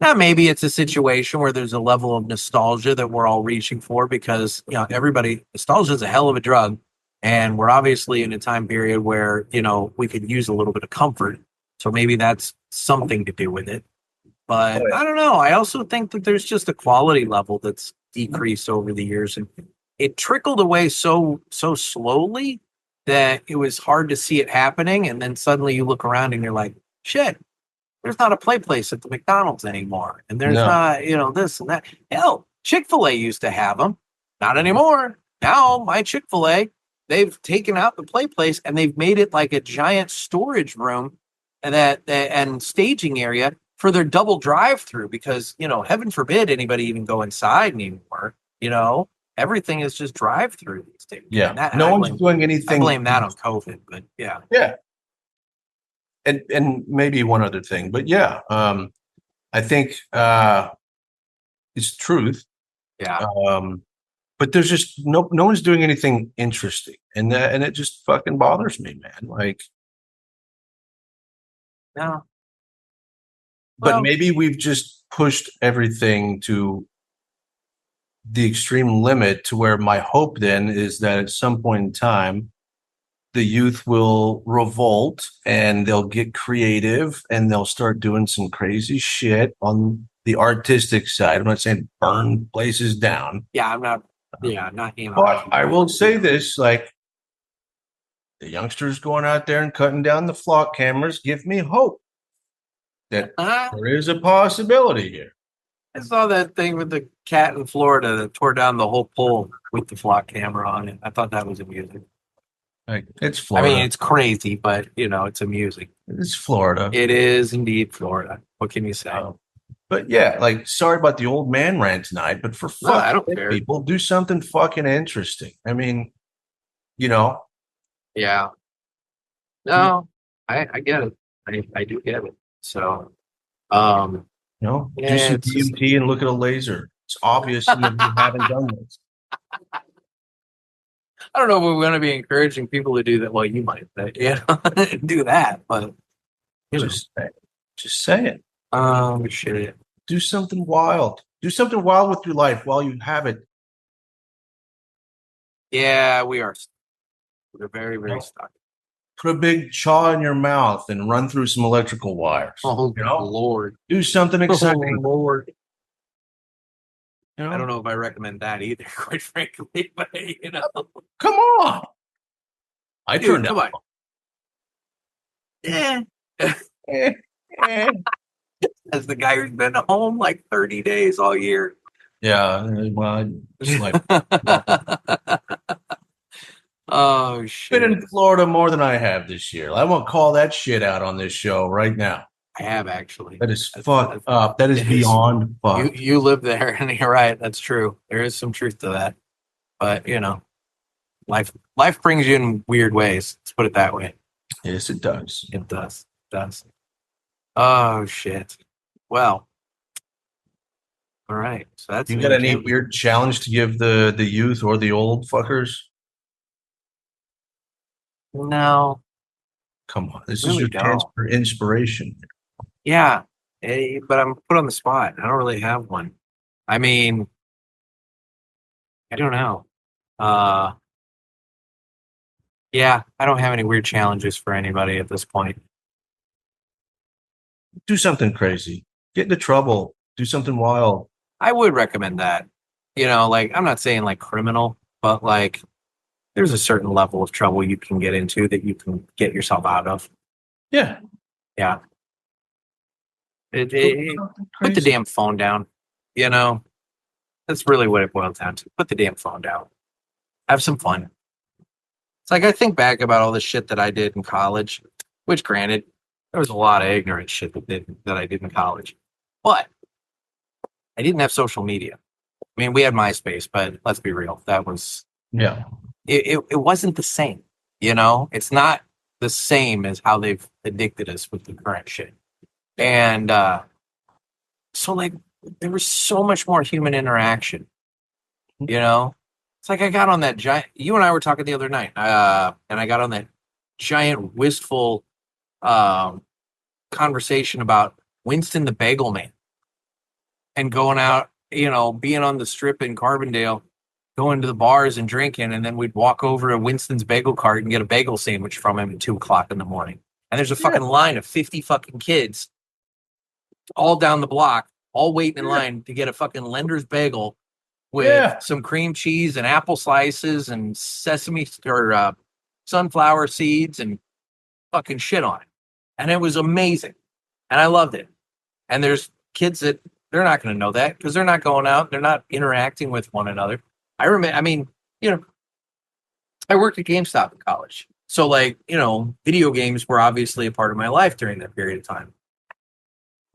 Now, maybe it's a situation where there's a level of nostalgia that we're all reaching for because, nostalgia is a hell of a drug. And we're obviously in a time period where, we could use a little bit of comfort. So maybe that's something to do with it. But I don't know. I also think that there's just a quality level that's decreased over the years. And it trickled away so slowly that it was hard to see it happening. And then suddenly you look around and you're like, shit. There's not a play place at the McDonald's anymore. And there's not, this and that. Hell, Chick-fil-A used to have them. Not anymore. Now, my Chick-fil-A, they've taken out the play place and they've made it like a giant storage room and staging area for their double drive-through because, heaven forbid anybody even go inside anymore. Everything is just drive-through these days. Yeah. No one's doing anything. I blame that on COVID, but yeah. Yeah. And maybe one other thing, but I think it's truth. Yeah. But there's just no one's doing anything interesting, and it just fucking bothers me, man. Like, no. But maybe we've just pushed everything to the extreme limit to where my hope then is that at some point in time, the youth will revolt and they'll get creative and they'll start doing some crazy shit on the artistic side. I'm not saying burn places down. Yeah, I'm not. Yeah, not. But I will say this: like the youngsters going out there and cutting down the flock cameras give me hope that there is a possibility here. I saw that thing with the cat in Florida that tore down the whole pole with the flock camera on it. I thought that was amusing. Like, it's Florida. I mean, it's crazy, but it's amusing. It's Florida. It is indeed Florida. What can you say? But yeah, like, sorry about the old man rant tonight, but for I don't care. People, do something fucking interesting. I mean, Yeah. No. I get it. I do get it. So, Do yeah, some it's just, DMT and look at a laser. It's obvious some of you haven't done this. I don't know if we're going to be encouraging people to do that. Well, you might, do that, but Just say it. Just say it. shit. Do something wild. Do something wild with your life while you have it. Yeah, we are. We're very, very stuck. Put a big chaw in your mouth and run through some electrical wires. Oh, Lord. Do something exciting. Oh, Lord. You know? I don't know if I recommend that either, quite frankly, but Come on. I Dude, turned come out. on. Yeah. As the guy who's been home like 30 days all year. Yeah. Well, just like oh, shit. been in Florida more than I have this year. I won't call that shit out on this show right now. I have actually. That is fucked up. That is beyond fucked. You live there, and you're right. That's true. There is some truth to that. But life brings you in weird ways. Let's put it that way. Yes, it does. It does. It does. Oh shit. Well. All right. So that's You got any weird challenge to give the youth or the old fuckers? No. Come on. This Really is your don't. chance for inspiration. Yeah. But I'm put on the spot. I don't really have one. I mean, I don't know. Yeah, I don't have any weird challenges for anybody at this point. Do something crazy. Get into trouble. Do something wild. I would recommend that. Like I'm not saying like criminal, but like there's a certain level of trouble you can get into that you can get yourself out of. Yeah. Yeah. Put the damn phone down. That's really what it boils down to. Put the damn phone down. Have some fun. It's like I think back about all the shit that I did in college, which granted, there was a lot of ignorant shit that I did in college. But I didn't have social media. I mean, we had MySpace, but let's be real. That was it wasn't the same. It's not the same as how they've addicted us with the current shit. And so like there was so much more human interaction. It's like I got on that giant. You and I were talking the other night, and I got on that giant wistful conversation about Winston the Bagel Man and going out, being on the strip in Carbondale, going to the bars and drinking, and then we'd walk over to Winston's Bagel Cart and get a bagel sandwich from him at 2:00 in the morning. And there's a fucking line of 50 fucking kids all down the block, all waiting in line to get a fucking Lender's bagel with some cream cheese and apple slices and sesame or sunflower seeds and fucking shit on it. And it was amazing. And I loved it. And there's kids that they're not going to know that because they're not going out. They're not interacting with one another. I worked at GameStop in college. So video games were obviously a part of my life during that period of time.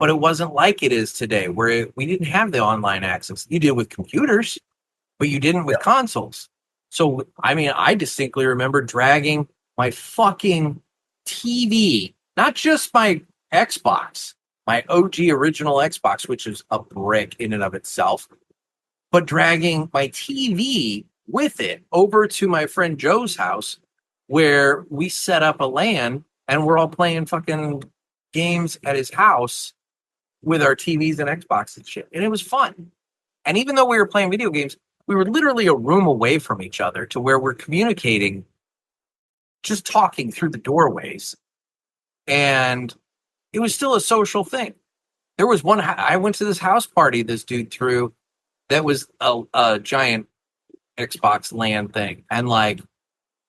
But it wasn't like it is today, where we didn't have the online access. You did with computers, but you didn't with consoles. So, I distinctly remember dragging my fucking TV, not just my Xbox, my OG original Xbox, which is a brick in and of itself, but dragging my TV with it over to my friend Joe's house, where we set up a LAN and we're all playing fucking games at his house with our TVs and Xbox and shit. And it was fun. And even though we were playing video games, we were literally a room away from each other to where we're communicating, just talking through the doorways. And it was still a social thing. There was one, I went to this house party this dude threw that was a giant Xbox LAN thing. And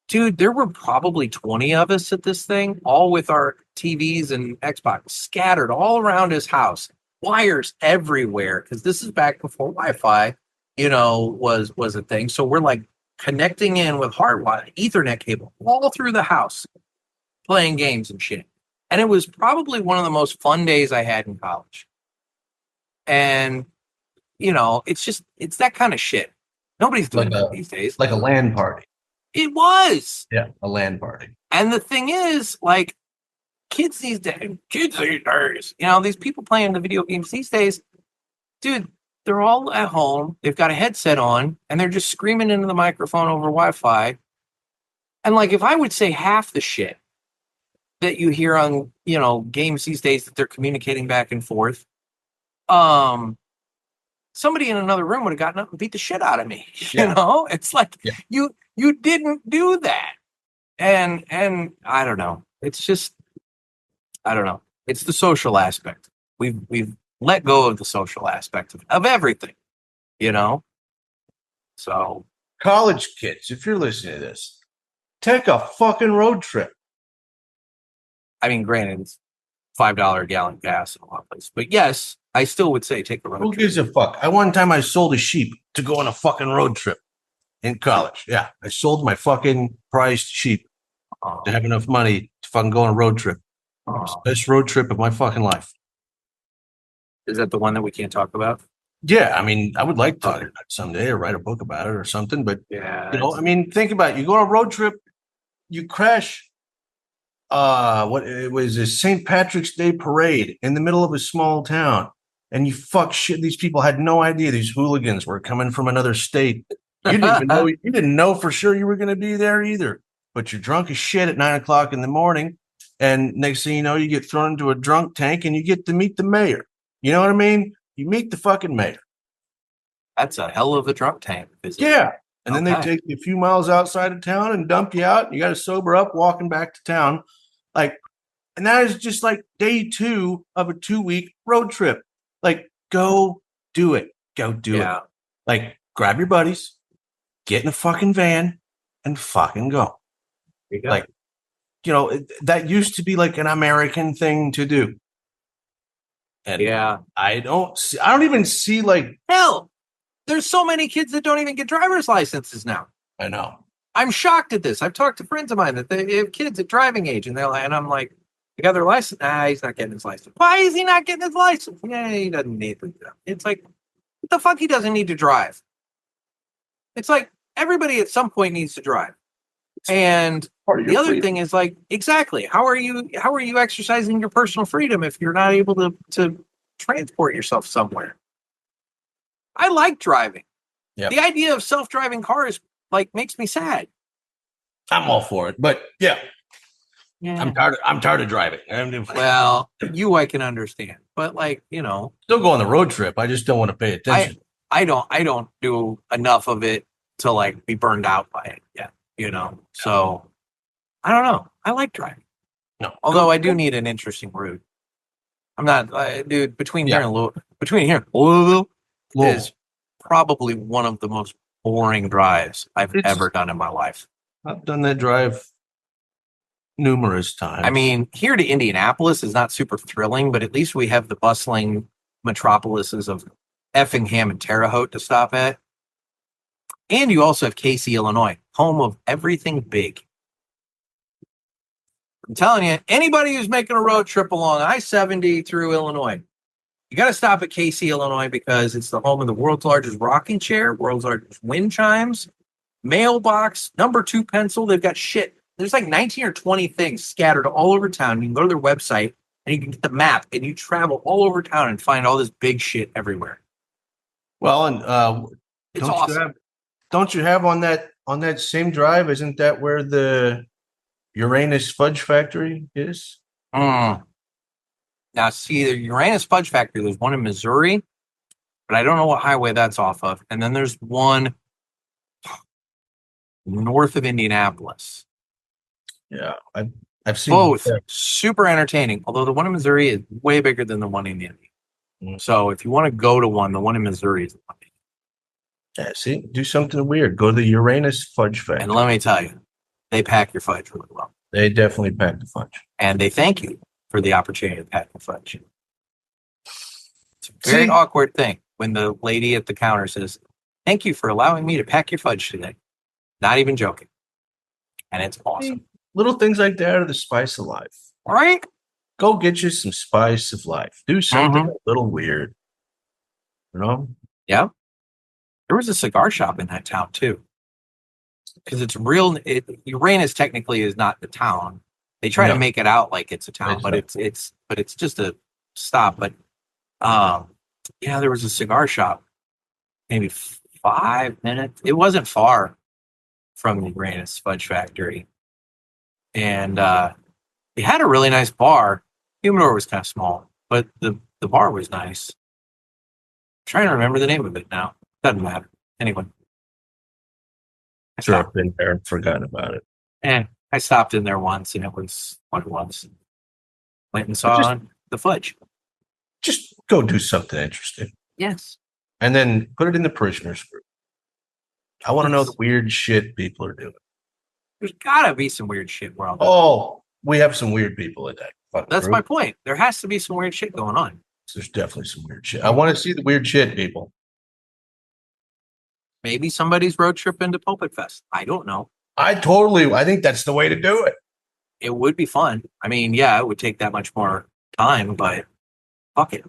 dude, there were probably 20 of us at this thing, all with our TVs and Xbox scattered all around his house, wires everywhere. Cause this is back before Wi-Fi, was a thing. So we're connecting in with hardwire, Ethernet cable all through the house, playing games and shit. And it was probably one of the most fun days I had in college. And, it's that kind of shit. Nobody's doing that these days. Like a LAN party. It was. Yeah, a LAN party. And the thing is, kids these days, these people playing the video games these days, dude, they're all at home. They've got a headset on and they're just screaming into the microphone over Wi-Fi. And like, if I would say half the shit that you hear on, games these days that they're communicating back and forth, somebody in another room would have gotten up and beat the shit out of me. It's like, you didn't do that. And I don't know. It's just, I don't know. It's the social aspect. We've let go of the social aspect of everything, So College kids, if you're listening to this, take a fucking road trip. I mean, granted, it's $5 a gallon gas in a lot of places, but yes, I still would say take a road trip. Who gives a fuck? One time I sold a sheep to go on a fucking road trip in college. Yeah, I sold my fucking prized sheep to have enough money to fucking go on a road trip. It's the best road trip of my fucking life. Is that the one that we can't talk about? Yeah, I mean, I would like to someday or write a book about it or something. But think about it. You go on a road trip, you crash. It was a St. Patrick's Day parade in the middle of a small town, and you fuck shit. These people had no idea these hooligans were coming from another state. You didn't even know. You didn't know for sure you were going to be there either. But you're drunk as shit at 9 o'clock in the morning, and next thing you know, you get thrown into a drunk tank, and you get to meet the mayor. You know what I mean? You meet the fucking mayor. That's a hell of a drunk tank visit. Yeah. And then they take you a few miles outside of town and dump you out. And you got to sober up walking back to town. And that is just like day 2 of a 2-week road trip. Go do it. Go do it. Grab your buddies, get in a fucking van, and fucking go. That used to be like an American thing to do. And I don't even see hell. There's so many kids that don't even get driver's licenses now. I know. I'm shocked at this. I've talked to friends of mine that they have kids at driving age, and I'm like, they got their license. He's not getting his license. Why is he not getting his license? Yeah, he doesn't need to. It's like, what the fuck? He doesn't need to drive. It's like everybody at some point needs to drive. And the other thing is exactly, how are you exercising your personal freedom if you're not able to transport yourself somewhere? I like driving. Yep. The idea of self-driving cars makes me sad. I'm all for it, but yeah. I'm tired of driving. Well, I can understand, but still go on the road trip. I just don't want to pay attention. I don't do enough of it to be burned out by it yet. So I don't know. I like driving. No, although I do need an interesting route. I'm not, dude. Between here and Louisville is probably one of the most boring drives I've ever done in my life. I've done that drive numerous times. I mean, here to Indianapolis is not super thrilling, but at least we have the bustling metropolises of Effingham and Terre Haute to stop at. And you also have Casey, Illinois, home of everything big. I'm telling you, anybody who's making a road trip along I-70 through Illinois, you got to stop at Casey, Illinois, because it's the home of the world's largest rocking chair, world's largest wind chimes, mailbox, number 2 pencil. They've got shit. There's 19 or 20 things scattered all over town. You can go to their website and you can get the map and you travel all over town and find all this big shit everywhere. Well, and it's awesome. Don't you have on that same drive? Isn't that where the Uranus Fudge Factory is? Now, see, the Uranus Fudge Factory, there's one in Missouri, but I don't know what highway that's off of. And then there's one north of Indianapolis. Yeah, I've seen both. Super entertaining, although the one in Missouri is way bigger than the one in Indy. So if you want to go to one, the one in Missouri is the one. Yeah, see, do something weird. Go to the Uranus Fudge Factory. And let me tell you, they pack your fudge really well. They definitely pack the fudge. And they thank you for the opportunity to pack the fudge. It's a very awkward thing when the lady at the counter says, "Thank you for allowing me to pack your fudge today." Not even joking. And it's awesome. Little things like that are the spice of life. All right? Go get you some spice of life. Do something a little weird. Yeah. There was a cigar shop in that town, too. Because it's real. Uranus technically is not the town. They try No. to make it out like it's a town, It's but not. it's just a stop. But yeah, there was a cigar shop, maybe 5 minutes. It wasn't far from the Grannis Fudge Factory, and they had a really nice bar. Humidor was kind of small, but the bar was nice. I'm trying to remember the name of it now. Doesn't matter. Anyway, I Sure, I've stopped. been there and forgotten about it. I stopped in there once, and it was what it was. Went and But saw the fudge. just go do something interesting, Yes. and then put it in the parishioners group. I want to know Yes. the weird shit people are doing. There's gotta be some weird shit where I'll go. Oh, we have some weird people in that fucking That's group. my point. There has to be some weird shit going on. There's definitely some weird shit. I want to see the weird shit, people. Maybe somebody's road trip into Pulpit Fest. I don't know. I think that's the way to do it. It would be fun. I mean, yeah, it would take that much more time, but fuck it.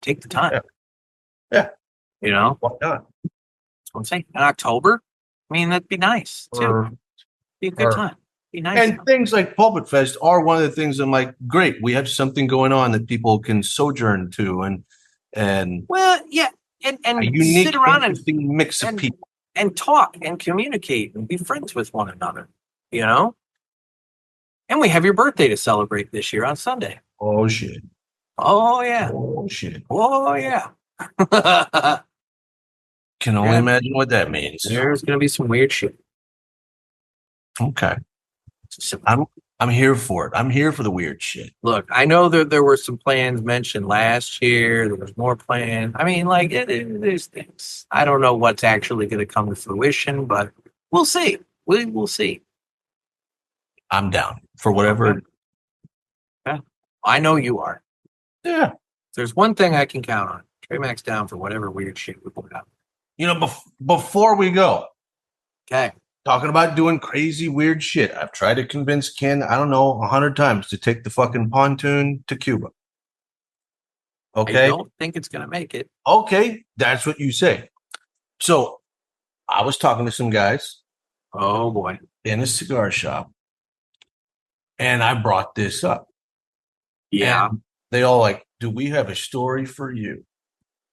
Take the time. Yeah. You know? Why not? That's what I'm saying. In October, I mean, that'd be nice too. Or- Be a good or- time. Be nice. And things like Pulpit Fest are one of the things I'm like, great, we have something going on that people can sojourn to and Well, yeah. a And unique, sit around interesting mix of and people. and talk and communicate and be friends with one another, you know? And we have your birthday to celebrate this year on Sunday. Oh shit. Oh, yeah. Oh shit. Oh, yeah. Can only Yeah. imagine what that means. There's going to be some weird shit. Okay. So, I'm here for it. I'm here for the weird shit. look, I know that there were some plans mentioned last year. There was more plans. I mean, like, there's things. I don't know what's actually going to come to fruition, but we'll see. We will see. I'm down for whatever. Yeah. I know you are. Yeah. If there's one thing I can count on. Trey Mac's down for whatever weird shit we put out. You know, before we go, Okay. talking about doing crazy weird shit. I've tried to convince Ken, I don't know, 100 times to take the fucking pontoon to Cuba. I Okay. don't think it's going to make it. Okay. That's what you say. So I was talking to some guys Oh, boy. in a cigar shop and I brought this up. Yeah. And they all like, do we have a story for you?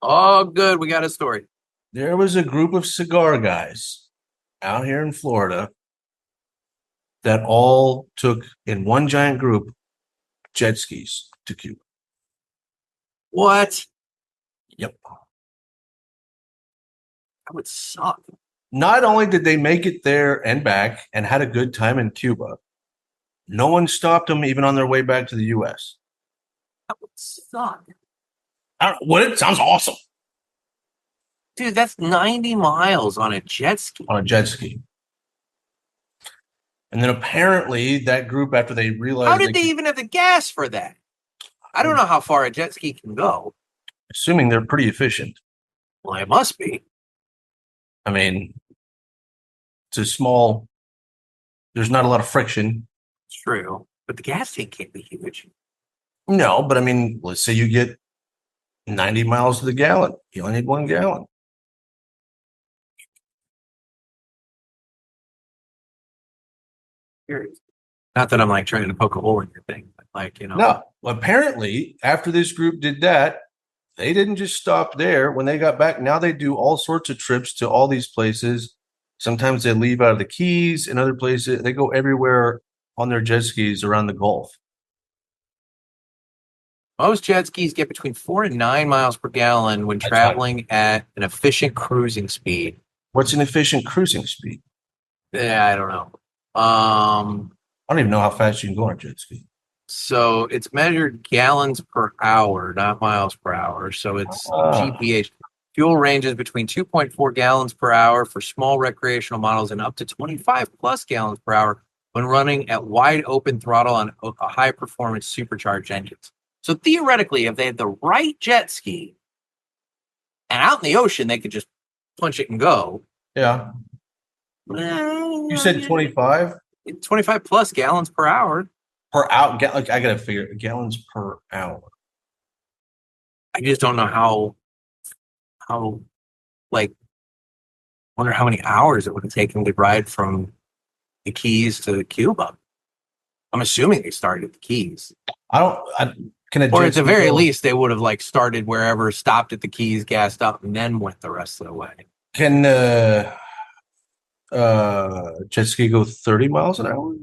Oh, good. We got a story. There was a group of cigar guys out here in Florida that all took in one giant group jet skis to Cuba. What? Yep. That would suck. Not only did they make it there and back and had a good time in Cuba, no one stopped them even on their way back to the U.S. That would suck. I don't know, what? It sounds awesome Dude, that's 90 miles on a jet ski. on a jet ski. And then apparently that group, after they realized, How did they even have the gas for that? I don't know how far a jet ski can go. assuming they're pretty efficient. Well, it must be. I mean, it's a small. There's not a lot of friction. It's true. But the gas tank can't be huge. No, but I mean, let's say you get 90 miles to the gallon. You only need 1 gallon. Not that I'm like trying to poke a hole in your thing, but like, you know. No, apparently, after this group did that, they didn't just stop there. When they got back, now they do all sorts of trips to all these places. Sometimes they leave out of the Keys and other places. They go everywhere on their jet skis around the Gulf. Most jet skis get between 4 and 9 miles per gallon when That's traveling at an efficient cruising speed. What's an efficient cruising speed? Yeah, I don't know. I don't even know how fast you can go on a jet ski. So it's measured gallons per hour, not miles per hour. So it's GPH. Fuel ranges between 2.4 gallons per hour for small recreational models and up to 25 plus gallons per hour when running at wide open throttle on a high performance supercharged engines. So theoretically, if they had the right jet ski and out in the ocean, they could just punch it and go. Yeah. You said 25 25 plus gallons per hour. per hour. I got to figure it, gallons per hour. I just don't know how, like, wonder how many hours it would have taken to ride from the Keys to Cuba. I'm assuming they started at the Keys. Can a Or jet at the ski very go- least, they would have like started wherever, stopped at the Keys, gassed up, and then went the rest of the way. Can jet ski go 30 miles an hour?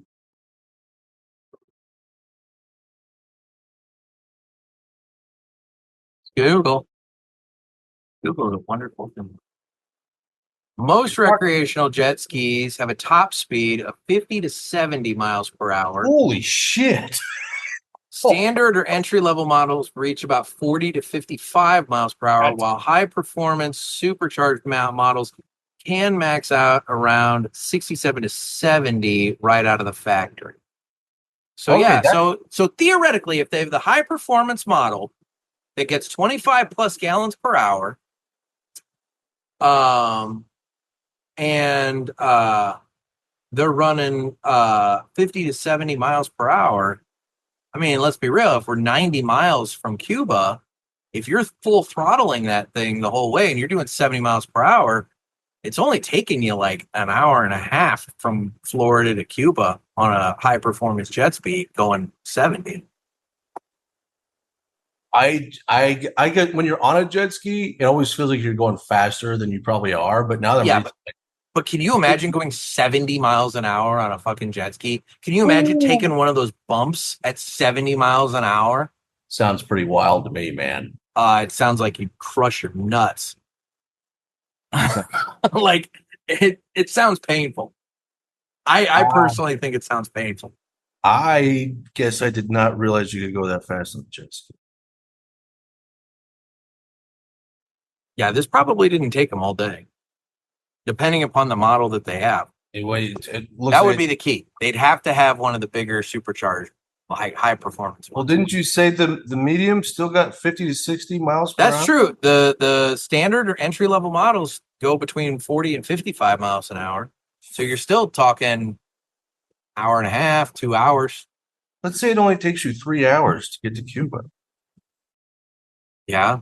Google. Google is a wonderful thing. Most recreational jet skis have a top speed of 50 to 70 miles per hour. Holy shit! Standard or entry-level models reach about 40 to 55 miles per hour, while high-performance supercharged models can max out around 67 to 70 right out of the factory. So Okay, so theoretically, if they have the high-performance model that gets 25 plus gallons per hour, and they're running 50 to 70 miles per hour. I mean, let's be real. If we're 90 miles from Cuba, if you're full throttling that thing the whole way and you're doing 70 miles per hour, it's only taking you like an hour and a half from Florida to Cuba on a high performance jet speed going 70. I get when you're on a jet ski, it always feels like you're going faster than you probably are. But now that I'm But can you imagine going 70 miles an hour on a fucking jet ski? Can you imagine taking one of those bumps at 70 miles an hour? sounds pretty wild to me, man. It sounds like you'd crush your nuts. Like it sounds painful. I personally think it sounds painful. I guess I did not realize you could go that fast on the jet ski. Yeah, this probably didn't take them all day, depending upon the model that they have. Anyway, it looks That would like, be the key. They'd have to have one of the bigger supercharged, high performance well, ones. didn't you say the medium still got 50 to 60 miles per hour? That's true. The standard or entry level models go between 40 and 55 miles an hour. So you're still talking hour and a half, 2 hours. Let's say it only takes you 3 hours to get to Cuba. Yeah.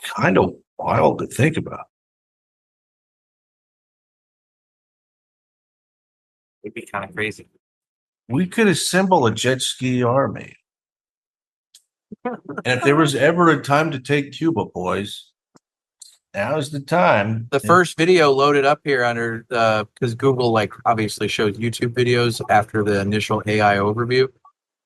Kind of wild to think about. It'd be kind of crazy. We could assemble a jet ski army. And if there was ever a time to take Cuba, boys, now's the time. The first video loaded up here under because Google like obviously shows YouTube videos after the initial AI overview.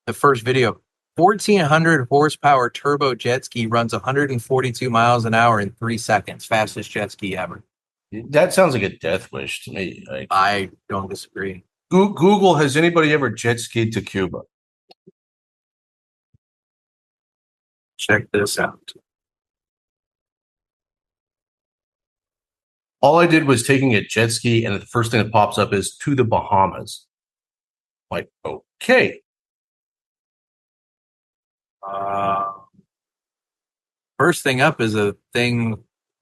The first video, 1,400 horsepower turbo jet ski runs 142 miles an hour in 3 seconds. Fastest jet ski ever. That sounds like a death wish to me. Like, I don't disagree. Google, has anybody ever jet skied to Cuba? Check this out. All I did was taking a jet ski, and the first thing that pops up is to the Bahamas. Like, okay. First thing up is a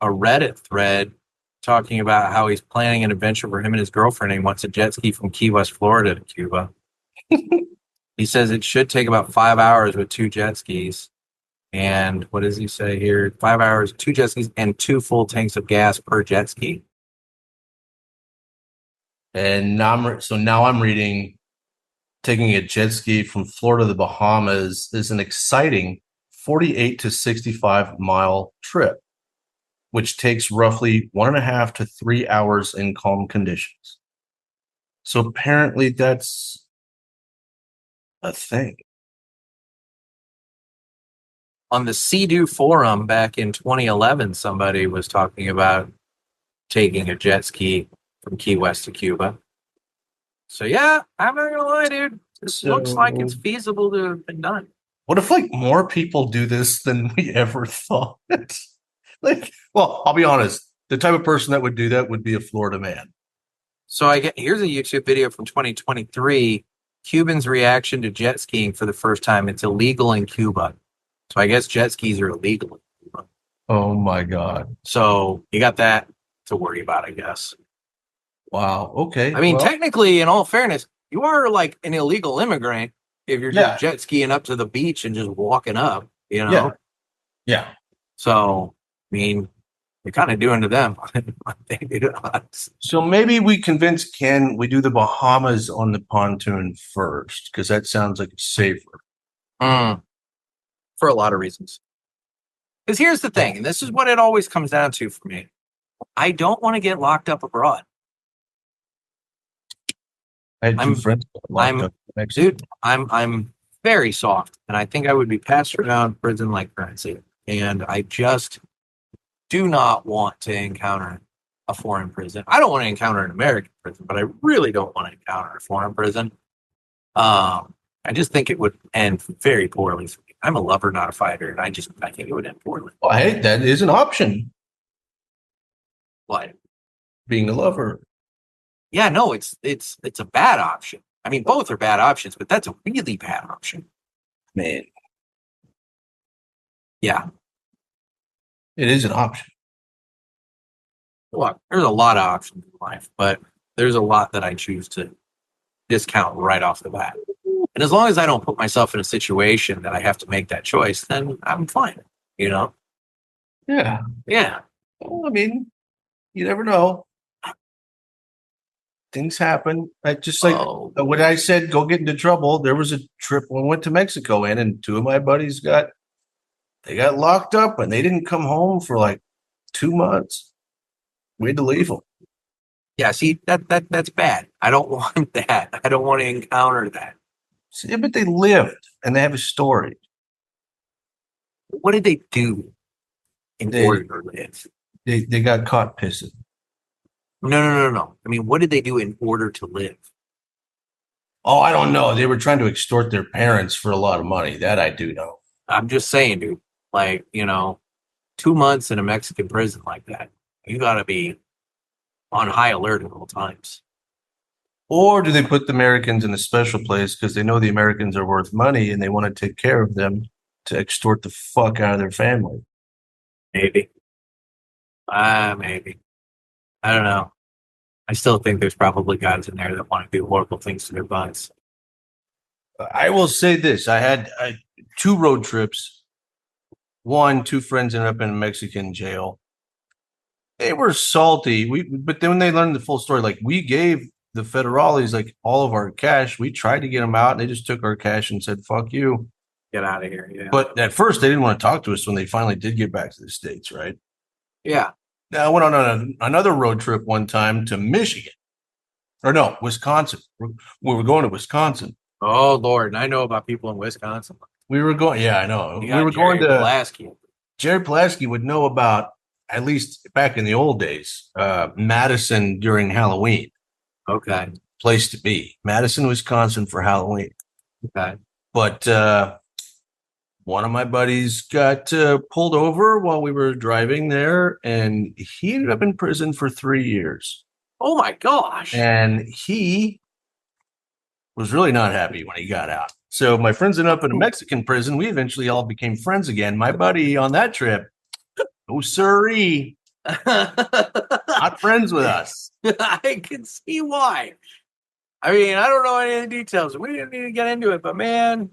Reddit thread talking about how he's planning an adventure for him and his girlfriend. And he wants a jet ski from Key West, Florida to Cuba. He says it should take about 5 hours with 2 jet skis. And what does he say here? 5 hours, 2 jet skis, and 2 full tanks of gas per jet ski. And now I'm reading, taking a jet ski from Florida to the Bahamas is an exciting 48 to 65 mile trip, which takes roughly 1.5 to 3 hours in calm conditions. So apparently that's a thing. On the Sea-Doo forum back in 2011, somebody was talking about taking a jet ski from Key West to Cuba. So yeah, I'm not gonna lie, dude. This looks like it's feasible to have been done. What if like more people do this than we ever thought? Like, well, I'll be honest. The type of person that would do that would be a Florida man. So here's a YouTube video from 2023. Cubans' reaction to jet skiing for the first time. It's illegal in Cuba. So I guess jet skis are illegal in Cuba. Oh my God. So you got that to worry about, I guess. Wow. Okay. I mean, technically, in all fairness, you are like an illegal immigrant if you're just jet skiing up to the beach and just walking up, you know? Yeah. So, I mean, They're kind of doing to them what they do to us. So maybe we convince Ken we do the Bahamas on the pontoon first, because that sounds like it's safer. For a lot of reasons. Because here's the thing, and this is what it always comes down to for me. I don't want to get locked up abroad. I had two friends locked up in Mexico. Dude, I'm very soft, and I think I would be passed around prison like currency. And I just do not want to encounter a foreign prison. I don't want to encounter an American prison, but I really don't want to encounter a foreign prison. I just think it would end very poorly for me. I'm a lover, not a fighter, and I think it would end poorly. Well, hey, that is an option. What? Being a lover. Yeah, no, it's a bad option. I mean, both are bad options, but that's a really bad option. Man. Yeah. It is an option. Look, there's a lot of options in life, but there's a lot that I choose to discount right off the bat. And as long as I don't put myself in a situation that I have to make that choice, then I'm fine, you know? Yeah. Yeah. Well, I mean, you never know. Things happen. Just like when I said go get into trouble, there was a trip when we went to Mexico and two of my buddies got locked up and they didn't come home for like 2 months. We had to leave them. Yeah, see, that's bad. I don't want that. I don't want to encounter that. See, but they lived and they have a story. What did they do in order to live? They got caught pissing. No. I mean, what did they do in order to live? Oh, I don't know. They were trying to extort their parents for a lot of money. That I do know. I'm just saying, dude. Like, 2 months in a Mexican prison like that, you got to be on high alert at all times. Or do they put the Americans in a special place because they know the Americans are worth money and they want to take care of them to extort the fuck out of their family? Maybe. Maybe. I don't know. I still think there's probably guys in there that want to do horrible things to their butts. I will say this. I had 2 road trips. 1, 2 friends ended up in a Mexican jail. They were salty. But then when they learned the full story, like we gave the federales like all of our cash. We tried to get them out and they just took our cash and said, fuck you. Get out of here. Yeah. But at first they didn't want to talk to us when they finally did get back to the States, right? Yeah. Now I went on another road trip one time to Michigan. Or no, Wisconsin. We were going to Wisconsin. Oh, Lord. And I know about people in Wisconsin. We were going, yeah, I know. We were going to Pulaski. Jerry Pulaski would know about, at least back in the old days, Madison during Halloween. Okay. Place to be. Madison, Wisconsin for Halloween. Okay. But one of my buddies got pulled over while we were driving there, and he ended up in prison for 3 years. Oh, my gosh. And he was really not happy when he got out. So my friends ended up in a Mexican prison. We eventually all became friends again. My buddy on that trip, oh, sirree, not friends with us. I can see why. I mean, I don't know any of the details. We didn't need to get into it, but man,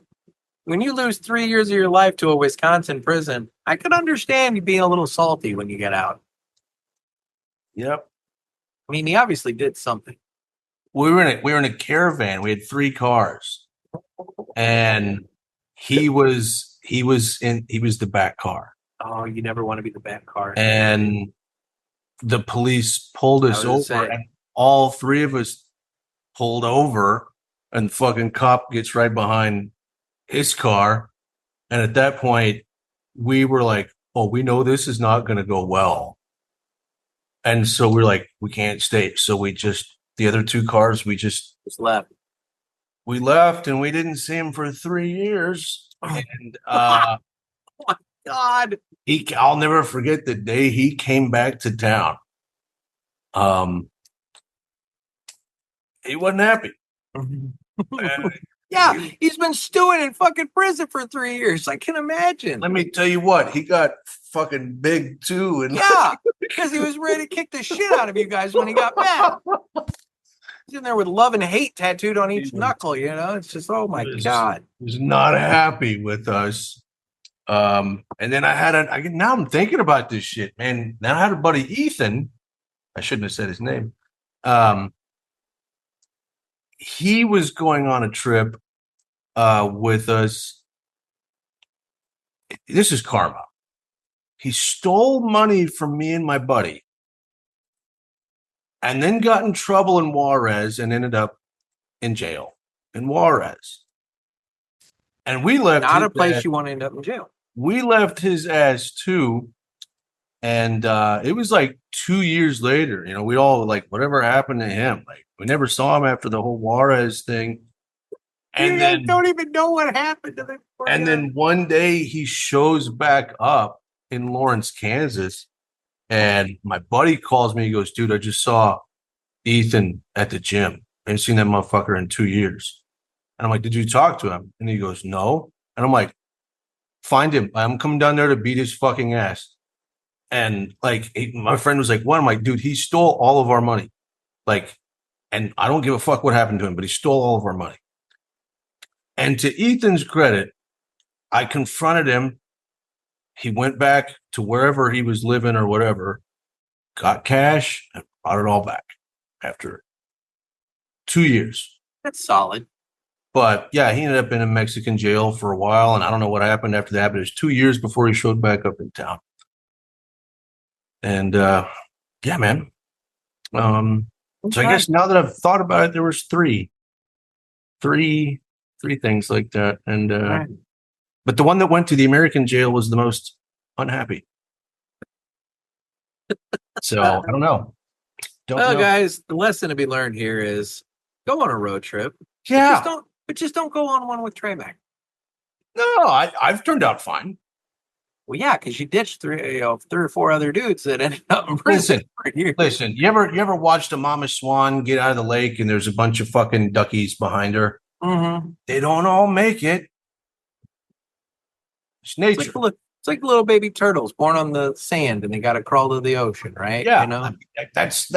when you lose 3 years of your life to a Wisconsin prison, I could understand you being a little salty when you get out. Yep. I mean, he obviously did something. We were in a caravan. We had 3 cars, and he was the back car. Oh, you never want to be the back car. And the police pulled us over, and all 3 of us pulled over, and the fucking cop gets right behind his car. And at that point, we were like, oh, we know this is not going to go well. And so we're like, we can't stay. So the other 2 cars, we just left. We left, and we didn't see him for 3 years. And oh my God. I'll never forget the day he came back to town. He wasn't happy. Yeah, he's been stewing in fucking prison for 3 years. I can imagine. Let me tell you what, he got fucking big too. And yeah, because he was ready to kick the shit out of you guys when he got mad. He's in there with love and hate tattooed on each knuckle, It's just, oh my God. He was not happy with us. And then now I'm thinking about this shit, man. Now I had a buddy, Ethan. I shouldn't have said his name. He was going on a trip with us. This is karma. He stole money from me and my buddy and then got in trouble in Juarez and ended up in jail in Juarez. And we left. Not a place you want to end up in jail. We left his ass too. And it was like 2 years later, we all like whatever happened to him. Like we never saw him after the whole Juarez thing. And then don't even know what happened to them. And then one day he shows back up in Lawrence, Kansas, and my buddy calls me. He goes, "Dude, I just saw Ethan at the gym. I haven't seen that motherfucker in 2 years." And I'm like, "Did you talk to him?" And he goes, "No." And I'm like, "Find him. I'm coming down there to beat his fucking ass." And like my friend was like, "What?" I'm like, "Dude, he stole all of our money. Like, and I don't give a fuck what happened to him, but he stole all of our money." And to Ethan's credit, I confronted him. He went back to wherever he was living or whatever, got cash, and brought it all back after 2 years. That's solid. But yeah, he ended up in a Mexican jail for a while, and I don't know what happened after that, but it was 2 years before he showed back up in town. And yeah, man. So I guess now that I've thought about it, there was three things like that. And Right. But the one that went to the American jail was the most unhappy. So I don't know. Don't Well, know. guys, the lesson to be learned here is go on a road trip. Yeah. But just don't go on one with Trey Mac. No, I've turned out fine. Well, yeah, because you ditched three or four other dudes that ended up in prison for years. Listen, you ever watched a mama swan get out of the lake and there's a bunch of fucking duckies behind her? Mm-hmm. They don't all make it. It's nature. It's like little baby turtles born on the sand and they got to crawl to the ocean, right? Yeah, You know? I mean, that's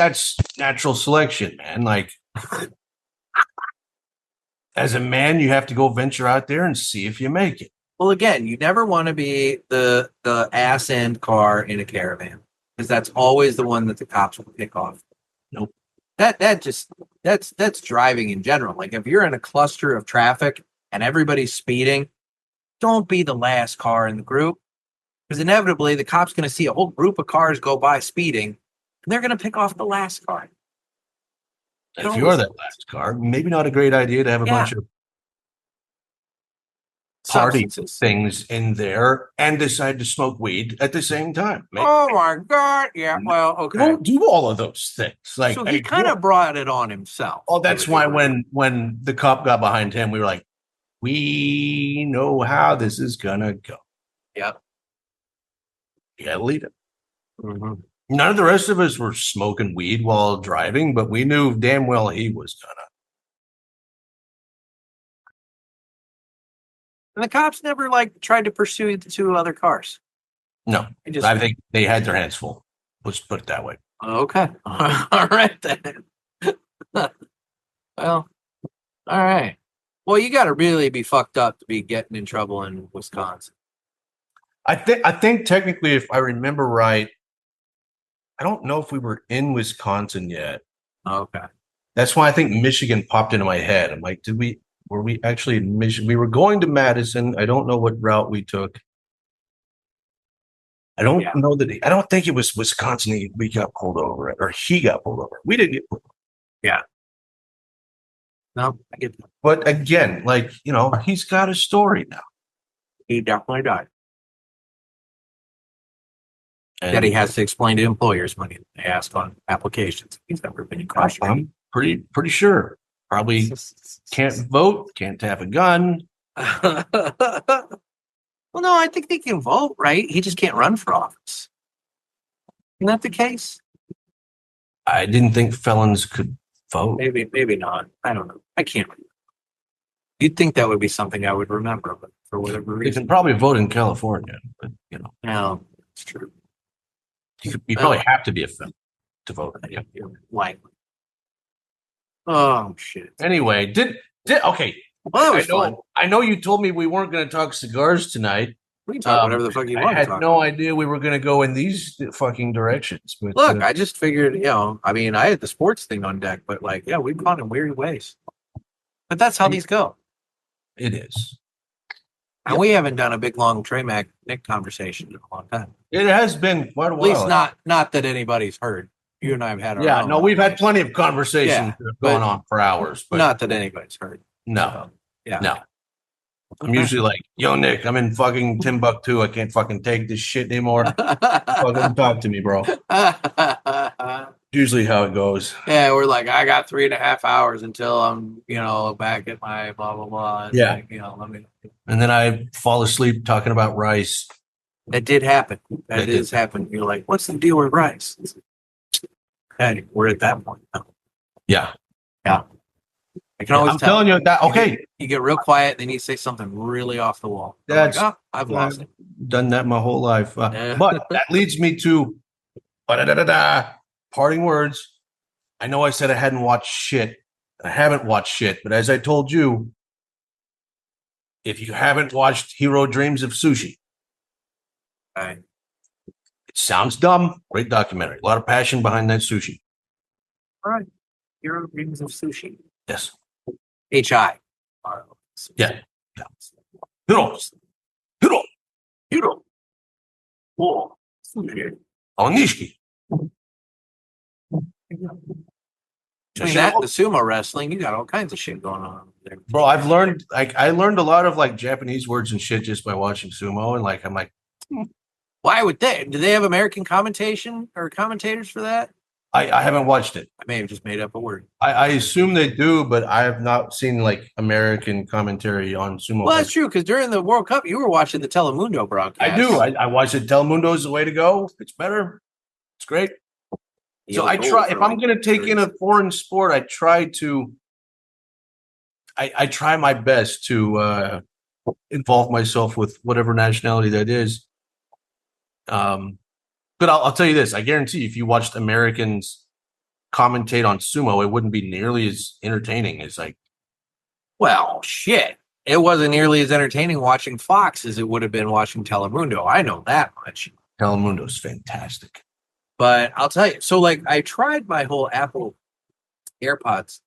natural selection, man. Like, as a man, you have to go venture out there and see if you make it. Well, again, you never want to be the ass end car in a caravan because that's always the one that the cops will pick off. Nope. That's driving in general. Like if you're in a cluster of traffic and everybody's speeding, don't be the last car in the group because inevitably the cop's going to see a whole group of cars go by speeding and they're going to pick off the last car. If you're that last car, maybe not a great idea to have a bunch of party things in there and decide to smoke weed at the same time. Oh my God. Yeah. Well, okay. Don't do all of those things. Like, so he kind of brought it on himself. Oh, that's why when the cop got behind him, we were like, we know how this is gonna go. Yep. You gotta leave it. Mm-hmm. None of the rest of us were smoking weed while driving, but we knew damn well he was gonna. And the cops never tried to pursue the two other cars. No, I think they had their hands full. Let's put it that way. Okay. All right then. Well, all right. Well, you got to really be fucked up to be getting in trouble in Wisconsin. I think technically, if I remember right, I don't know if we were in Wisconsin yet. Okay. That's why I think Michigan popped into my head. I'm like, were we actually in Michigan? We were going to Madison. I don't know what route we took. I don't know that. I don't think it was Wisconsin. We got pulled over, or he got pulled over. We didn't get pulled over. Yeah. No, I get that. But again, he's got a story now. He definitely died. That he has to explain to employers when they ask on applications. He's never been incarcerated. I'm pretty sure. Probably can't vote, can't have a gun. Well, no, I think they can vote, right? He just can't run for office. Isn't that the case? I didn't think felons could vote. Maybe not. I don't know. I can't remember. You'd think that would be something I would remember, but for whatever reason. You can probably vote in California, but No, it's true. You probably have to be a felon to vote. Yeah. Likely. Oh shit. Anyway, okay. Well, that was fun. I know you told me we weren't going to talk cigars tonight. We can talk whatever the fuck you I want to had talk. no idea we were going to go in these fucking directions. But Look, I just figured, I mean, I had the sports thing on deck, but like, yeah, we've gone in weird ways. But that's how these go. it is. And we haven't done a big, long Trey Mac Nick conversation in a long time. It has been quite a At while. least not that anybody's heard. You and I have had our Yeah, own. no, we've had plenty of conversations that have gone but on for hours. But not that anybody's heard. no, So, yeah. no. I'm usually like, yo, Nick, I'm in fucking Timbuktu. I can't fucking take this shit anymore. Fucking talk to me, bro. Usually how it goes. Yeah, we're like, I got 3.5 hours until I'm, back at my blah blah blah. Yeah. Like, let me. And then I fall asleep talking about rice. That did happen. That That does happen. You're like, what's the deal with rice? Hey, we're at that point now. Yeah. I can always I'm tell. telling you that. Okay. You get real quiet, then you say something really off the wall. I'm That's- like, I've lost it. Done that my whole life. Yeah. But that leads me to parting words. I know I said I hadn't watched shit. I haven't watched shit, but as I told you, if you haven't watched Hero Dreams of Sushi, Right. it sounds dumb. Great documentary. A lot of passion behind that sushi. All right. Hero Dreams of Sushi. Yes. HI. Yeah. Hero. Oh, sushi. Onishiki. Between that and the sumo wrestling, you got all kinds of shit going on there. Bro, I've learned I learned a lot of like Japanese words and shit just by watching sumo, and like I'm like, Why would they? Do they have American commentation or commentators for that? I haven't watched it. I may have just made up a word. I assume they do, but I have not seen like American commentary on sumo. Well, that's true because during the World Cup, you were watching the Telemundo broadcast. I do. I watch it. Telemundo is the way to go. It's better. It's great. So I try. If I'm going to take in a foreign sport, I try to. I try my best to involve myself with whatever nationality that is. But I'll tell you this: I guarantee, if you watched Americans commentate on sumo, it wouldn't be nearly as entertaining as like. Well, shit. It wasn't nearly as entertaining watching Fox as it would have been watching Telemundo. I know that much. Telemundo's fantastic. But I'll tell you. So, like, I tried my whole Apple AirPods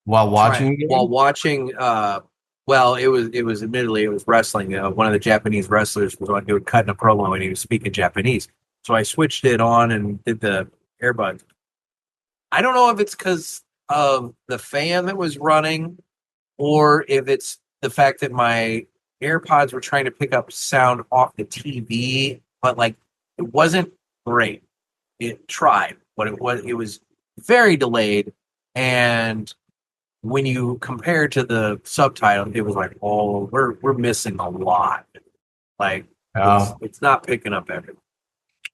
While watching, well, it was admittedly it was wrestling. One of the Japanese wrestlers was on doing cutting a promo and he was speaking Japanese. So I switched it on and did the earbuds. I don't know if it's because of the fan that was running or if it's the fact that my AirPods were trying to pick up sound off the TV, but like it wasn't great. It tried, but it was very delayed. And when you compare to the subtitle, it was like, oh, we're missing a lot. Like it's not picking up everything.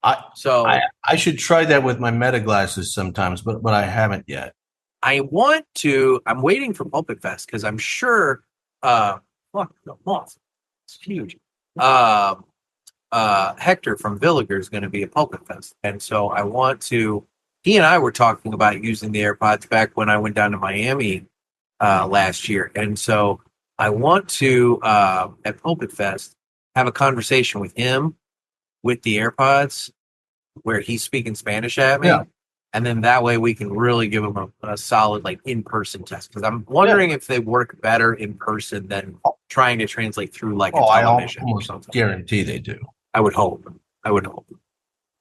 I should try that with my Meta glasses sometimes, but I haven't yet. I'm waiting for Pulpit Fest because I'm sure fuck the moth. It's huge. Hector from Villiger is going to be at Pulpit Fest. And so I want to he and I were talking about using the AirPods back when I went down to Miami last year. And so I want to at Pulpit Fest have a conversation with him with the AirPods where he's speaking Spanish at me. Yeah. And then that way we can really give him a solid like in-person test. Because I'm wondering if they work better in person than trying to translate through like a television or something. Guarantee they do. I would hope.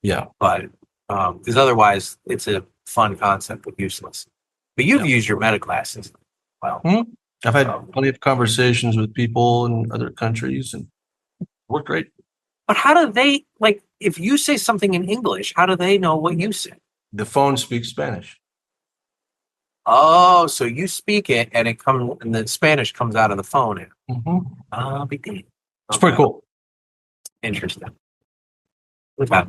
Yeah. But because otherwise it's a fun concept but useless. But you've used your Meta glasses. Well, I've had plenty of conversations with people in other countries and worked great. But how do they, like, if you say something in English, how do they know what you say? The phone speaks Spanish. Oh, so you speak it and it comes, and the Spanish comes out of the phone. Big deal. It's pretty cool. Interesting. Okay.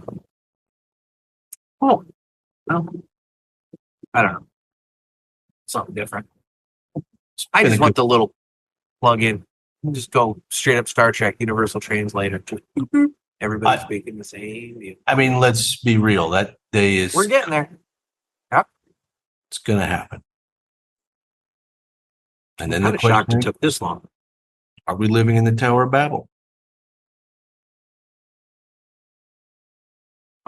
Oh, well, I don't know. Something different. I just want the little plug-in. Just go straight up Star Trek Universal Translator. Everybody's speaking the same. I mean, let's be real. That day is. We're getting there. Yep. It's going to happen. And then I'm shocked it took this long. Are we living in the Tower of Babel?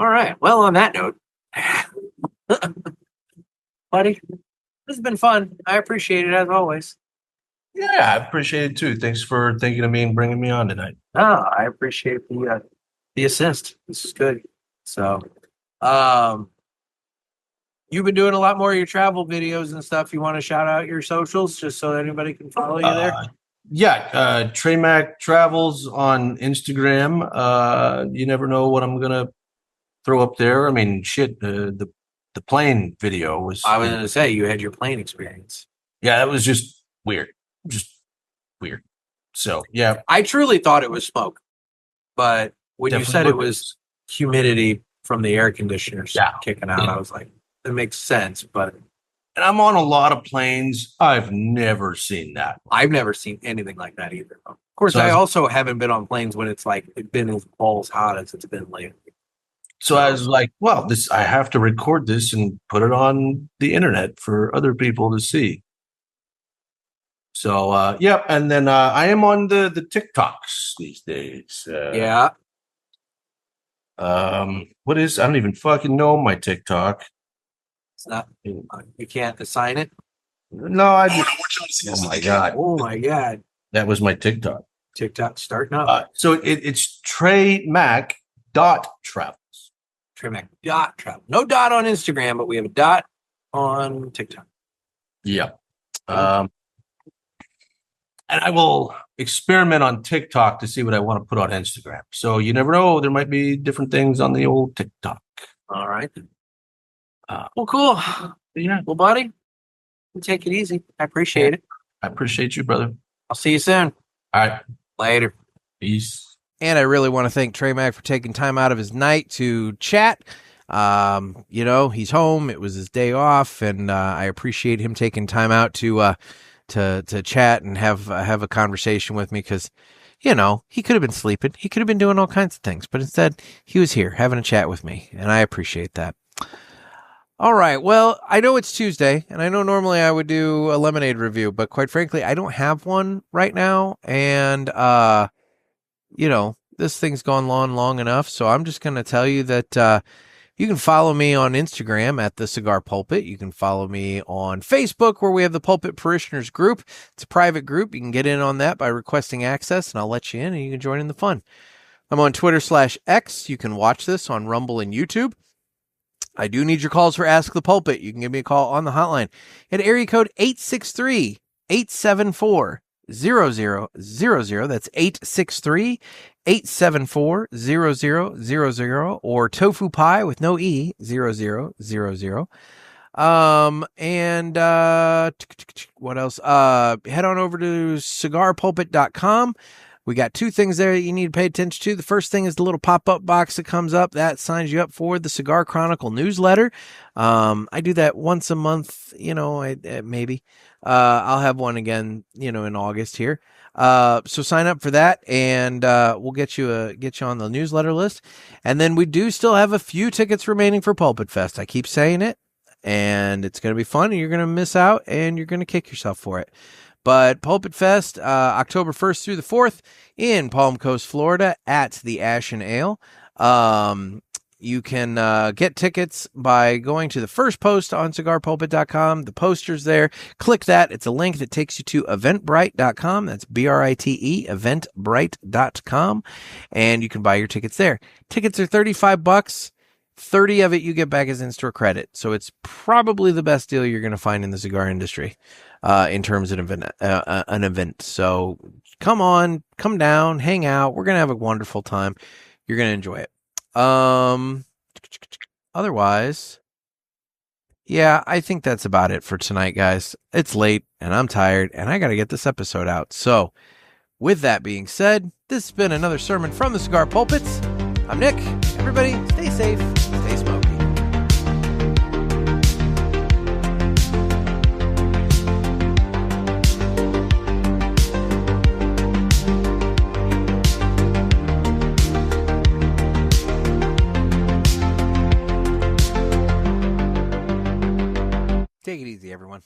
All right. Well, on that note, buddy, this has been fun. I appreciate it as always. Yeah, I appreciate it too. Thanks for thinking of me and bringing me on tonight. I appreciate the assist. This is good. So, you've been doing a lot more of your travel videos and stuff. You want to shout out your socials just so anybody can follow you there? Yeah, Trey Mac Travels on Instagram. You never know what I'm gonna throw up there. I mean, shit, the plane video was. I was going to say you had your plane experience. Yeah, that was just weird. So yeah, I truly thought it was smoke, but when definitely you said it was humidity from the air conditioners kicking out, I was like, that makes sense. But and I'm on a lot of planes. I've never seen that. I've never seen anything like that either. Of course, I also haven't been on planes when it's been as balls hot as it's been lately. So I was like, well, I have to record this and put it on the internet for other people to see. So, and then I am on the TikToks these days. What is, I don't even fucking know my TikTok. It's not, you can't assign it? No, I just, oh my God. That was my TikTok. TikTok starting up. So it's Trey Mac .travel. Trey Mac .travel. No dot on Instagram, but we have a dot on TikTok. Yeah. And I will experiment on TikTok to see what I want to put on Instagram. So you never know. There might be different things on the old TikTok. All right. Well, cool. Yeah. Well, buddy, take it easy. I appreciate it. I appreciate you, brother. I'll see you soon. All right. Later. Peace. And I really want to thank Trey Mac for taking time out of his night to chat. He's home. It was his day off, and I appreciate him taking time out to chat and have a conversation with me because, he could have been sleeping. He could have been doing all kinds of things, but instead he was here having a chat with me, and I appreciate that. All right. Well, I know it's Tuesday, and I know normally I would do a lemonade review, but quite frankly, I don't have one right now, and this thing's gone long enough, so I'm just going to tell you that you can follow me on Instagram at The Cigar Pulpit. You can follow me on Facebook, where we have the Pulpit Parishioners group. It's a private group. You can get in on that by requesting access, and I'll let you in, and you can join in the fun. I'm on Twitter/X. You can watch this on Rumble and YouTube. I do need your calls for Ask the Pulpit. You can give me a call on the hotline at area code 863-874-0000. That's 863-874-0000, or tofu pie with no E, 0000. What else? Head on over to cigarpulpit.com. We got two things there that you need to pay attention to. The first thing is the little pop-up box that comes up. That signs you up for the Cigar Chronicle newsletter. I do that once a month, maybe. I'll have one again, in August here. So sign up for that, and we'll get you on the newsletter list. And then we do still have a few tickets remaining for Pulpit Fest. I keep saying it, and it's going to be fun, and you're going to miss out, and you're going to kick yourself for it. But Pulpit Fest, October 1st through the 4th in Palm Coast, Florida at the Ashen Ale. You can get tickets by going to the first post on cigarpulpit.com. The poster's there. Click that. It's a link that takes you to eventbrite.com. That's BRITE, eventbrite.com. And you can buy your tickets there. Tickets are $35. 30 of it you get back as in-store credit. So it's probably the best deal you're going to find in the cigar industry in terms of an event. So come down, hang out. We're going to have a wonderful time. You're going to enjoy it. Otherwise, yeah, I think that's about it for tonight, guys. It's late and I'm tired and I got to get this episode out. So with that being said, this has been another sermon from the Cigar Pulpits. I'm Nick. Everybody, stay safe, stay smoky. Take it easy, everyone.